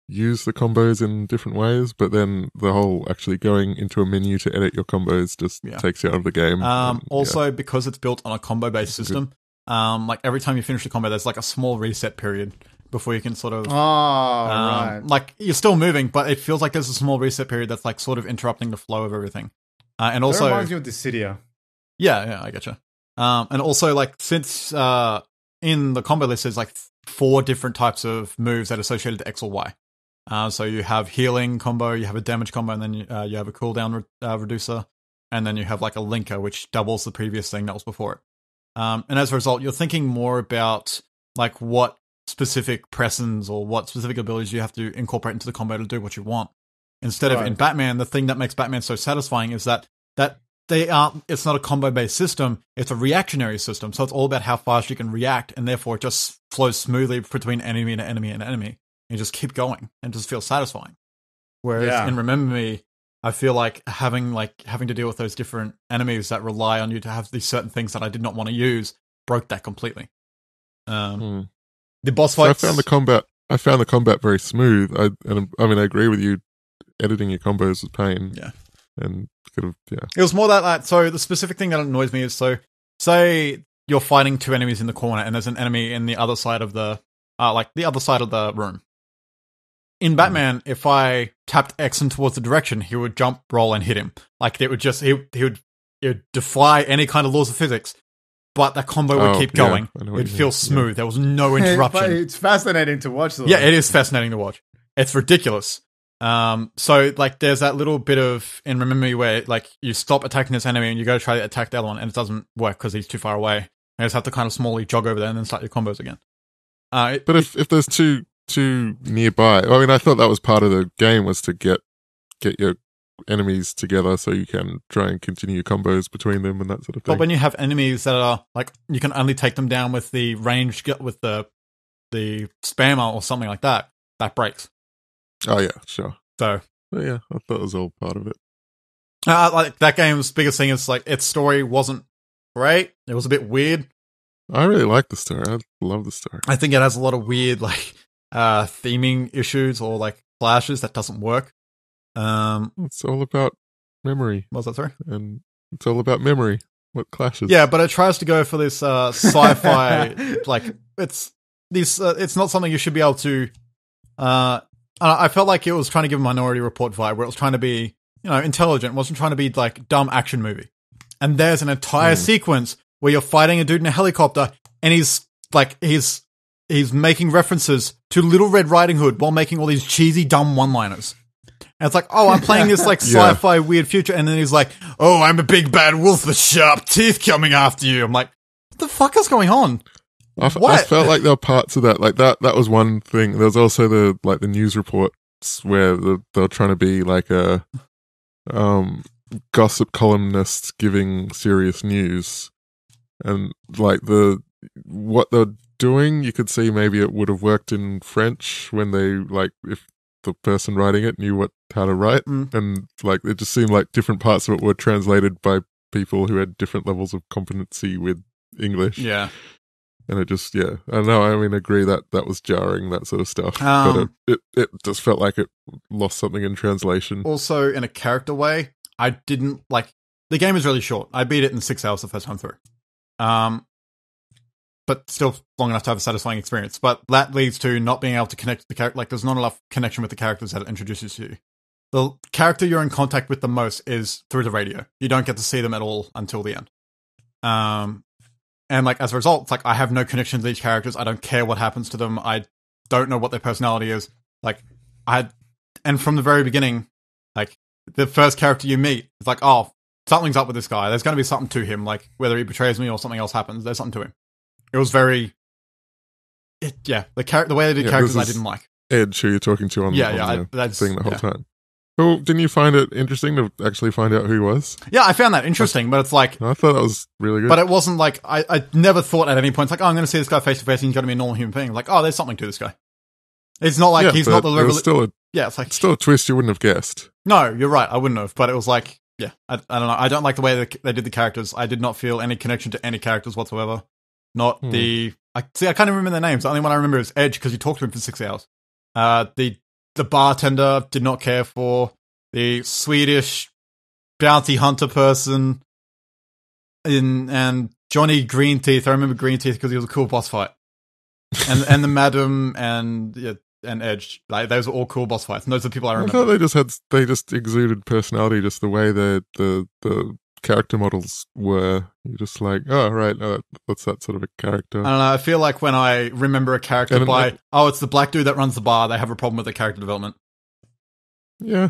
use the combos in different ways, but then the whole actually going into a menu to edit your combos just takes you out of the game. Also, because it's built on a combo-based system, like every time you finish the combo, there's like a small reset period before you can sort of... right. Like, you're still moving, but it feels like there's a small reset period that's like sort of interrupting the flow of everything. And also... That reminds you of Dissidia. Yeah, I getcha. And also, like, since in the combo list, there's like 4 different types of moves that are associated to X or Y. So you have healing combo, you have a damage combo, and then you have a cooldown reducer, and then you have like a linker, which doubles the previous thing that was before it. And as a result, you're thinking more about like what specific pressions or what specific abilities you have to incorporate into the combo to do what you want. Instead of in Batman, the thing that makes Batman so satisfying is that it's not a combo-based system, it's a reactionary system. So it's all about how fast you can react, and therefore it just flows smoothly between enemy and enemy and enemy. You just keep going and just feel satisfying. Whereas in Remember Me, I feel like having to deal with those different enemies that rely on you to have these certain things that I did not want to use broke that completely. The boss fights. So I found the combat very smooth. I agree with you. Editing your combos was pain. Yeah, and it was more that. So the specific thing that annoys me is say you're fighting 2 enemies in the corner, and there's an enemy in the other side of the like the other side of the room. In Batman, if I tapped X in towards the direction, he would jump, roll, and hit him. Like it would just it would defy any kind of laws of physics. But that combo would keep going. It'd feel smooth. There was no interruption. It's fascinating to watch. Yeah, it is fascinating to watch. It's ridiculous. So like there's that little bit of in Remember Me where like you stop attacking this enemy and you go try to attack the other one and it doesn't work because he's too far away. You just have to kind of smallly jog over there and then start your combos again. But if there's two nearby, I mean, I thought that was part of the game was to get your enemies together so you can try and continue your combos between them and that sort of thing. But when you have enemies that are like you can only take them down with the range with the spammer or something like that, that breaks. Oh yeah, sure. So yeah, I thought it was all part of it. Like that game's biggest thing is like its story wasn't great. It was a bit weird. I really like the story. I love the story. I think it has a lot of weird like theming issues or like clashes that doesn't work. It's all about memory. What's that, sorry? And it's all about memory. What clashes? Yeah, but it tries to go for this sci-fi like it's not something you should be able to. I felt like it was trying to give a Minority Report vibe, where it was trying to be intelligent. It wasn't trying to be like dumb action movie. And there's an entire sequence where you're fighting a dude in a helicopter, and he's making references to Little Red Riding Hood while making all these cheesy dumb one-liners. And it's like, oh, I'm playing this like sci-fi weird future, and then he's like, oh, I'm a big bad wolf with sharp teeth coming after you. I'm like, what the fuck is going on? I felt like there were parts of that, like that was one thing. There was also the news reports where they're trying to be like a gossip columnist giving serious news, and like what they're doing, you could see maybe it would have worked in French when they like if the person writing it knew how to write, and like it just seemed like different parts of it were translated by people who had different levels of competency with English. Yeah. And it just, I don't know. I mean, I agree that was jarring, that sort of stuff. But it just felt like it lost something in translation. Also, in a character way, I didn't like the game is really short. I beat it in 6 hours the first time through, but still long enough to have a satisfying experience. But that leads to not being able to connect with the character. Like, there's not enough connection with the characters that it introduces you. The character you're in contact with the most is through the radio. You don't get to see them at all until the end. And like as a result, it's like I have no connection to these characters. I don't care what happens to them. I don't know what their personality is. Like and from the very beginning, like the first character you meet, it's like, oh, something's up with this guy. There's going to be something to him. Like whether he betrays me or something else happens, there's something to him. It was very, the way they did characters I didn't like. Edge, who you're talking to on the thing the whole time. Well, didn't you find it interesting to actually find out who he was? Yeah, I found that interesting, but it's like... I thought that was really good. But it wasn't like... I never thought at any point, it's like, oh, I'm going to see this guy face to face and he's going to be a normal human being. Like, oh, there's something to this guy. It's not like he's not the... it's like... Still a twist you wouldn't have guessed. No, you're right, I wouldn't have. But it was like, I don't know. I don't like the way they did the characters. I did not feel any connection to any characters whatsoever. Not the... I can't even remember their names. The only one I remember is Edge, because you talked to him for 6 hours. The bartender did not care for... The Swedish bounty hunter person and Johnny Greenteeth. I remember Greenteeth because he was a cool boss fight. And the Madam and Edge. Like, those were all cool boss fights. And those are the people I remember. I thought they just exuded personality, just the way the character models were. You're just like, oh, right, what's that sort of a character? I don't know. I feel like when I remember a character it's the black dude that runs the bar, they have a problem with the character development. Yeah.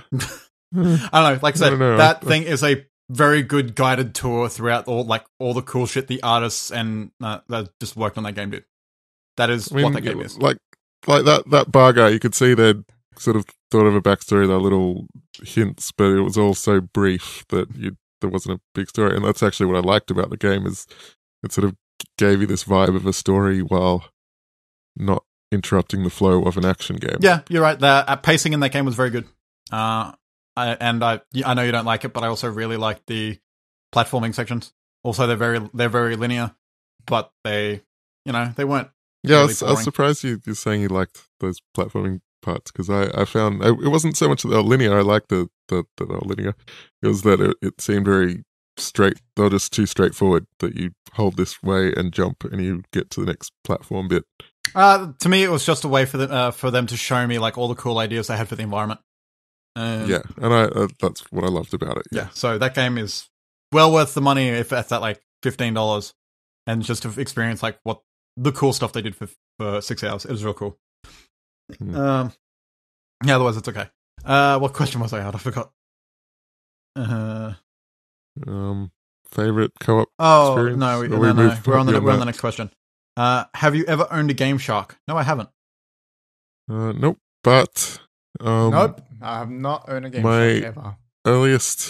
I don't know. Like I said, that thing is a very good guided tour throughout all the cool shit the artists and that just worked on that game did. That is what that game is. Like that bar guy, you could see they'd sort of thought of a backstory, their little hints, but it was all so brief that there wasn't a big story. And that's actually what I liked about the game is it sort of gave you this vibe of a story while not interrupting the flow of an action game. Yeah, you're right. The pacing in that game was very good. I know you don't like it, but I also really like the platforming sections. Also, they're very linear, but they weren't. Yeah, really I was surprised you're saying you liked those platforming parts because I found it wasn't so much that they were linear. I liked that they were linear. It was that it seemed very straight. They were just too straightforward that you hold this way and jump and you get to the next platform bit. To me, it was just a way for them to show me like all the cool ideas they had for the environment. Yeah, and that's what I loved about it. Yeah, so that game is well worth the money if it's at like $15, and just to experience like what the cool stuff they did for 6 hours. It was real cool. Yeah, otherwise it's okay. What question was I out? I forgot. Favorite co-op experience? No, we're on the next question. Have you ever owned a Game Shark? No, I haven't. Nope. But nope, I have not owned a Game Shark ever.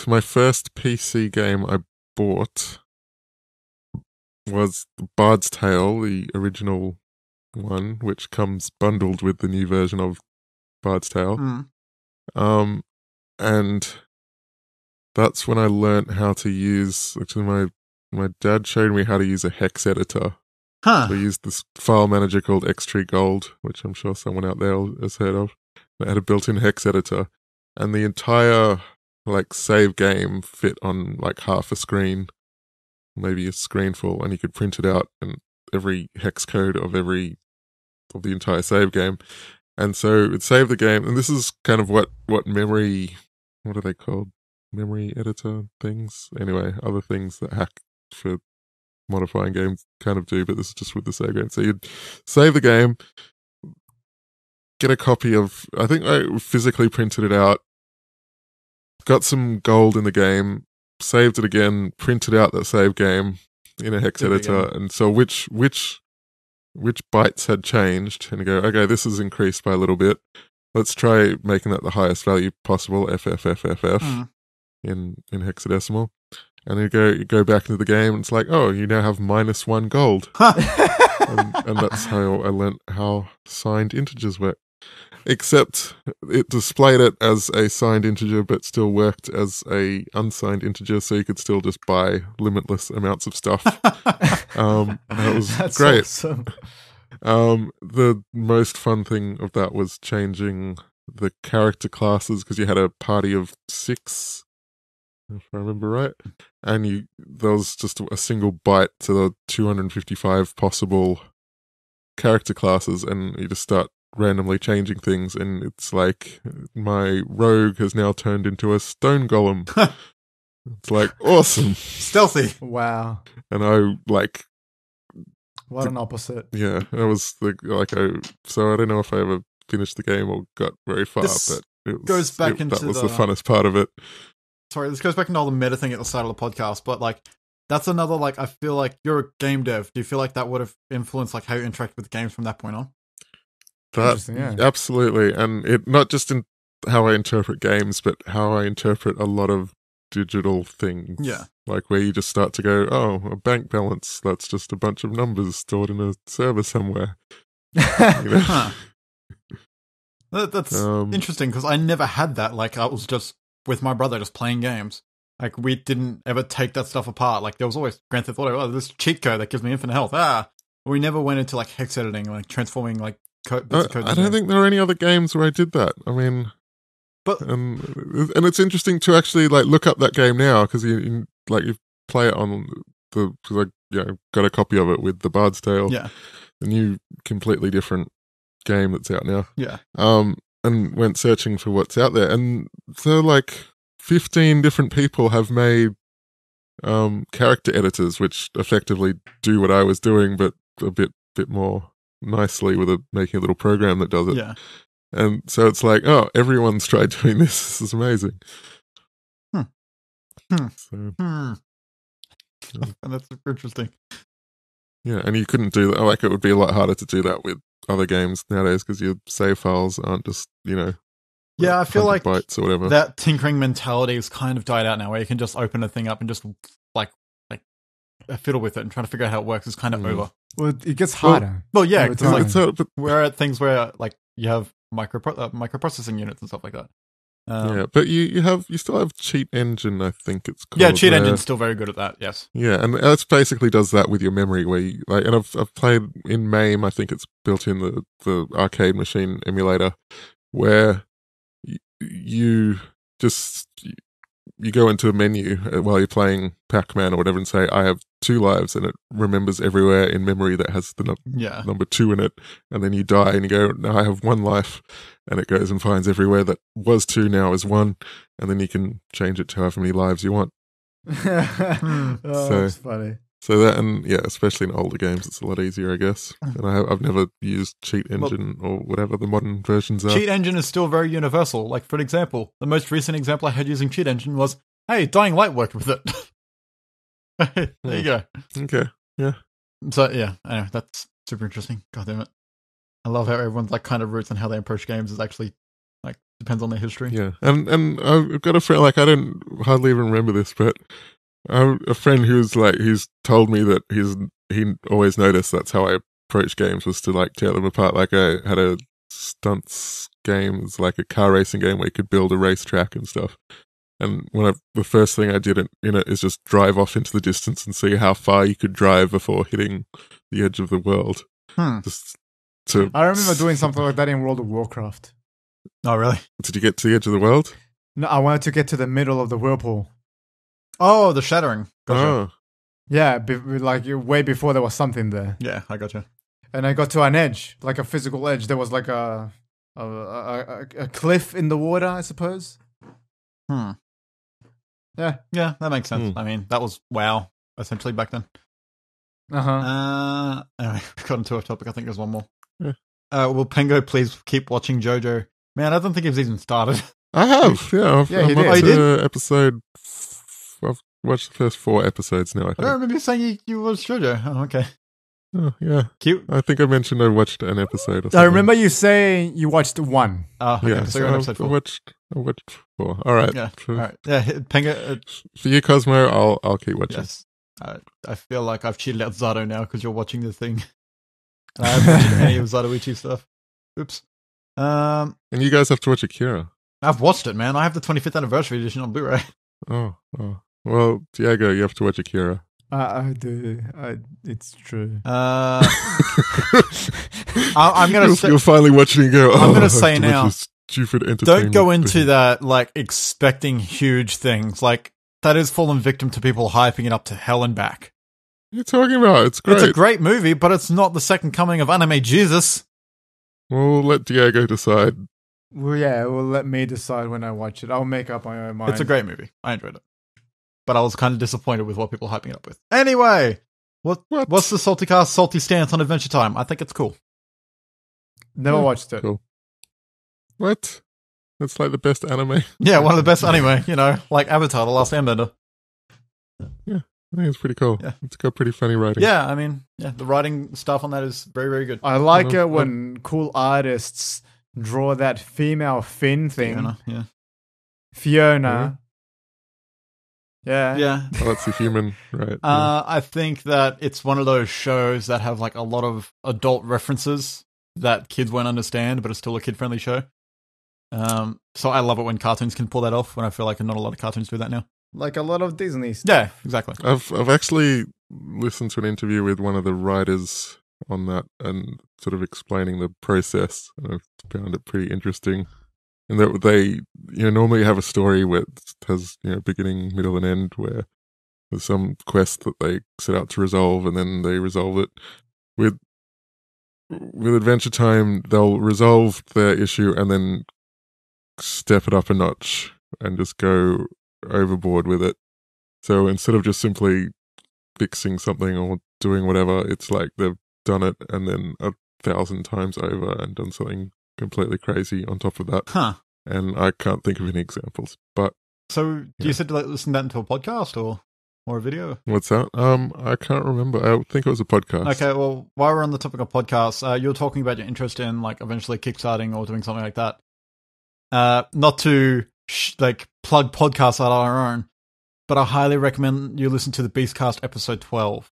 My first PC game I bought was The Bard's Tale, the original one, which comes bundled with the new version of Bard's Tale. And that's when I learnt how to use. Actually, my dad showed me how to use a hex editor. Huh. We used this file manager called Xtree Gold, which I'm sure someone out there has heard of. It had a built-in hex editor, and the entire like save game fit on like half a screen, maybe a screen full, and you could print it out and every hex code of the entire save game. And so it saved the game, and this is kind of what memory, what are they called? Memory editor things? Anyway, other things that hack for modifying games kind of do, but this is just with the save game. So you'd save the game, get a copy of, I think I physically printed it out, got some gold in the game, saved it again, printed out that save game in a hex editor, and so which bytes had changed, and you go, okay, this has increased by a little bit. Let's try making that the highest value possible, FFFFF, in hexadecimal. And you go back into the game, and it's like, oh, you now have -1 gold. and that's how I learnt how signed integers work. Except it displayed it as a signed integer, but still worked as a unsigned integer, so you could still just buy limitless amounts of stuff. That was That's great. awesome. The most fun thing of that was changing the character classes, because you had a party of 6, if I remember right, and there was just a single byte to the 255 possible character classes, and you just start randomly changing things, and it's like my rogue has now turned into a stone golem. It's like awesome, stealthy. Wow, and I like what an opposite. Yeah, it was so I don't know if I ever finished the game or got very far, but that was the funnest part of it. Sorry, this goes back into all the meta thing at the start of the podcast, but like that's another like I feel like you're a game dev. Do you feel like that would have influenced like how you interact with games from that point on? Absolutely, and it not just in how I interpret games, but how I interpret a lot of digital things. Yeah, like where you just start to go, oh, a bank balance, that's just a bunch of numbers stored in a server somewhere. You know? That's interesting, because I never had that. Like I was just with my brother just playing games. Like we didn't ever take that stuff apart. Like there was always Grand Theft Auto. Oh, this cheat code that gives me infinite health. We never went into like hex editing, like transforming like bits of code. I don't think there are any other games where I did that. I mean, but and it's interesting to actually like look up that game now, because you play it on because I got a copy of it with the Bard's Tale. Yeah, the new completely different game that's out now. Yeah. And went searching for what's out there, and so like 15 different people have made character editors which effectively do what I was doing, but a bit more nicely, with making a little program that does it. Yeah. And so it's like, oh, everyone's tried doing this. This is amazing. And that's super interesting. Yeah, and you couldn't do that. Like, it would be a lot harder to do that with other games nowadays, because your save files aren't just, yeah, I feel like bytes or whatever. That tinkering mentality has kind of died out now, where you can just open a thing up and just like fiddle with it and trying to figure out how it works is kind of over. Well, it gets harder. Well, yeah, but we're at things where like you have microprocessing units and stuff like that. Yeah, but you still have Cheat Engine, I think it's called. Yeah, Cheat Engine's still very good at that. Yes. Yeah, and it basically does that with your memory, where you, like, and I've played in MAME. I think it's built in the arcade machine emulator, where you just you go into a menu while you're playing Pac-Man or whatever and say, I have 2 lives, and it remembers everywhere in memory that has the number 2 in it, and then you die and you go, no, I have 1 life, and it goes and finds everywhere that was 2 now is 1, and then you can change it to however many lives you want. That's funny. So that, and yeah, especially in older games, it's a lot easier, I guess. And I've never used Cheat Engine or whatever the modern versions are. Cheat Engine is still very universal. Like, for example, the most recent example I had using Cheat Engine was, hey, Dying Light worked with it. There you go. Okay, yeah. So, yeah, anyway, that's super interesting. God damn it. I love how everyone's, like, kind of roots and how they approach games is actually, like, depends on their history. Yeah, and I've got a friend, like, I don't hardly even remember this, but a friend he's told me that he always noticed that's how I approach games, was to like tear them apart. Like I had a stunts game, it's like a car racing game where you could build a racetrack and stuff. And the first thing I did in it is just drive off into the distance and see how far you could drive before hitting the edge of the world. Just I remember doing something like that in World of Warcraft. Oh, really? Did you get to the edge of the world? No, I wanted to get to the middle of the whirlpool. Oh, the shattering. Gotcha. Oh. Yeah, like way before there was something there. Yeah, I gotcha. And I got to an edge, like a physical edge. There was like a cliff in the water, I suppose. Yeah. Yeah, that makes sense. I mean, that was WoW, essentially, back then. Anyway, we got into a topic. I think there's one more. Yeah. Will Pengo please keep watching JoJo? Man, I don't think he's even started. I have, yeah. I'm up to episode. I've watched the first 4 episodes now, I think. I don't remember you saying you watched JoJo. Oh, okay. Oh, yeah. Cute. I think I mentioned I watched an episode or something. I remember you saying you watched 1. Oh, okay. Yeah, So you're on episode 4. I watched 4. All right. Yeah. All right. Yeah, Pengo. For you, Cosmo, I'll keep watching. Yes. I feel like I've cheated out Zato now because you're watching the thing. And I haven't watched any of Zatoichi stuff. Oops. And you guys have to watch Akira. I've watched it, man. I have the 25th anniversary edition on Blu-ray. Oh. Well, Diego, you have to watch Akira. I do. It's true. I'm gonna. You'll finally watch it and go. I'm gonna say now. Stupid entertainment. Don't go into that like expecting huge things. Like that has fallen victim to people hyping it up to hell and back. What are you talking about? It's great. It's a great movie, but it's not the second coming of anime Jesus. Well, we'll let Diego decide. Well, yeah, well, let me decide when I watch it. I'll make up my own mind. It's a great movie. I enjoyed it. But I was kind of disappointed with what people are hyping it up with. Anyway, what's the Salty Cast salty stance on Adventure Time? I think it's cool. Never watched it. Cool. What? That's like the best anime. Yeah, one of the best anime, like Avatar, The Last Airbender. Yeah, I think it's pretty cool. Yeah. It's got pretty funny writing. Yeah, I mean, the writing stuff on that is very, very good. I like it when cool artists draw that female Finn thing. Fiona. Yeah. Yeah. Oh, that's a human, right? I think that it's one of those shows that have like a lot of adult references that kids won't understand, but it's still a kid-friendly show. So I love it when cartoons can pull that off, when I feel like not a lot of cartoons do that now. Like a lot of Disney stuff. Yeah, exactly. I've actually listened to an interview with one of the writers on that and sort of explaining the process. And I've found it pretty interesting. And that they, normally have a story where it has, beginning, middle, and end, where there's some quest that they set out to resolve, and then they resolve it. With Adventure Time, they'll resolve their issue and then step it up a notch and just go overboard with it. So instead of just simply fixing something or doing whatever, it's like they've done it and then 1,000 times over and done something completely crazy on top of that. Huh. And I can't think of any examples. But so you said to listen to that into a podcast or a video? What's that? I can't remember. I think it was a podcast. Okay, well, while we're on the topic of podcasts, you were talking about your interest in like eventually kickstarting or doing something like that. Not to plug podcasts out on our own, but I highly recommend you listen to the Beastcast episode 12.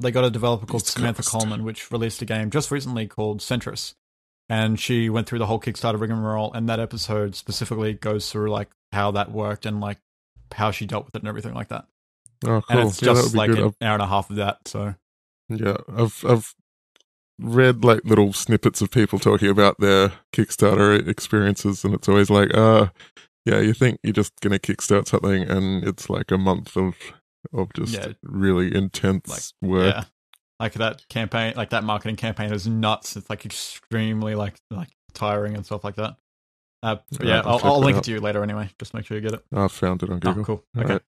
They got a developer called Samantha Coleman, which released a game just recently called Centris. And she went through the whole Kickstarter rigmarole, and that episode specifically goes through like how that worked and like how she dealt with it and everything like that. Oh, cool. And it's just like good. an hour and a half of that. So yeah, I've read like little snippets of people talking about their Kickstarter experiences, and it's always like, Yeah, you think you're just gonna kickstart something, and it's like a month of just really intense work. Yeah, like that campaign, like that marketing campaign is nuts. It's like extremely like tiring and stuff like that. But yeah, I'll link it to you later anyway. Just make sure you get it. I found it on Google. Oh, cool. All Okay.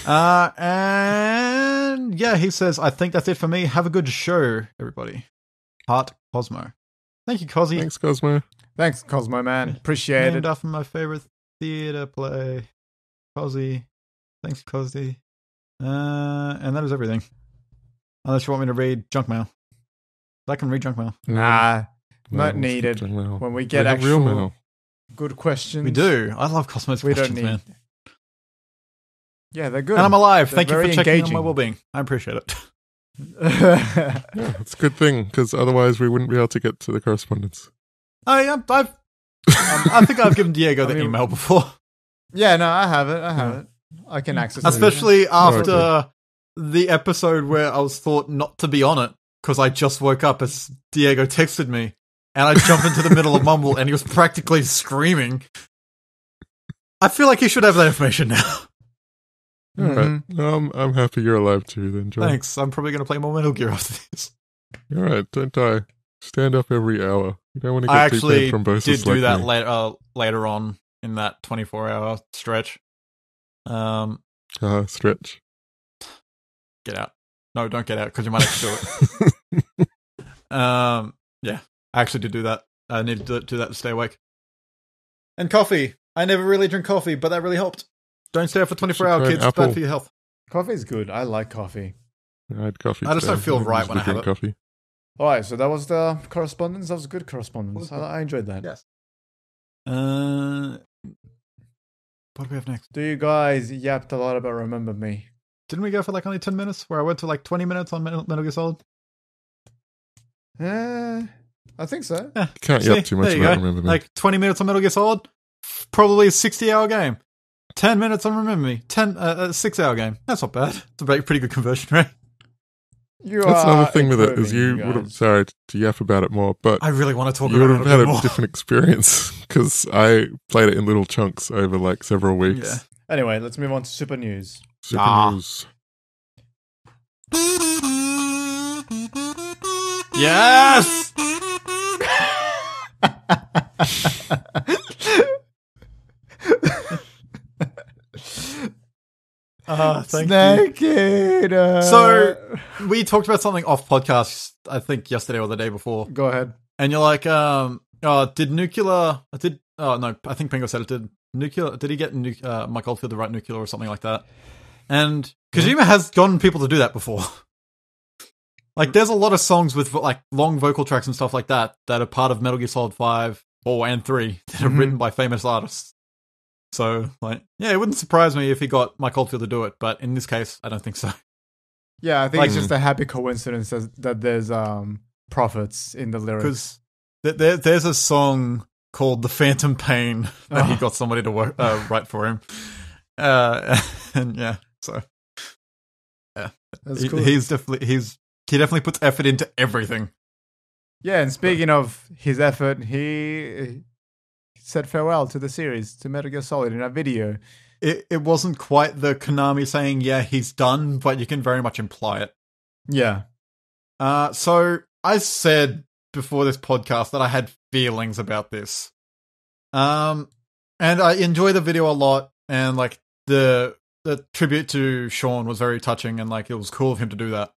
right. And yeah, he says, I think that's it for me. Have a good show, everybody. Heart Cosmo. Thank you, Cosy. Thanks, Cosmo. Thanks, Cosmo, man. Appreciate Named it. after my favorite theater play. Cosy. Thanks, Cosy. And that is everything. Unless you want me to read junk mail. I can read junk mail. Nah, No, not we'll needed. skip mail. When we get have real actual mail. good questions. We do. I love Cosmo's We questions, don't need. man. Yeah, they're good. And I'm alive. They're Thank you for very checking on engaging. my well-being. I appreciate it. Yeah, it's a good thing, because otherwise we wouldn't be able to get to the correspondence. Oh yeah, I think I've given Diego the email before. Yeah, no, I have it. I can access it. Especially after the episode where I was thought not to be on it because I just woke up as Diego texted me and I jumped into the middle of Mumble and he was practically screaming. I feel like you should have that information now. All right. I'm happy you're alive too then, John. Thanks. I'm probably going to play more Metal Gear after this. All right, don't die. Stand up every hour. You don't want to get I deep actually vein thrombosis did do like that me. later on in that 24-hour stretch. Stretch. Get out. No, don't get out because you might have to do it. Yeah, I actually did do that. I needed to do that to stay awake. And coffee. I never really drink coffee, but that really helped. Don't stay up for 24 hours, kids. It's bad for your health. Coffee's good. I like coffee. I had coffee. I just don't today. feel right usually when I have drink it. coffee. All right, so that was the correspondence. That was good correspondence. I enjoyed that. Yes. What do we have next? Do you guys yapped a lot about Remember Me? Didn't we go for like only 10 minutes? Where I went to like 20 minutes on Metal Gear Solid? I think so. Yeah. Can't yap too much there you about go. Remember Me. Like 20 minutes on Metal Gear Solid, probably a 60-hour game. 10 minutes on Remember Me, 6-hour game. That's not bad. It's a pretty good conversion rate. That's another thing with it, is you would have, sorry to yap about it more, but I really want to talk you about would it have a had bit a more. different experience, because I played it in little chunks over like several weeks. Yeah. Anyway, let's move on to Super News. Super news. Yes! Thank Snake you. Eater. So, we talked about something off podcast, I think yesterday or the day before. Go ahead. And you're like, did Nuclear, I think Pingo said it, did he get Mike Oldfield to write Nuclear or something like that? And Kojima has gotten people to do that before. Like, there's a lot of songs with like long vocal tracks and stuff like that are part of Metal Gear Solid 5, 4, and 3 that are written by famous artists. So, like, yeah, it wouldn't surprise me if he got Mike Oldfield to do it, but in this case, I don't think so. Yeah, I think it's just a happy coincidence that there's prophets in the lyrics. Because there's a song called "The Phantom Pain" that he got somebody to write for him, and yeah, so yeah, That's cool. He definitely puts effort into everything. Yeah, and speaking of his effort, he said farewell to the series, to Metal Gear Solid, in a video. It wasn't quite the Konami saying, yeah, he's done, but you can very much imply it. Yeah. So I said before this podcast that I had feelings about this. And I enjoy the video a lot, and like the tribute to Sean was very touching, and like it was cool of him to do that.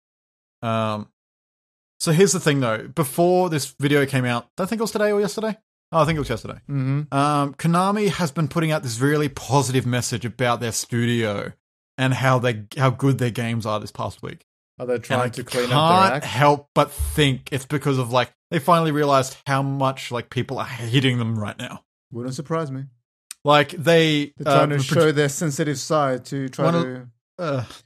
So here's the thing though, before this video came out, I think it was today or yesterday. Oh, I think it was yesterday. Mm-hmm. Konami has been putting out this really positive message about their studio and how good their games are this past week. Are they trying to clean up their I act? can't help but think it's because of like they finally realized how much like people are hating them right now. Wouldn't surprise me. Like They're trying to show their sensitive side to try to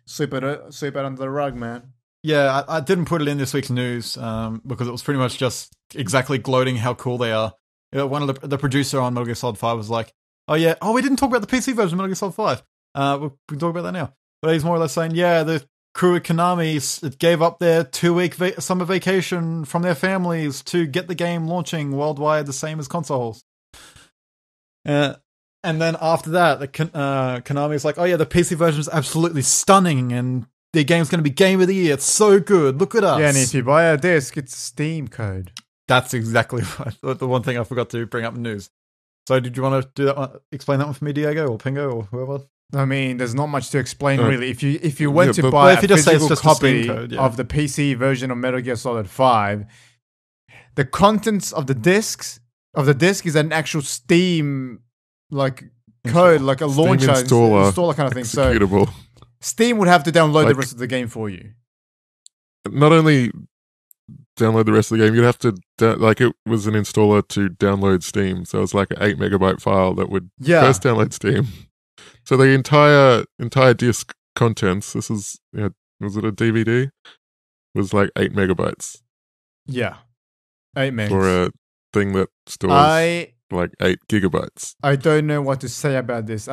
sweep it under the rug, man. Yeah, I didn't put it in this week's news because it was pretty much just exactly gloating how cool they are. You know, one of the producer on Metal Gear Solid 5 was like, we didn't talk about the PC version of Metal Gear Solid 5. We can talk about that now. But he's more or less saying, yeah, the crew at Konami gave up their 2-week summer vacation from their families to get the game launching worldwide the same as consoles. And then after that, Konami's like, oh yeah, the PC version is absolutely stunning and the game's going to be Game of the Year. It's so good. Look at us. Yeah, and if you buy a disc, it's Steam code. That's exactly the one thing I forgot to bring up in news. So did you want to do that one, explain that one for me, Diego or Pingo or whoever? I mean, there's not much to explain really. If you went to buy well, if a you just say it's physical just a copy Steam code, yeah. of the PC version of Metal Gear Solid 5, the contents of the disc is an actual Steam like code, like a Steam launcher installer kind of thing. So executable. Steam would have to download the Like- rest of the game for you. Not only download the rest of the game, you'd have to like it was an installer to download Steam, so it was like an 8 megabyte file that would first download Steam. So the entire disc contents, this is was it a DVD? Was like 8 megabytes. Yeah, 8 megs for a thing that stores like 8 gigabytes. I don't know what to say about this.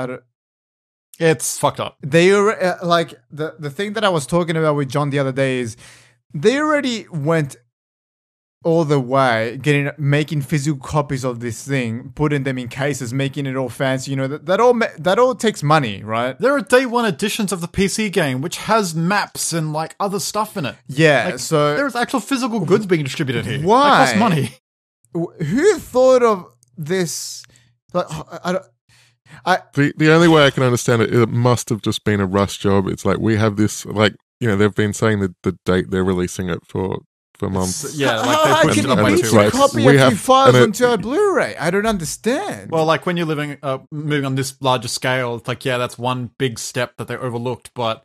It's fucked up. They like the thing that I was talking about with John the other day is they already went all the way making physical copies of this thing, putting them in cases, making it all fancy. You know that all takes money, right? There are day one editions of the PC game which has maps and like other stuff in it. Yeah, like, so there's actual physical goods being distributed here. Why? That costs money. Who thought of this? Like, the only way I can understand it, it must have just been a rush job. It's like we have this, like they've been saying the date they're releasing it for months. Yeah, like how they pushed can it up by you 2 like, weeks. copy We a few have- files and onto a Blu-ray? I don't understand. Well, like when you're moving on this larger scale, it's like that's one big step that they overlooked, but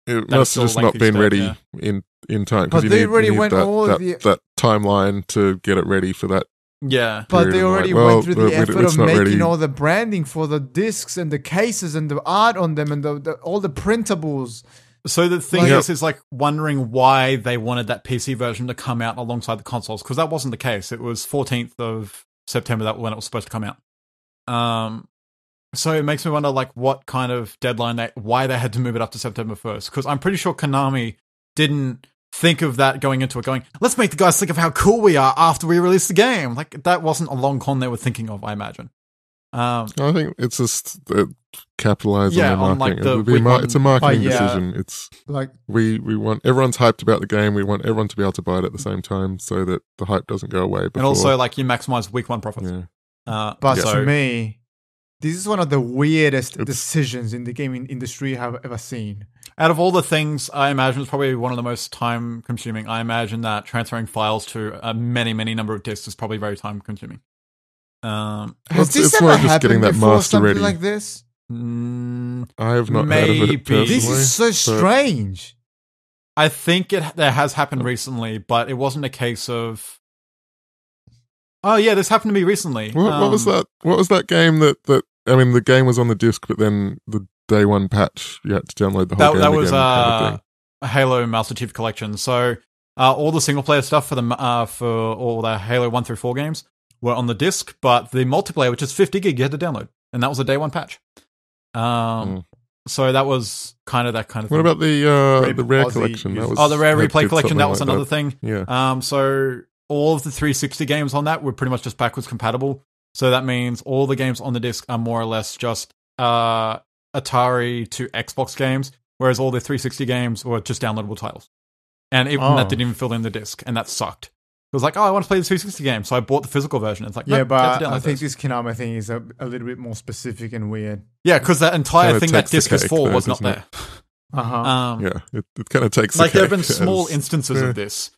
It That must is have still just a not lengthy been step, ready yeah. in time But because they you already need went all that timeline to get it ready for that. yeah. But period they of, already like, went through the well, effort it's of not making ready. all the branding for the discs and the cases and the art on them and all the printables. So the thing Like- is like wondering why they wanted that PC version to come out alongside the consoles, because that wasn't the case. It was 14th of September that when it was supposed to come out. So it makes me wonder like what kind of deadline why they had to move it up to September 1st, because I'm pretty sure Konami didn't think of that going into it, going, let's make the guys think of how cool we are after we release the game. Like that wasn't a long con they were thinking of, I imagine. I think it's just capitalize Yeah, on on, their like, marketing. the It would be week one- it's a marketing yeah. decision. It's Like, we want everyone's hyped about the game. We want everyone to be able to buy it at the same time so that the hype doesn't go away. Before. And also like you maximize week one profits. yeah. but so- to me, this is one of the weirdest It's- decisions in the gaming industry I've ever seen. Out of all the things, I imagine it's probably one of the most time consuming. I imagine that transferring files to a many number of disks is probably very time consuming. Has It's- this it's more ever just getting happened that before? master Something ready. like this? I have not heard of Maybe. it personally. This is so but- strange. I think there has happened recently, but it wasn't a case of. Oh yeah, this happened to me recently. What was that? What was that game that? I mean, the game was on the disc, but then the day one patch, you had to download the whole game That was again. Kind of thing. a Halo Master Chief Collection. So all the single player stuff for all the Halo 1 through 4 games were on the disc, but the multiplayer, which is 50 gig, you had to download, and that was a day one patch. So that was kind of that kind of What thing. about the rare Aussie collection? That users. was the Rare had- Replay did Collection, something that was like another thing. Yeah. So all of the 360 games on that were pretty much just backwards compatible. So that means all the games on the disc are more or less just Atari to Xbox games, whereas all the 360 games were just downloadable titles. And even that didn't even fill in the disc, and that sucked. It was like, oh, I want to play the 360 game, so I bought the physical version. It's like, Yeah, nope, you have but to download I think those. this Konami thing is a little bit more specific and weird. Yeah, because that entire Kinda thing that takes the disc is cake, for though, was not doesn't there. it? Uh-huh. Yeah, it kind of takes Like the there have been cake small as- instances yeah. of this.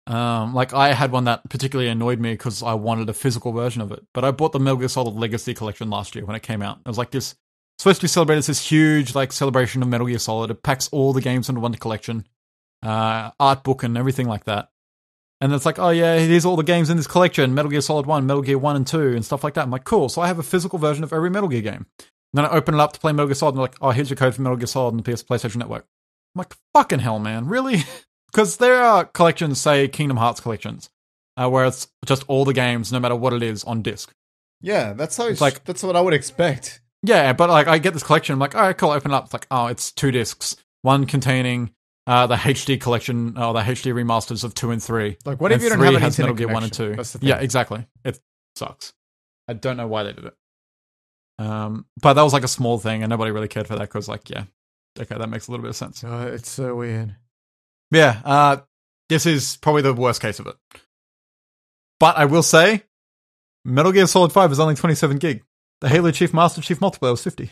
Like I had one that particularly annoyed me because I wanted a physical version of it. But I bought the Metal Gear Solid Legacy Collection last year when it came out. It was like this supposed to be celebrated as this huge like celebration of Metal Gear Solid. It packs all the games into one collection, art book and everything like that. And it's like, oh yeah, here's all the games in this collection: Metal Gear Solid 1, Metal Gear 1 and 2, and stuff like that. I'm like, cool. So I have a physical version of every Metal Gear game. And then I open it up to play Metal Gear Solid, and they're like, oh, here's your code for Metal Gear Solid on the PlayStation Network. I'm like, fucking hell, man, really? Because there are collections, say Kingdom Hearts collections, where it's just all the games, no matter what it is, on disc. Yeah, that's how It's like- that's what I would expect. Yeah, but like I get this collection, I'm like, all right, cool, open it up. It's like, oh, it's 2 discs, one containing the HD collection, or the HD remasters of 2 and 3. Like, what if And you don't 3 have an has Metal internet Gear 1 and connection? 2. That's the thing. Yeah, exactly. It sucks. I don't know why they did it. But that was like a small thing, and nobody really cared for that because, like, yeah, okay, that makes a little bit of sense. It's so weird. Yeah, this is probably the worst case of it. But I will say, Metal Gear Solid 5 is only 27 gig. The Halo Chief Master Chief multiplayer was 50.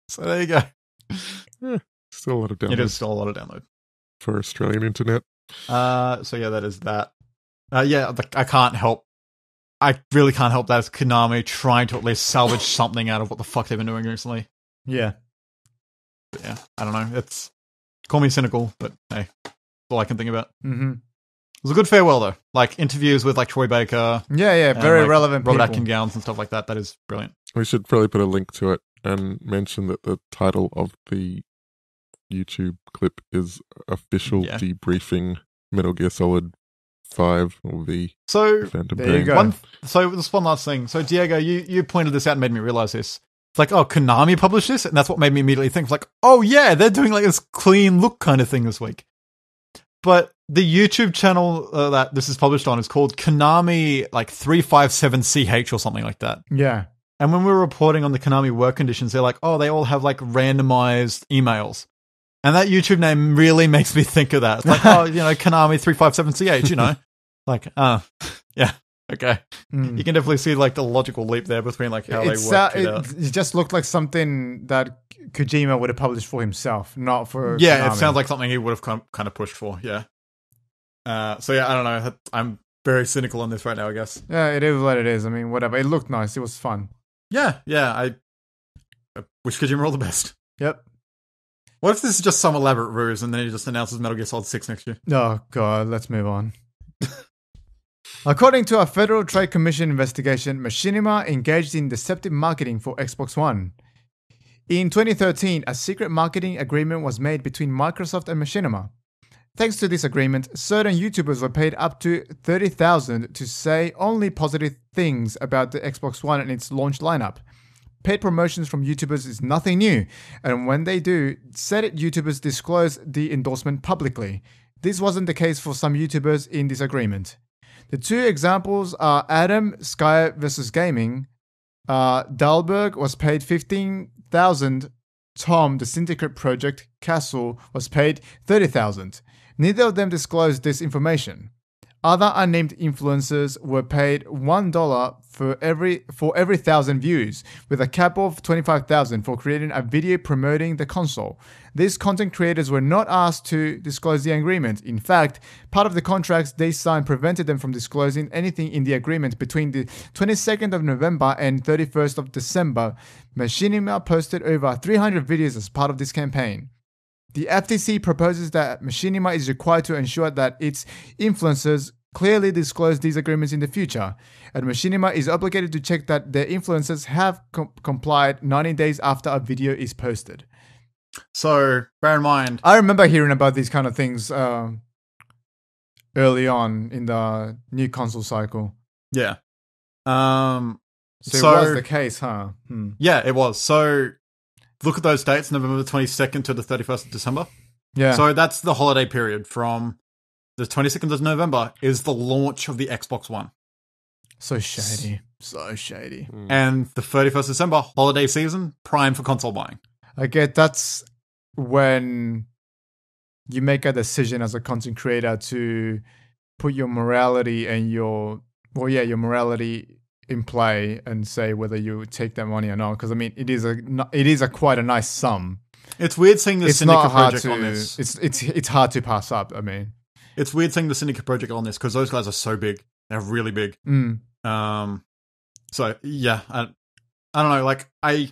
So there you go. Still a lot of download. It is still a lot of download. For Australian internet. So yeah, that is that. Yeah, I can't help. I really can't help that it's Konami trying to at least salvage something out of what the fuck they've been doing recently. Yeah. But yeah, I don't know. It's call me cynical, but hey, that's all I can think about. Mm-hmm. It was a good farewell though, like interviews with like Troy Baker. Yeah, very like, relevant Robert people. Atkins and stuff like that. That is brilliant. We should probably put a link to it and mention that the title of the YouTube clip is Official Debriefing Metal Gear Solid 5 or the So Phantom there you Pain. go. So this one last thing. So Diego, you pointed this out and made me realize this. It's like, oh, Konami published this, and that's what made me immediately think, like, oh yeah, they're doing like this clean look kind of thing this week. But the YouTube channel that this is published on is called Konami like 357CH or something like that. Yeah. And when we were reporting on the Konami work conditions, they're like, oh, they all have like randomized emails. And that YouTube name really makes me think of that. It's like, oh, Konami 357CH, like, yeah, okay. You can definitely see like the logical leap there between like how they worked it out. It just looked like something that Kojima would have published for himself, not for Yeah, Konami. it sounds like something he would have kind of pushed for, yeah. So yeah, I don't know. I'm very cynical on this right now, I guess. Yeah, it is what it is. I mean, whatever. It looked nice. It was fun. Yeah, I wish Kojima all the best. Yep. What if this is just some elaborate ruse and then he just announces Metal Gear Solid 6 next year? Oh, God. Let's move on. According to a Federal Trade Commission investigation, Machinima engaged in deceptive marketing for Xbox One. In 2013, a secret marketing agreement was made between Microsoft and Machinima. Thanks to this agreement, certain YouTubers were paid up to $30,000 to say only positive things about the Xbox One and its launch lineup. Paid promotions from YouTubers is nothing new, and when they do, said YouTubers disclose the endorsement publicly. This wasn't the case for some YouTubers in this agreement. The two examples are Adam, Sky vs. Gaming. Dahlberg was paid $15,000. Tom, the Syndicate Project, Castle, was paid $30,000. Neither of them disclosed this information. Other unnamed influencers were paid $1 for every 1,000 views, with a cap of $25,000 for creating a video promoting the console. These content creators were not asked to disclose the agreement. In fact, part of the contracts they signed prevented them from disclosing anything in the agreement between the 22nd of November and 31st of December. Machinima posted over 300 videos as part of this campaign. The FTC proposes that Machinima is required to ensure that its influencers clearly disclose these agreements in the future, and Machinima is obligated to check that their influencers have complied 90 days after a video is posted. So, bear in mind... I remember hearing about these kind of things early on in the new console cycle. Yeah. So it was the case, huh? Yeah, it was. So... Look at those dates, November the 22nd to the 31st of December. Yeah. So that's the holiday period from the 22nd of November is the launch of the Xbox One. So shady. So shady. And the 31st of December, holiday season, prime for console buying. I get that's when you make a decision as a content creator to put your morality and your morality in play and say whether you take that money or not, because I mean it is a quite a nice sum. It's weird seeing the Syndicate Project on this. It's hard to pass up. I mean, it's weird seeing the Syndicate Project on this because those guys are so big. They're really big. So yeah, I don't know. Like I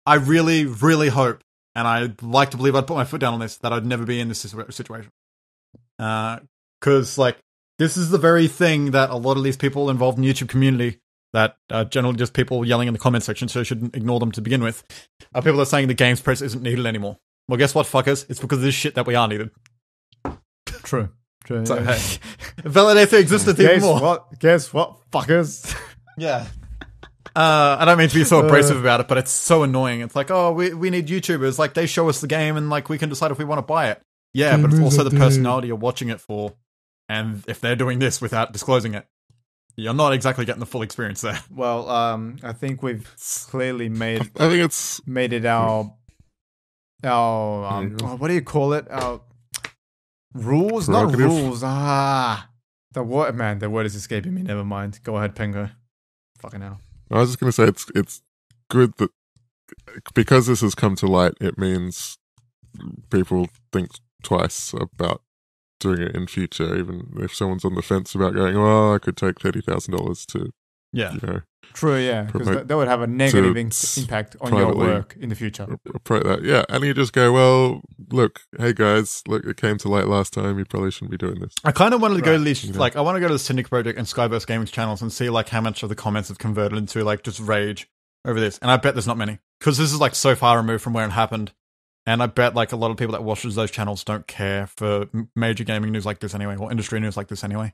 really, really hope, and I'd like to believe I'd put my foot down on this, that I'd never be in this situation. Because like. This is the very thing that a lot of these people involved in the YouTube community, that are generally just people yelling in the comment section, so you shouldn't ignore them to begin with, are people that are saying the games press isn't needed anymore. Well, guess what, fuckers? It's because of this shit that we are needed. True. So, hey, it validates their existence even more. Guess what, fuckers? Yeah. I don't mean to be so abrasive about it, but it's so annoying. It's like, oh, we need YouTubers. Like, they show us the game and, like, we can decide if we want to buy it. Yeah, but it's also the personality you're watching it for. And if they're doing this without disclosing it. you're not exactly getting the full experience there. Well, I think we've clearly I think it's made it our what do you call it? Our rules, not Prerogative. rules. The word is escaping me. Never mind. Go ahead, Pengo. Fucking hell. I was just going to say it's good that because this has come to light, it means people think twice about doing it in future, even if someone's on the fence about going, I could take $30,000 to, Yeah. True, yeah, because promote that would have a negative to impact on your privately work in the future. approach that. Yeah, and you just go, well, look, hey guys, look, it came to light last time. You probably shouldn't be doing this. I kind of wanted to go to these, Yeah. like, I want to go to the Syndicate Project and Skyburst Gaming's channels and see, like, how much of the comments have converted into, like, just rage over this. And I bet there's not many. Because this is, like, so far removed from where it happened. And I bet, like, a lot of people that watches those channels don't care for major gaming news like this anyway, or industry news like this anyway.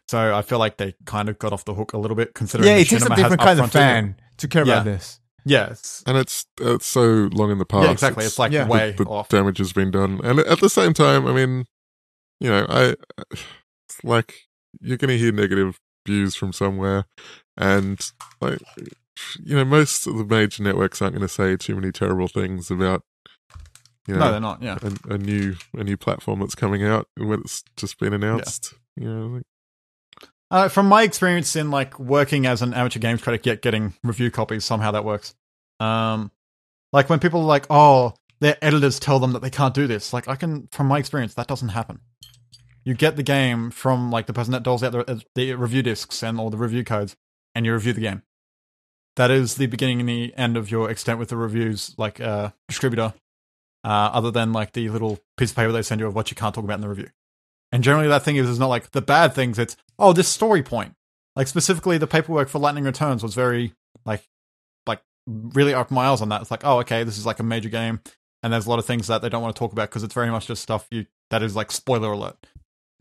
So I feel like they kind of got off the hook a little bit, considering Yeah, the it takes a cinema different has kind of upfronted it. fan to care Yeah. about this. Yes. And it's so long in the past. Yeah, exactly. It's like yeah. way the off. damage has been done, and at the same time, I mean, you know, it's like you're going to hear negative views from somewhere, and like, you know, most of the major networks aren't going to say too many terrible things about, you know, No, they're not. Yeah. a new platform that's coming out when it's just been announced. You know, like, From my experience in like working as an amateur games critic, yet getting review copies, somehow that works. Like when people are like, "Oh, their editors tell them that they can't do this," like from my experience, that doesn't happen. You get the game from like the person that doles out the review discs and all the review codes, and you review the game. That is the beginning and the end of your extent with the reviews, like distributor. Other than like the little piece of paper they send you of what you can't talk about in the review. And generally that thing is not like the bad things, it's, this story point. Like specifically the paperwork for Lightning Returns was very, like really opened my eyes on that. It's like, okay, this is like a major game, and there's a lot of things that they don't want to talk about because it's very much just stuff that is like spoiler alert.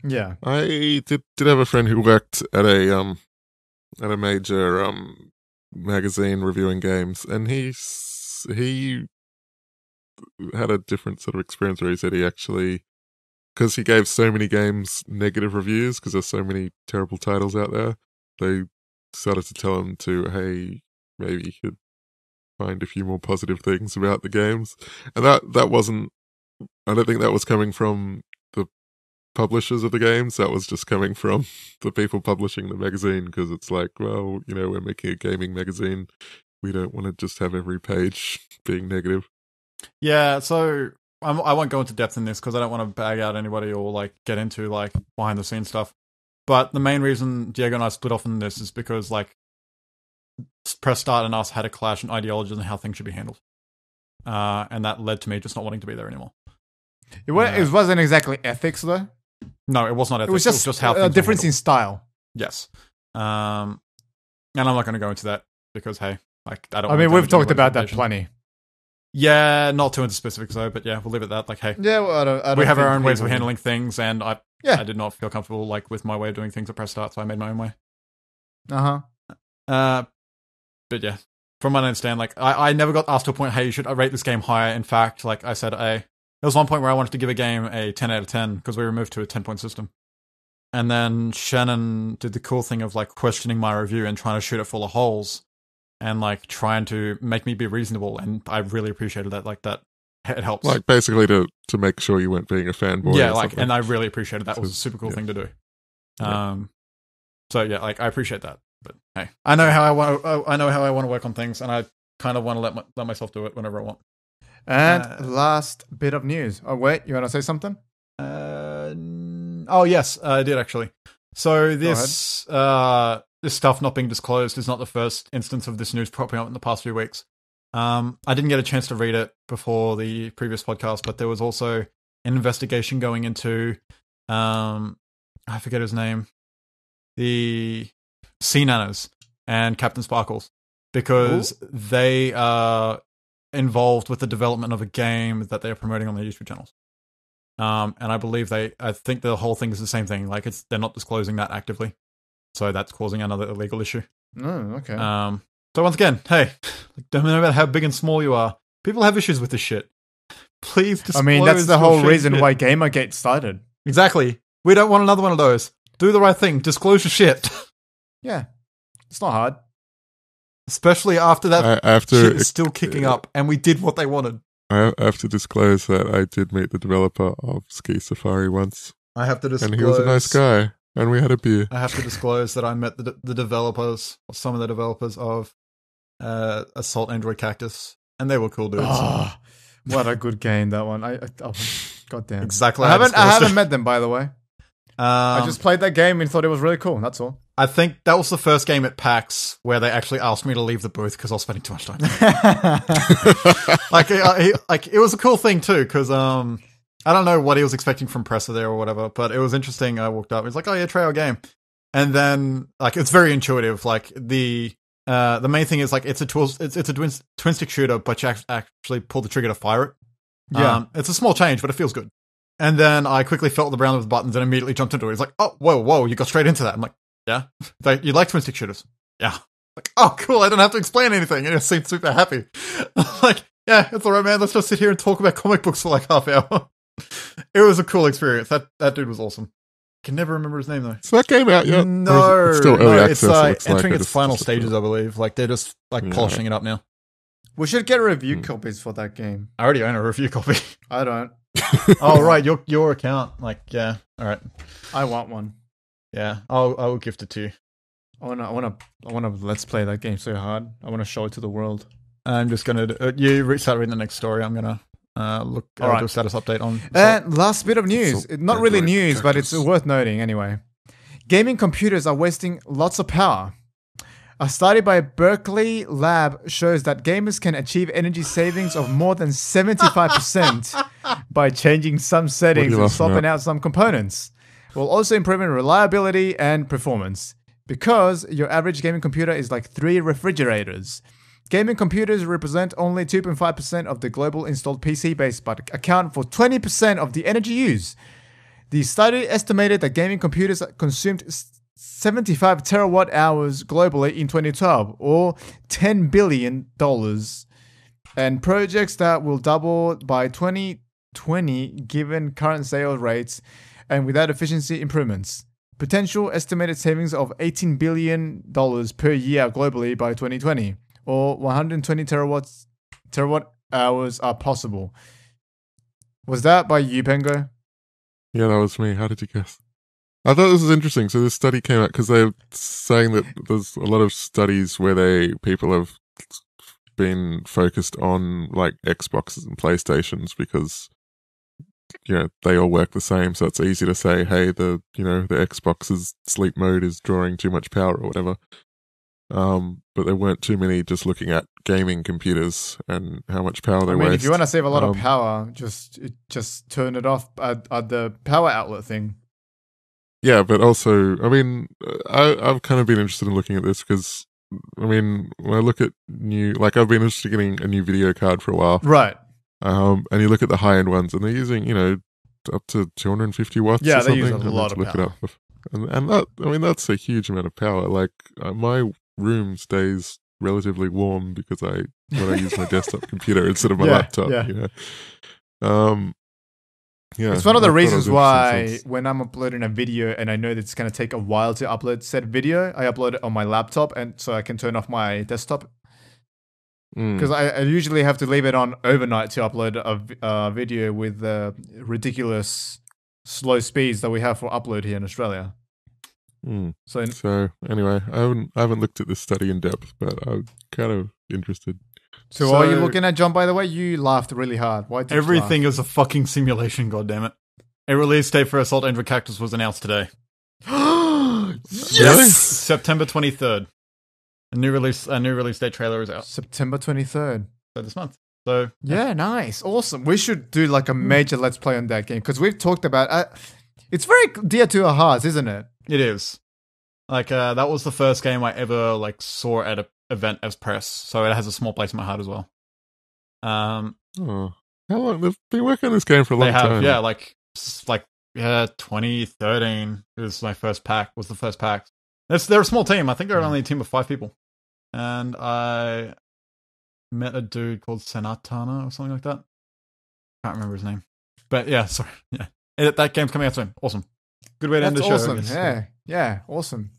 Yeah. I did have a friend who worked at a major magazine reviewing games, and he had a different sort of experience where he said he actually, because he gave so many games negative reviews because there's so many terrible titles out there, they started to tell him to, hey, maybe you could find a few more positive things about the games. And that wasn't, I don't think that was coming from the publishers of the games, that was just coming from the people publishing the magazine, because it's like, well, you know, we're making a gaming magazine, we don't want to just have every page being negative. Yeah, so I won't go into depth in this because I don't want to bag out anybody or like get into like behind the scenes stuff. But the main reason Diego and I split off in this is because like Press Start and us had a clash in ideologies on how things should be handled. And that led to me just not wanting to be there anymore. It wasn't exactly ethics though. No, it was not ethics. It was just how a things difference were in style. Yes. And I'm not going to go into that because, hey, like I don't. I want mean, to we've damage talked anybody's about that reputation. plenty. Yeah, not too into specifics though, but yeah, we'll leave it at that. Like, hey, Yeah, well, I don't we have our think own ways of people- handling things, and I Yeah. did not feel comfortable like with my way of doing things at Press Start, so I made my own way. But yeah, from what I understand, like I never got asked to a point, hey, you should rate this game higher. In fact, like I said, there was one point where I wanted to give a game a 10 out of 10 because we were moved to a 10-point system. And then Shannon did the cool thing of like questioning my review and trying to shoot it full of holes and like trying to make me be reasonable. And I really appreciated that. Like that, it helps. Like basically to make sure you weren't being a fanboy. Yeah, or like, something. and I really appreciated that. It was a So, super cool yeah. thing to do. Yeah. So yeah, like I appreciate that. But hey, I know how I want to work on things, and I kind of want to let myself do it whenever I want. And last bit of news. Oh wait, you want to say something? Oh yes, I did actually. So this stuff not being disclosed is not the first instance of this news popping up in the past few weeks. I didn't get a chance to read it before the previous podcast, but there was also an investigation going into I forget his name, the Sea Nanas and Captain Sparkles, because they are involved with the development of a game that they are promoting on their YouTube channels. And I believe I think the whole thing is the same thing. Like they're not disclosing that actively. So that's causing another illegal issue. Oh, okay. So once again, hey, don't know about how big and small you are. People have issues with this shit. Please disclose. I mean, that's the your whole shit reason shit. why Gamergate started. Exactly. We don't want another one of those. Do the right thing. Disclose your shit. Yeah, it's not hard. Especially after that I have shit to is still kicking up, and we did what they wanted. I have to disclose that I did meet the developer of Ski Safari once, I have to disclose, and he was a nice guy, and we had a beer. I have to disclose that I met the developers, or some of the developers of Assault Android Cactus, and they were cool dudes. Oh, what a good game that one! Goddamn. Exactly. I haven't met them, by the way. I I just played that game and thought it was really cool. That's all. I think that was the first game at PAX where they actually asked me to leave the booth because I was spending too much time. It was a cool thing too because I don't know what he was expecting from Presser there or whatever, but it was interesting. I walked up, he's like, "Oh yeah, try our game," and then like it's very intuitive. Like the main thing is like it's a twin stick shooter, but you actually pull the trigger to fire it. Yeah. It's a small change, but it feels good. And then I quickly felt the brown with the buttons and immediately jumped into it. He's like, "Oh, whoa, you got straight into that." I'm like, "Yeah, you like twin stick shooters?" "Yeah." Like, "Oh, cool, I don't have to explain anything." And he seemed super happy. Like, "Yeah, it's all right, man. Let's just sit here and talk about comic books for like half hour." It was a cool experience. That dude was awesome. Can never remember his name though. Is that game out yet? No, it's still early access. It's it looks entering like its final stages, I believe. Like they're just like polishing it up now. We should get review copies for that game. I already own a review copy. I don't. Oh right, your account. Like yeah, all right. I want one. Yeah, I will gift it to you. I wanna let's play that game so hard. I wanna show it to the world. I'm just gonna you start reading the next story. I'm gonna do a status update on. And last bit of news. Not really news, but it's worth noting anyway. Gaming computers are wasting lots of power. A study by Berkeley Lab shows that gamers can achieve energy savings of more than 75% by changing some settings and swapping out some components, while also improving reliability and performance. Because your average gaming computer is like 3 refrigerators. Gaming computers represent only 2.5% of the global installed PC base, but account for 20% of the energy used. The study estimated that gaming computers consumed 75 terawatt hours globally in 2012, or $10 billion, and projects that will double by 2020 given current sales rates and without efficiency improvements. Potential estimated savings of $18 billion per year globally by 2020, or 120 terawatt hours are possible. Was that by you, Pengo? Yeah, that was me. How did you guess? I thought this was interesting. So this study came out because they're saying that there's a lot of studies where people have been focused on like Xboxes and PlayStations because they all work the same. So it's easy to say, hey, the Xbox's sleep mode is drawing too much power or whatever. But there weren't too many just looking at gaming computers and how much power they waste. If you want to save a lot of power, just turn it off at the power outlet thing. Yeah, but also, I mean, I've kind of been interested in looking at this because, I mean, when I look at I've been interested in getting a new video card for a while. Right. And you look at the high-end ones and they're using, up to 250 watts or something. Yeah, they use a lot of power. And that, I mean, that's a huge amount of power. Like, my room stays relatively warm because when I use my desktop computer instead of my laptop, Yeah, it's one of the reasons why when I'm uploading a video and I know that it's going to take a while to upload said video, I upload it on my laptop and so I can turn off my desktop. Because I usually have to leave it on overnight to upload a video with ridiculous slow speeds that we have for upload here in Australia. So anyway, I haven't looked at this study in depth, but I'm kind of interested. So what are you looking at, John, by the way? You laughed really hard. Why did everything you is a fucking simulation, goddammit. A release date for Assault Android Cactus was announced today. Yes! Really? September 23rd. A new release date trailer is out. September 23rd. So this month. So yeah, nice. Awesome. We should do like a major Let's Play on that game because we've talked about it's very dear to our hearts, isn't it? It is. Like, that was the first game I ever like saw at an event as press, so it has a small place in my heart as well. How long they've been working on this game for a long time? Yeah, like 2013 was my first pack. Was the first pack. They're a small team. I think they're only a team of 5 people, and I met a dude called Senatana or something like that. Can't remember his name, but yeah, sorry. Yeah, that game's coming out soon. Awesome. Good way to end the show. Awesome. Yeah, awesome.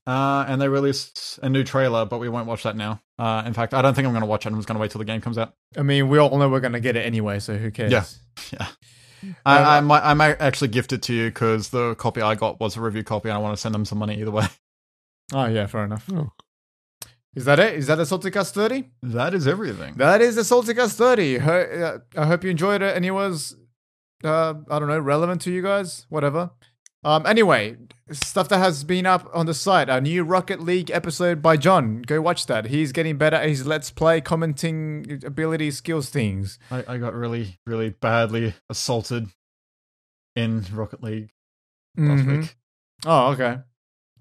And they released a new trailer, but we won't watch that now. In fact, I don't think I'm going to watch it. I'm just going to wait till the game comes out. I mean, we all know we're going to get it anyway, so who cares? Yeah. Yeah. I might actually gift it to you because the copy I got was a review copy and I want to send them some money either way. Oh, yeah, fair enough. Oh. Is that it? Is that the Saltycast 30? That is everything. That is the Saltycast 30. I hope you enjoyed it and it was, I don't know, relevant to you guys? Whatever. Anyway, stuff that has been up on the site. A new Rocket League episode by John. Go watch that. He's getting better at his Let's Play, commenting, ability, skills things. I got really, really badly assaulted in Rocket League last week. Oh, okay.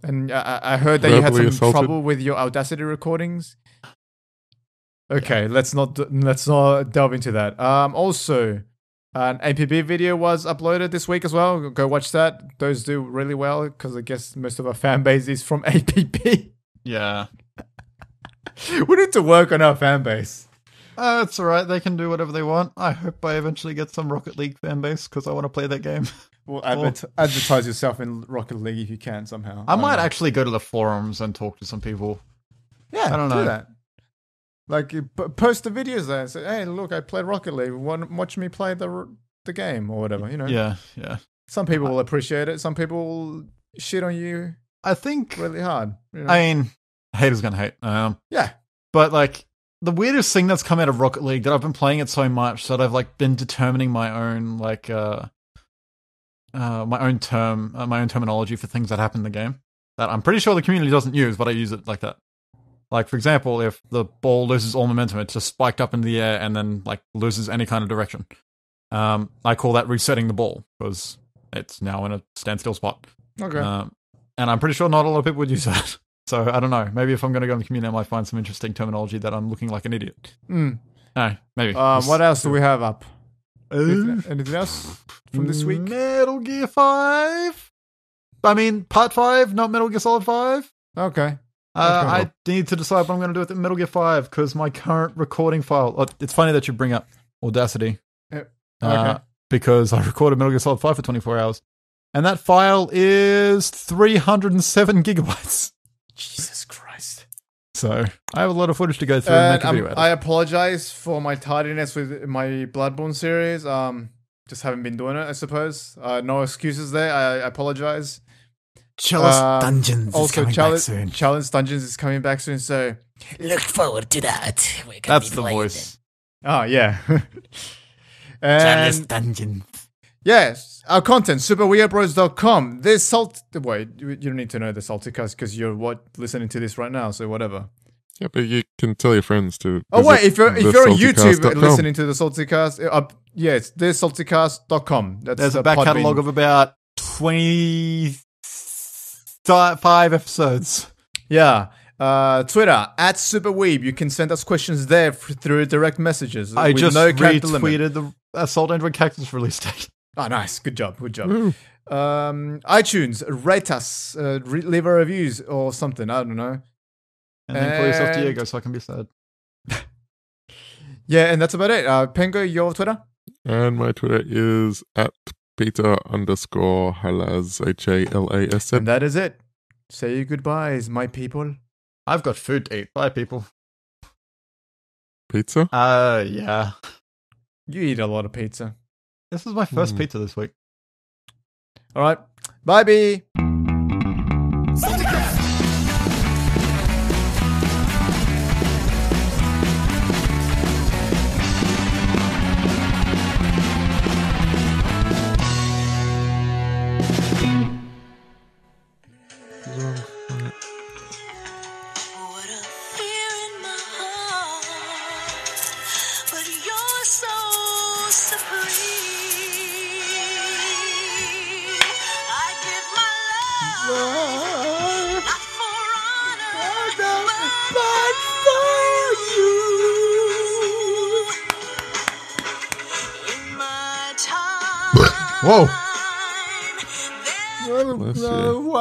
And I heard that you had some trouble with your Audacity recordings. Okay, let's not delve into that. Also, an APB video was uploaded this week as well. Go watch that. Those do really well because I guess most of our fan base is from APB. Yeah. We need to work on our fan base. It's alright. They can do whatever they want. I hope I eventually get some Rocket League fan base because I want to play that game. Well, advertise yourself in Rocket League if you can somehow. I might actually go to the forums and talk to some people. Yeah, I don't know. Do that. Like, post the videos there and say, hey, look, I played Rocket League. Watch me play the game or whatever, you know? Yeah. Some people will appreciate it. Some people will shit on you I think really hard. You know? I mean, haters gonna hate. Yeah. But, like, the weirdest thing that's come out of Rocket League that I've been playing it so much that I've, like, been determining my own, like, my own terminology for things that happen in the game that I'm pretty sure the community doesn't use, but I use it like that. Like, for example, if the ball loses all momentum, it's just spiked up in the air and then, like, loses any kind of direction. I call that resetting the ball because it's now in a standstill spot. Okay. And I'm pretty sure not a lot of people would use that. So, I don't know. Maybe if I'm going to go in the community, I might find some interesting terminology that I'm looking like an idiot. No, maybe. What else do we have up? Anything else from this week? Metal Gear 5. I mean, Part 5, not Metal Gear Solid 5. Okay. I need to decide what I'm going to do with Metal Gear 5 because my current recording file... It's funny that you bring up Audacity. Okay. Because I recorded Metal Gear Solid 5 for 24 hours. And that file is 307 gigabytes. Jesus Christ. So I have a lot of footage to go through and make a video out of. I apologize for my tardiness with my Bloodborne series. Just haven't been doing it, I suppose. No excuses there. I apologize. Chalice Dungeons is coming back soon. Chalice Dungeons is coming back soon, so look forward to that. That's the voice. Oh, yeah. Chalice Dungeons. Yes, our content, superweeabros.com. Wait, you don't need to know the Saltycast because you're listening to this right now, so whatever. Yeah, but you can tell your friends to. Oh wait, if you're on YouTube listening to the Saltycast, it's thesaltycast.com. There's a back catalogue of about 25 episodes. Yeah. Twitter @superweeb. You can send us questions there through direct messages. I just retweeted the Assault Android Cactus release date. Oh, nice. Good job. iTunes, rate us, leave our reviews or something. I don't know. And then call yourself Diego so I can be sad. Yeah, and that's about it. Pengo, your Twitter? And my Twitter is @Peter_Halas, HALAS. And that is it. Say your goodbyes, my people. I've got food to eat. Bye, people. Pizza? Yeah. You eat a lot of pizza. This is my first pizza this week. All right. Bye, B. Whoa. Bless you.